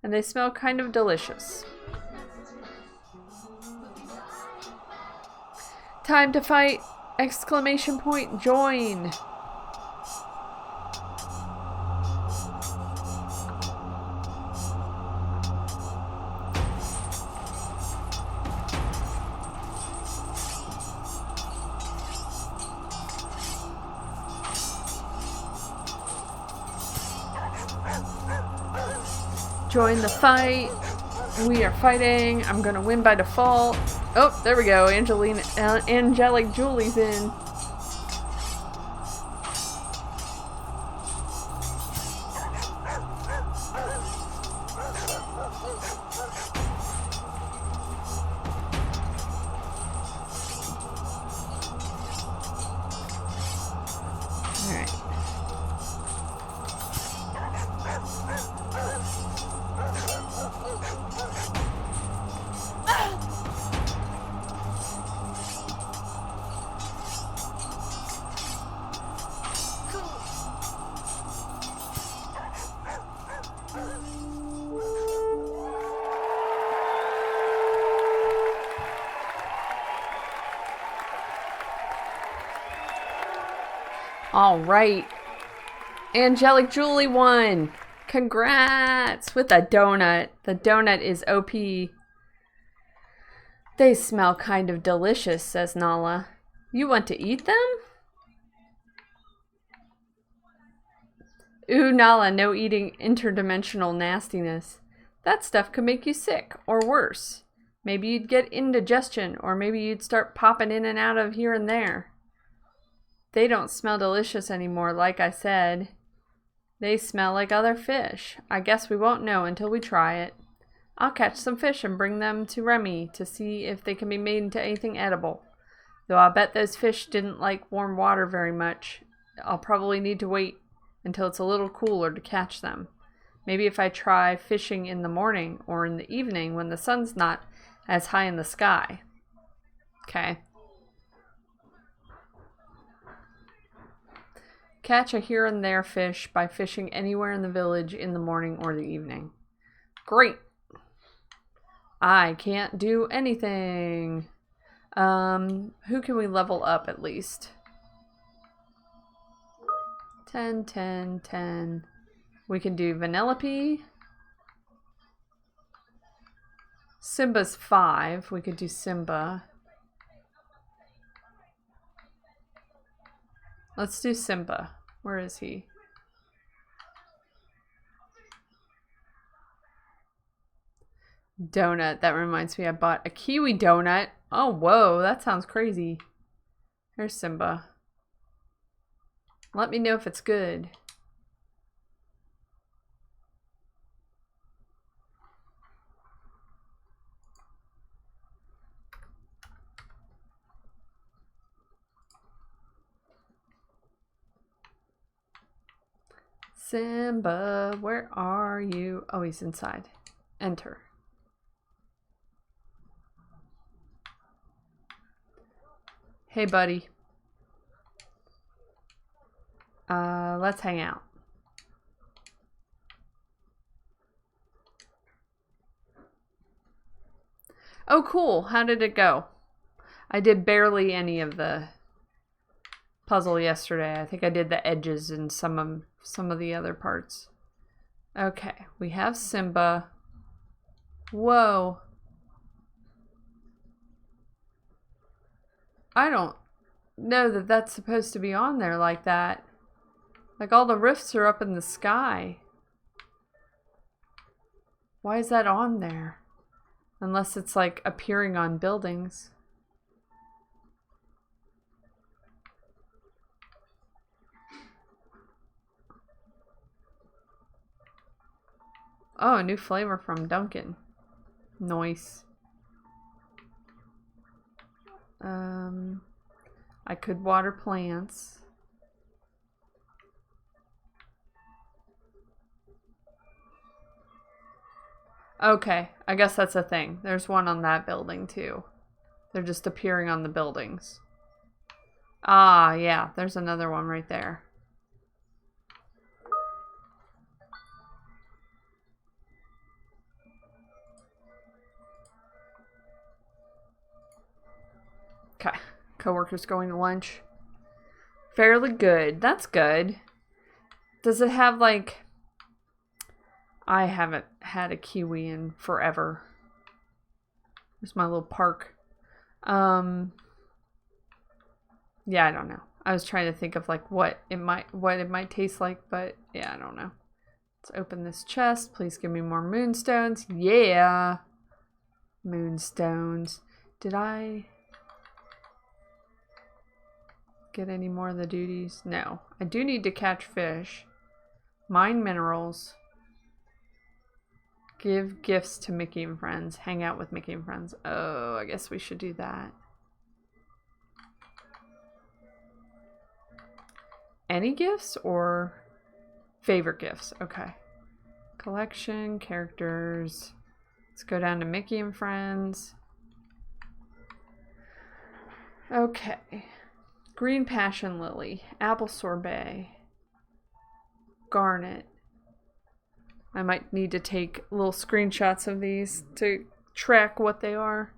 And they smell kind of delicious. Time to fight! Exclamation point, join! Join the fight. We are fighting. I'm gonna win by default. Oh, there we go. Angelic Julie's in. Alright. All right. Angelic Julie won. Congrats with a donut. The donut is OP. They smell kind of delicious, says Nala. You want to eat them? Ooh, Nala, no eating interdimensional nastiness. That stuff could make you sick, or worse. Maybe you'd get indigestion, or maybe you'd start popping in and out of here and there. They don't smell delicious anymore, like I said. They smell like other fish. I guess we won't know until we try it. I'll catch some fish and bring them to Remy to see if they can be made into anything edible. Though I'll bet those fish didn't like warm water very much. I'll probably need to wait until it's a little cooler to catch them. Maybe if I try fishing in the morning or in the evening when the sun's not as high in the sky. Okay. Catch a here and there fish by fishing anywhere in the village in the morning or the evening. Great. I can't do anything. Who can we level up at least? 10, 10, 10. We can do Vanellope. Simba's 5. We could do Simba. Let's do Simba. Where is he? Donut. That reminds me, I bought a kiwi donut. Oh, whoa. That sounds crazy. Here's Simba. Let me know if it's good. Simba, where are you? Oh, he's inside. Enter. Hey, buddy. Let's hang out. Oh, cool. How did it go? I did barely any of the puzzle yesterday. I think I did the edges and some of the other parts. Okay, we have Simba. Whoa. I don't know that that's supposed to be on there like that. Like all the rifts are up in the sky. Why is that on there? Unless it's like appearing on buildings. Oh, a new flavor from Dunkin'. Nice. I could water plants. Okay, I guess that's a thing. There's one on that building too. They're just appearing on the buildings. Ah, yeah, there's another one right there. Okay, coworkers going to lunch. Fairly good. That's good. Does it have like... I haven't had a kiwi in forever. There's my little park. Yeah, I don't know. I was trying to think of like what it might taste like, but yeah, I don't know. Let's open this chest. Please give me more moonstones. Yeah. Moonstones. Did I get any more of the duties? No. I do need to catch fish. Mine minerals. Give gifts to Mickey and friends. Hang out with Mickey and friends. Oh, I guess we should do that. Any gifts or favorite gifts? Okay. Collection, characters. Let's go down to Mickey and friends. Okay. Green passion lily. Apple sorbet. Garnet. I might need to take little screenshots of these to track what they are.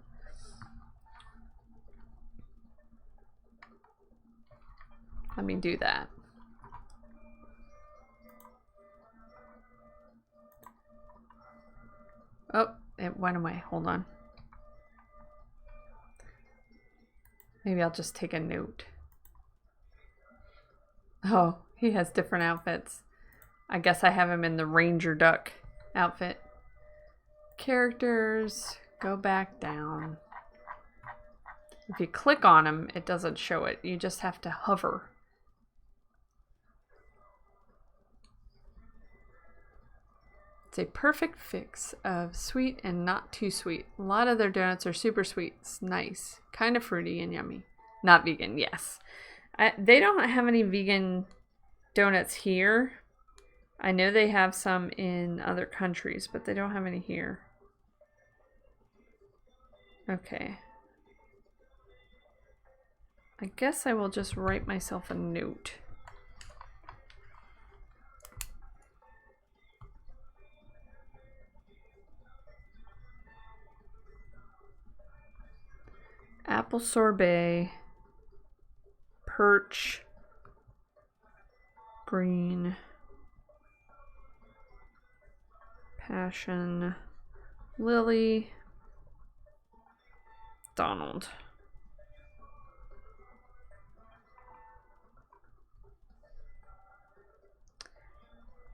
Let me do that. Oh, it went away. Hold on. Maybe I'll just take a note. Oh, he has different outfits. I guess I have him in the Ranger Duck outfit. Characters, go back down. If you click on him, it doesn't show it. You just have to hover. It's a perfect fix of sweet and not too sweet. A lot of their donuts are super sweet. It's nice. Kind of fruity and yummy. Not vegan, yes. They don't have any vegan donuts here. I know they have some in other countries, but they don't have any here. Okay. I guess I will just write myself a note. Apple sorbet, perch, green, passion, lily, Donald.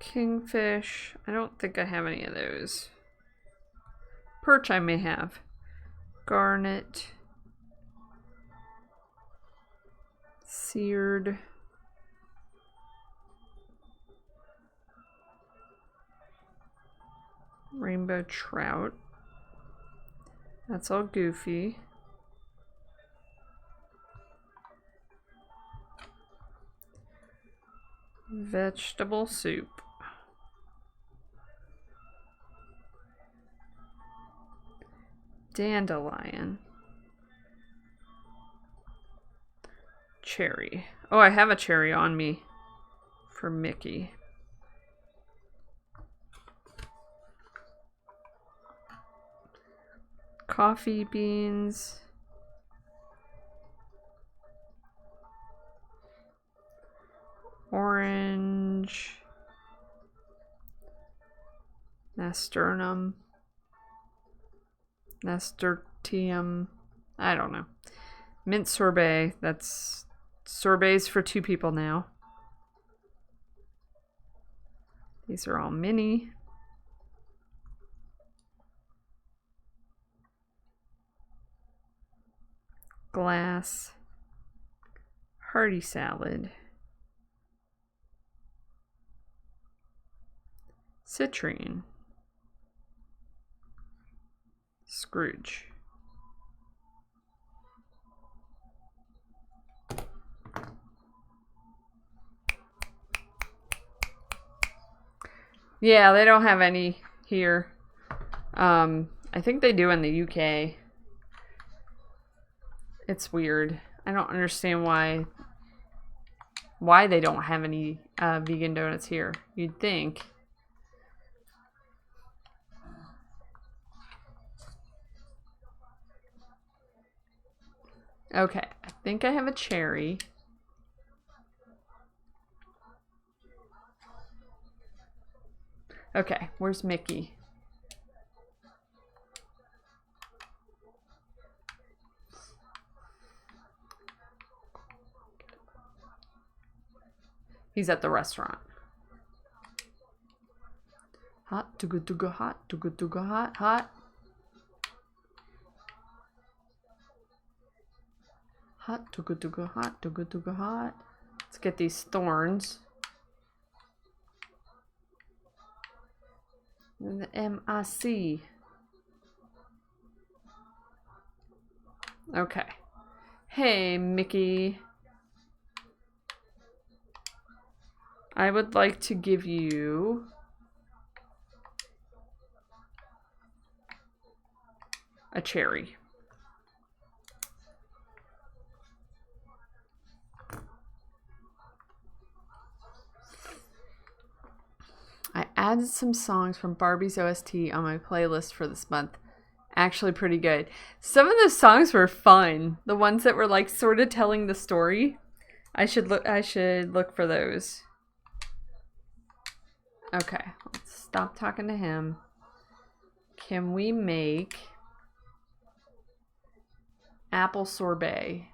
Kingfish, I don't think I have any of those. Perch I may have. Garnet. Seared. Rainbow trout. That's all goofy. Vegetable soup. Dandelion. Cherry. Oh, I have a cherry on me for Mickey. Coffee beans. Orange. Nasturtium. Nasturtium. I don't know. Mint sorbet. That's sorbets for 2 people now. These are all mini. Glass. Hearty salad. Citrine. Scrooge. Yeah, they don't have any here. I think they do in the UK. It's weird. I don't understand why they don't have any vegan donuts here. You'd think. Okay, I think I have a cherry. Okay, where's Mickey? He's at the restaurant. Hot, too good to go hot, too good to go hot, hot. Hot, too good to go hot, too good to go hot. Let's get these thorns. And the M-I-C. Okay. Hey, Mickey. I would like to give you a cherry. I added some songs from Barbie's OST on my playlist for this month. Actually pretty good. Some of the songs were fun. The ones that were like sort of telling the story. I should look for those. Okay, let's stop talking to him. Can we make apple sorbet?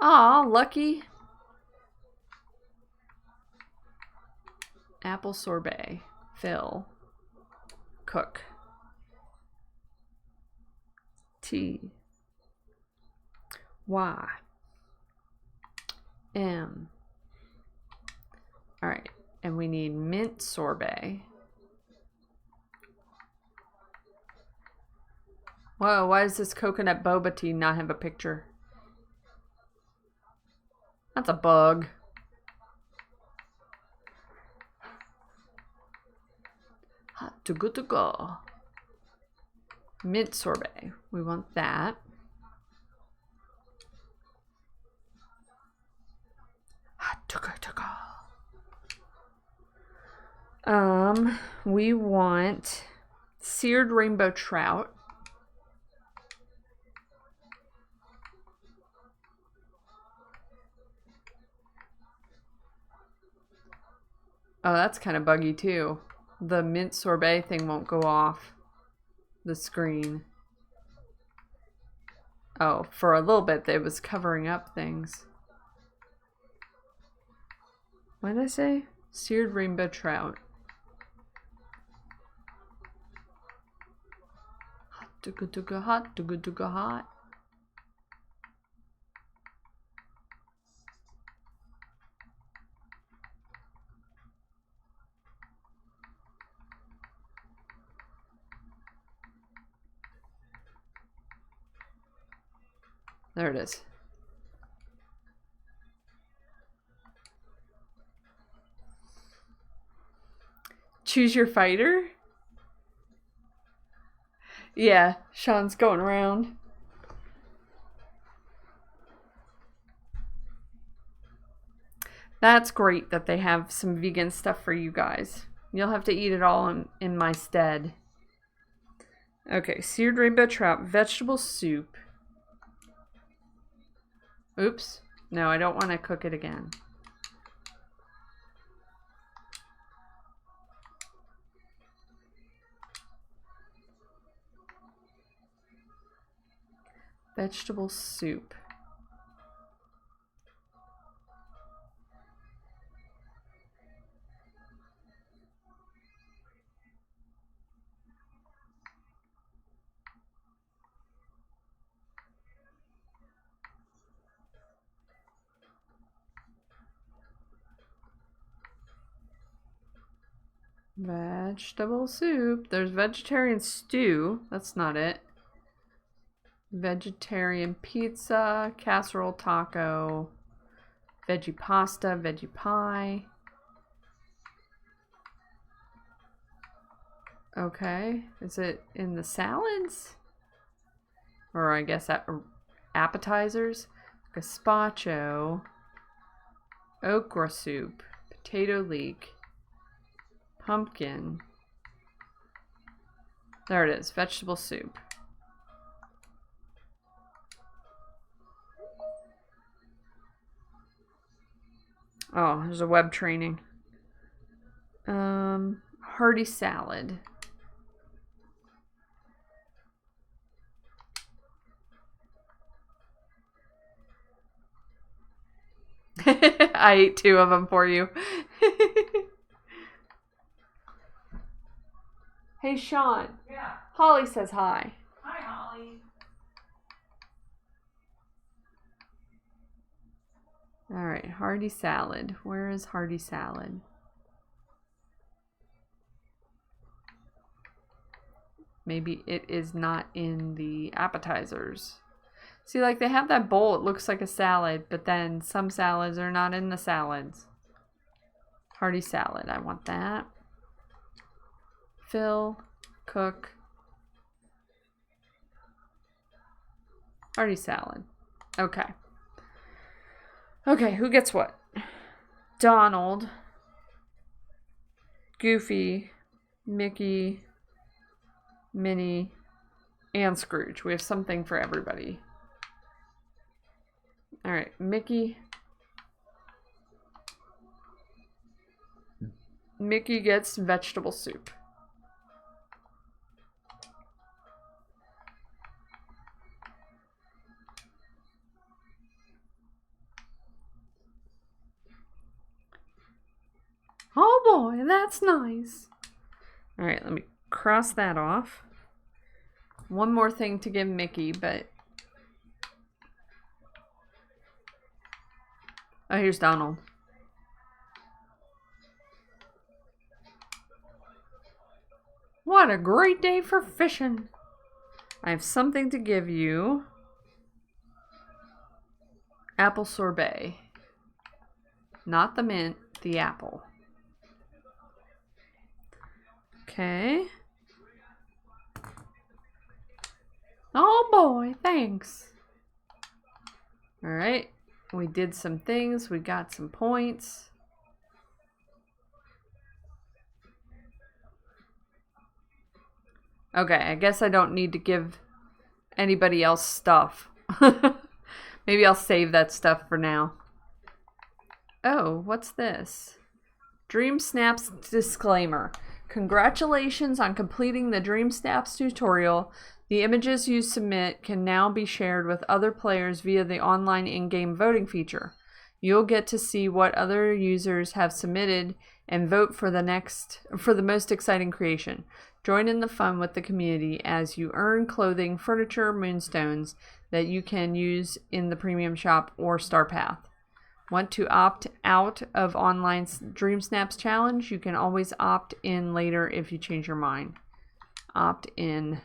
Aw, lucky. Apple sorbet. Fill. Cook. T. Y. M. All right. And we need mint sorbet. Whoa, why does this coconut boba tea not have a picture? That's a bug. Hot to good to go. Mint sorbet. We want that. Hot to good to go. We want seared rainbow trout. Oh, that's kind of buggy too. The mint sorbet thing won't go off the screen. Oh, for a little bit it was covering up things. What did I say? Seared rainbow trout. Hot to go hot to go hot. There it is. Choose your fighter? Yeah, Sean's going around. That's great that they have some vegan stuff for you guys. You'll have to eat it all in my stead. Okay, seared rainbow trout, vegetable soup. Oops. No, I don't want to cook it again. Vegetable soup. Vegetable soup. There's vegetarian stew. That's not it. Vegetarian pizza, casserole taco, veggie pasta, veggie pie. Okay. Is it in the salads? Or I guess appetizers? Gazpacho, okra soup, potato leek, pumpkin. There it is, vegetable soup. Oh, there's a web training. Hearty salad. I ate 2 of them for you. Hey, Sean. Yeah. Holly says hi. Hi, Holly. All right, hearty salad. Where is hearty salad? Maybe it is not in the appetizers. See, like they have that bowl, it looks like a salad, but then some salads are not in the salads. Hearty salad, I want that. Fill, cook. Hearty salad. Okay. Okay, who gets what? Donald, Goofy, Mickey, Minnie, and Scrooge. We have something for everybody. All right, Mickey. Mickey gets vegetable soup. Oh boy, that's nice. All right, let me cross that off. One more thing to give Mickey, but... Oh, here's Donald. What a great day for fishing. I have something to give you. Apple sorbet. Not the mint, the apple. Okay. Oh boy, thanks. Alright, we did some things, we got some points. Okay, I guess I don't need to give anybody else stuff. Maybe I'll save that stuff for now. Oh, what's this? Dream Snaps disclaimer. Congratulations on completing the Dream Snaps tutorial. The images you submit can now be shared with other players via the online in-game voting feature. You'll get to see what other users have submitted and vote for the most exciting creation. Join in the fun with the community as you earn clothing, furniture, moonstones that you can use in the premium shop or Star Path. Want to opt out of online Dream Snaps challenge? You can always opt in later if you change your mind. Opt in.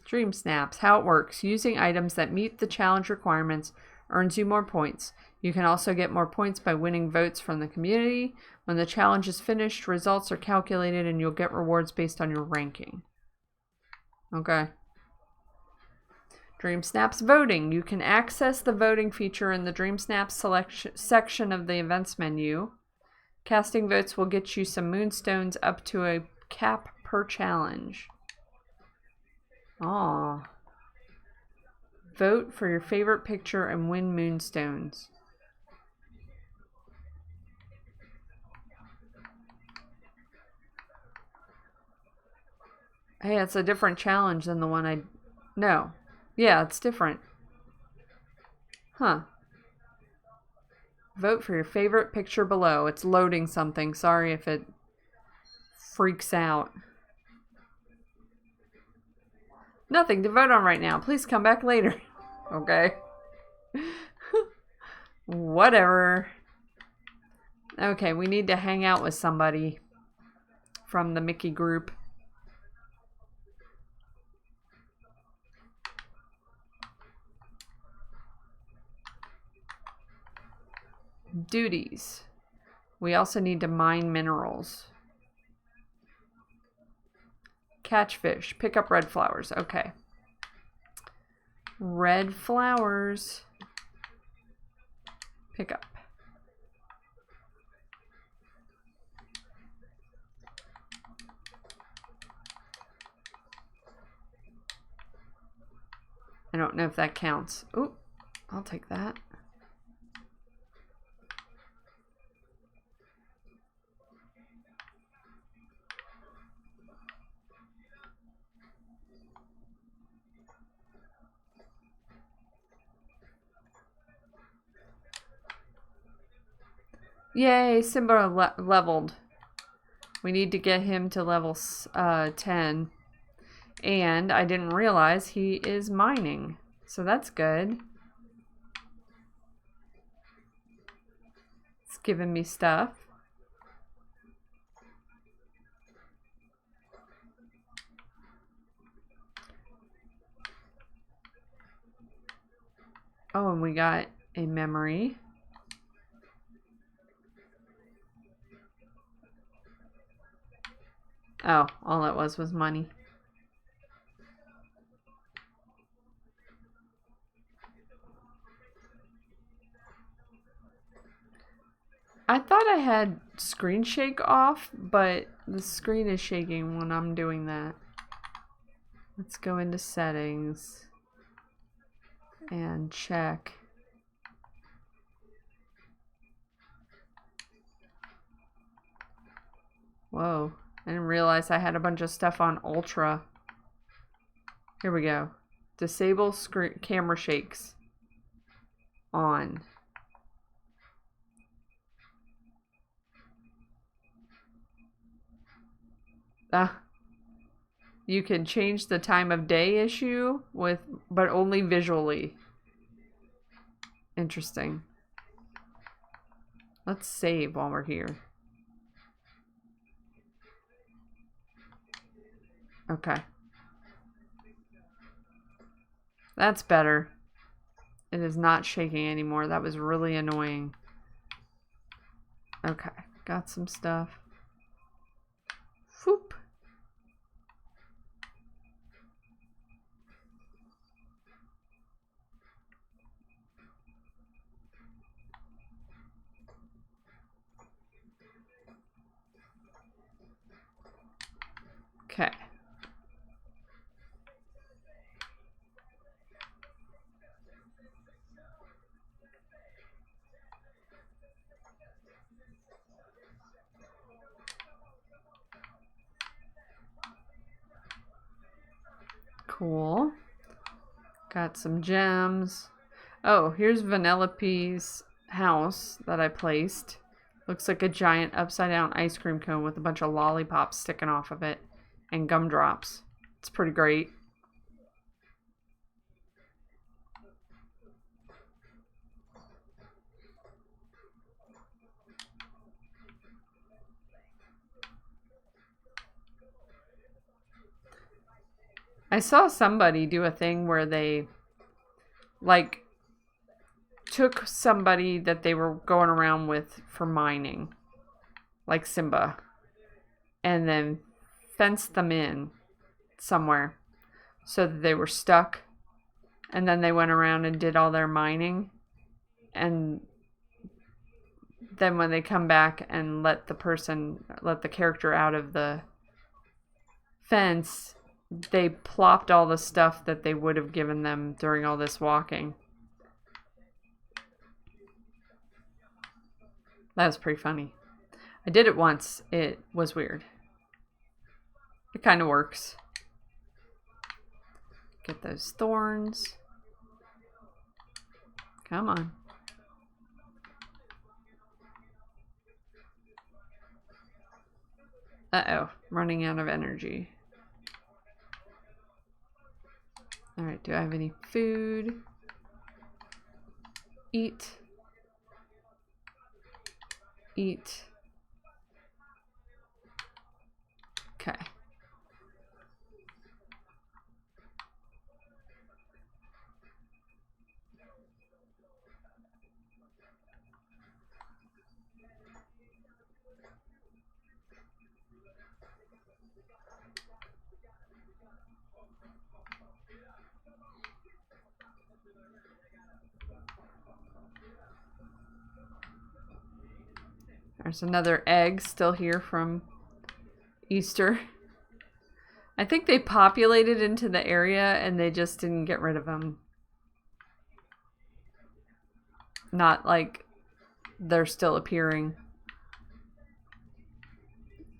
Dream Snaps, how it works. Using items that meet the challenge requirements earns you more points. You can also get more points by winning votes from the community. When the challenge is finished, results are calculated and you'll get rewards based on your ranking. Okay. Dream Snaps voting. You can access the voting feature in the Dream Snaps selection section of the events menu. Casting votes will get you some moonstones up to a cap per challenge. Aww. Vote for your favorite picture and win moonstones. Hey, it's a different challenge than the one I... No. Yeah, it's different. Huh. Vote for your favorite picture below. It's loading something. Sorry if it freaks out. Nothing to vote on right now. Please come back later. Okay. Whatever. Okay, we need to hang out with somebody from the Mickey group. Duties. We also need to mine minerals. Catch fish. Pick up red flowers. Okay. Red flowers. Pick up. I don't know if that counts. Ooh, I'll take that. Yay, Simba leveled. We need to get him to level 10. And I didn't realize he is mining. So that's good. It's giving me stuff. Oh, and we got a memory. Oh, all it was money. I thought I had screen shake off, but the screen is shaking when I'm doing that. Let's go into settings and check. Whoa. I didn't realize I had a bunch of stuff on ultra. Here we go. Disable camera shakes. On. You can change the time of day issue but only visually. Interesting. Let's save while we're here. Okay. That's better. It is not shaking anymore. That was really annoying. Okay. Got some stuff. Whoop. Okay. Cool. Got some gems. Oh, here's Vanellope's house that I placed. Looks like a giant upside down ice cream cone with a bunch of lollipops sticking off of it and gumdrops. It's pretty great. I saw somebody do a thing where they like took somebody that they were going around with for mining, like Simba, and then fenced them in somewhere so that they were stuck, and then they went around and did all their mining, and then when they come back and let the character out of the fence, they plopped all the stuff that they would have given them during all this walking. That was pretty funny. I did it once. It was weird. It kind of works. Get those thorns. Come on. Uh-oh. Running out of energy. Alright, do I have any food? Eat. Eat. Okay. There's another egg still here from Easter. I think they populated into the area and they just didn't get rid of them. Not like they're still appearing.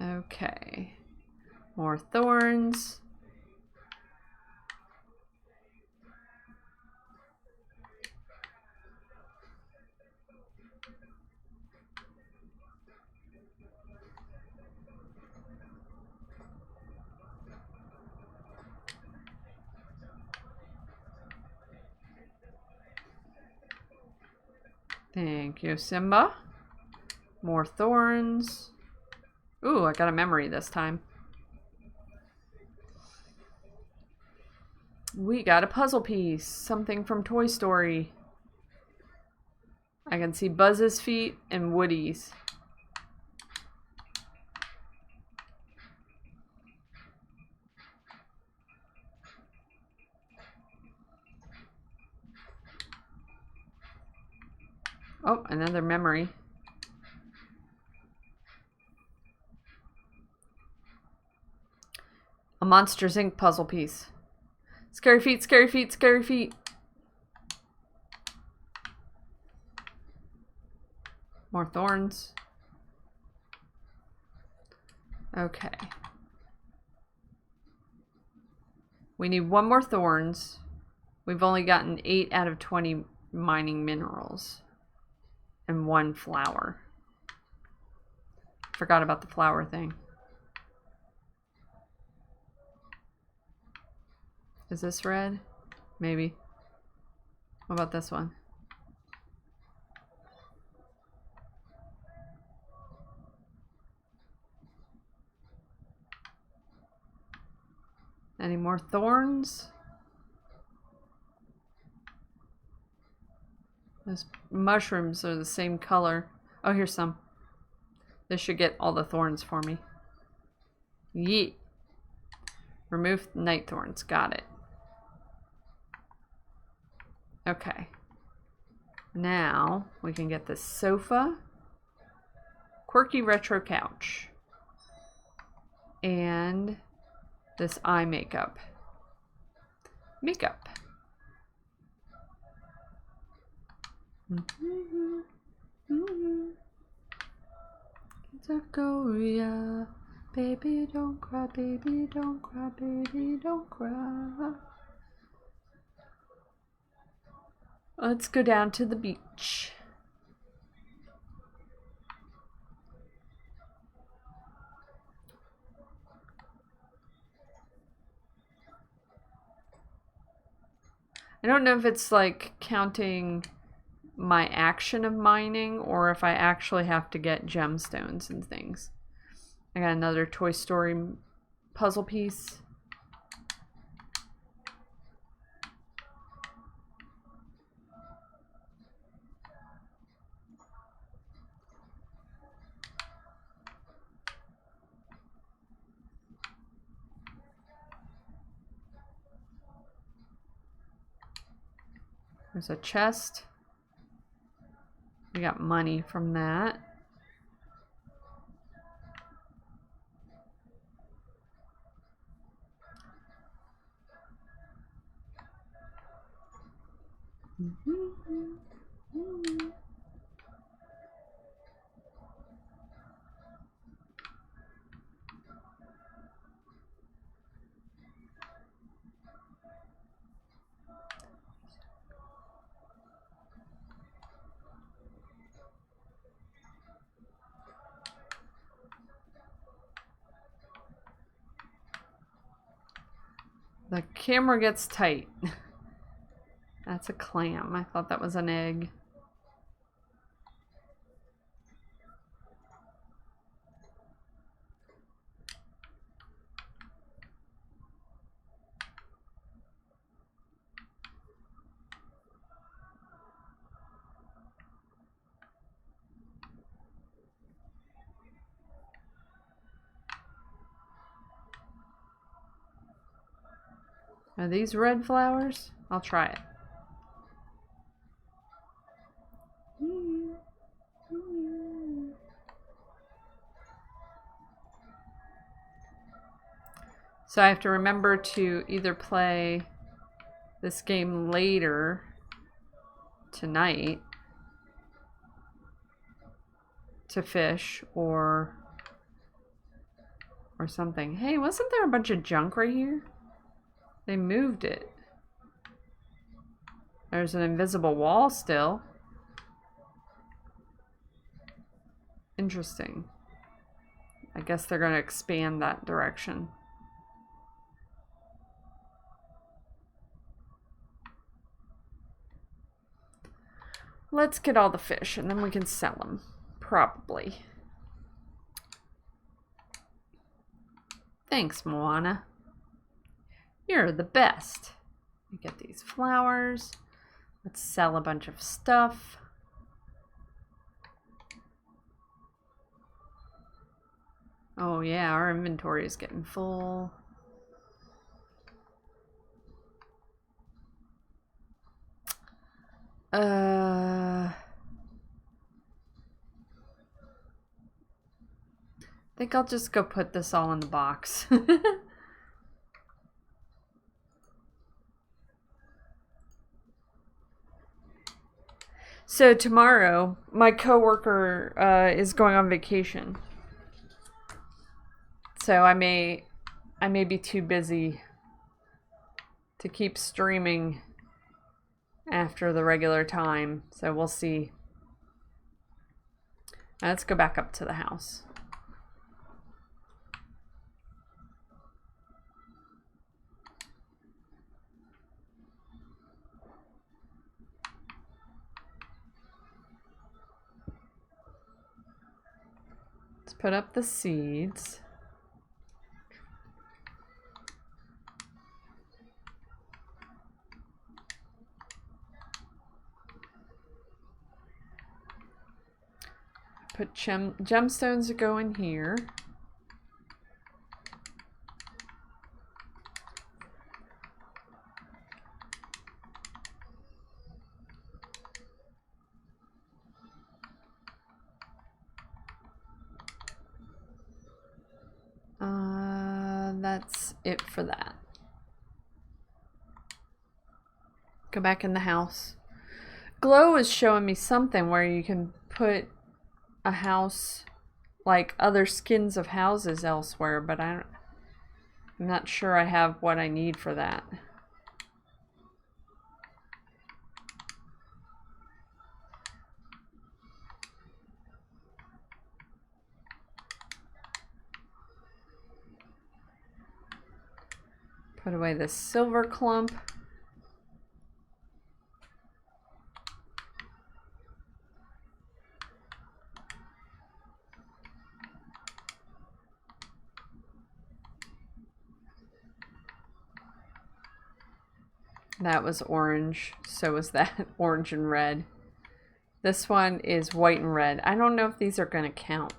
Okay. More thorns. Thank you, Simba. More thorns. Ooh, I got a memory this time. We got a puzzle piece. Something from Toy Story. I can see Buzz's feet and Woody's. Oh, another memory. A Monsters Inc. puzzle piece. Scary feet, scary feet, scary feet. More thorns. Okay. We need 1 more thorns. We've only gotten 8 out of 20 mining minerals. And 1 flower. Forgot about the flower thing. Is this red? Maybe. What about this one? Any more thorns? Those mushrooms are the same color. Oh, here's some. This should get all the thorns for me. Yeet. Remove night thorns. Got it. Okay. Now we can get this sofa. Quirky retro couch. And this eye makeup. Makeup. Zagoria, baby don't cry, baby don't cry, baby don't cry. Let's go down to the beach. I don't know if it's like counting my action of mining or if I actually have to get gemstones and things. I got another Toy Story puzzle piece. There's a chest. We got money from that. The camera gets tight. That's a clam. I thought that was an egg. Are these red flowers? I'll try it. So I have to remember to either play this game later tonight to fish or something. Hey, wasn't there a bunch of junk right here? They moved it. There's an invisible wall still. Interesting. I guess they're going to expand that direction. Let's get all the fish and then we can sell them. Probably. Thanks, Moana. You're the best. We get these flowers. Let's sell a bunch of stuff. Oh yeah, our inventory is getting full. I think I'll just go put this all in the box. So tomorrow, my coworker is going on vacation. So I may be too busy to keep streaming after the regular time. So we'll see. Now let's go back up to the house. Let's put up the seeds. Put gemstones to go in here. That's it for that. Go back in the house. Glow is showing me something where you can put a house, like other skins of houses elsewhere, but I'm not sure I have what I need for that. Put away this silver clump. That was orange, so was that orange and red. This one is white and red. I don't know if these are going to count.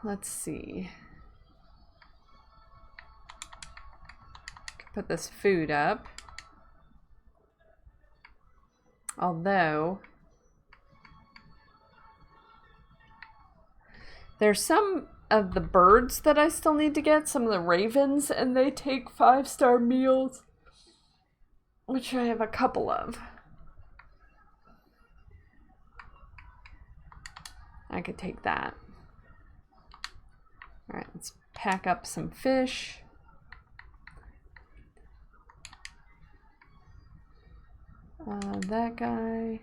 Let's see. Put this food up. Although there's some of the birds that I still need to get, some of the ravens, and they take 5-star meals, which I have a couple of. I could take that. All right, let's pack up some fish. That guy.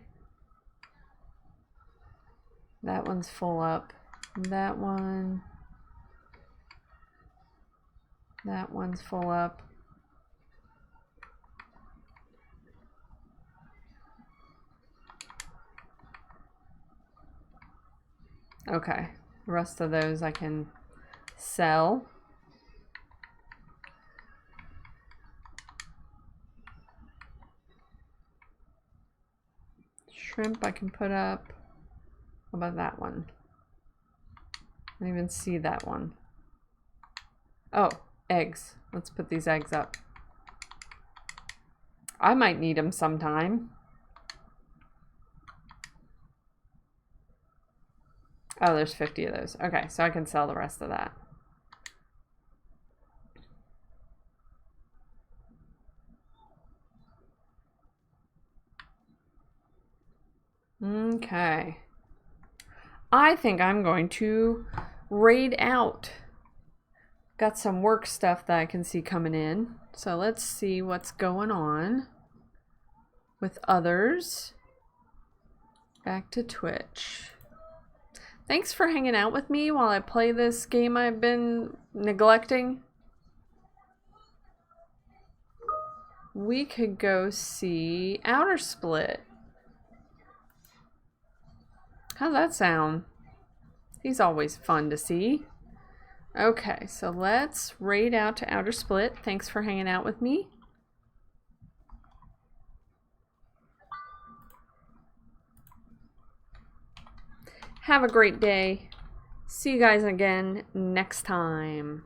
That one's full up. That one. That one's full up. Okay, the rest of those I can sell. Shrimp I can put up. How about that one? I don't even see that one. Oh, eggs. Let's put these eggs up. I might need them sometime. Oh, there's 50 of those. Okay, so I can sell the rest of that. Okay. I think I'm going to raid out. Got some work stuff that I can see coming in. So let's see what's going on with others. Back to Twitch. Thanks for hanging out with me while I play this game I've been neglecting. We could go see Outer Split. How's that sound? He's always fun to see. Okay, so let's raid out to Outer Split. Thanks for hanging out with me. Have a great day. See you guys again next time.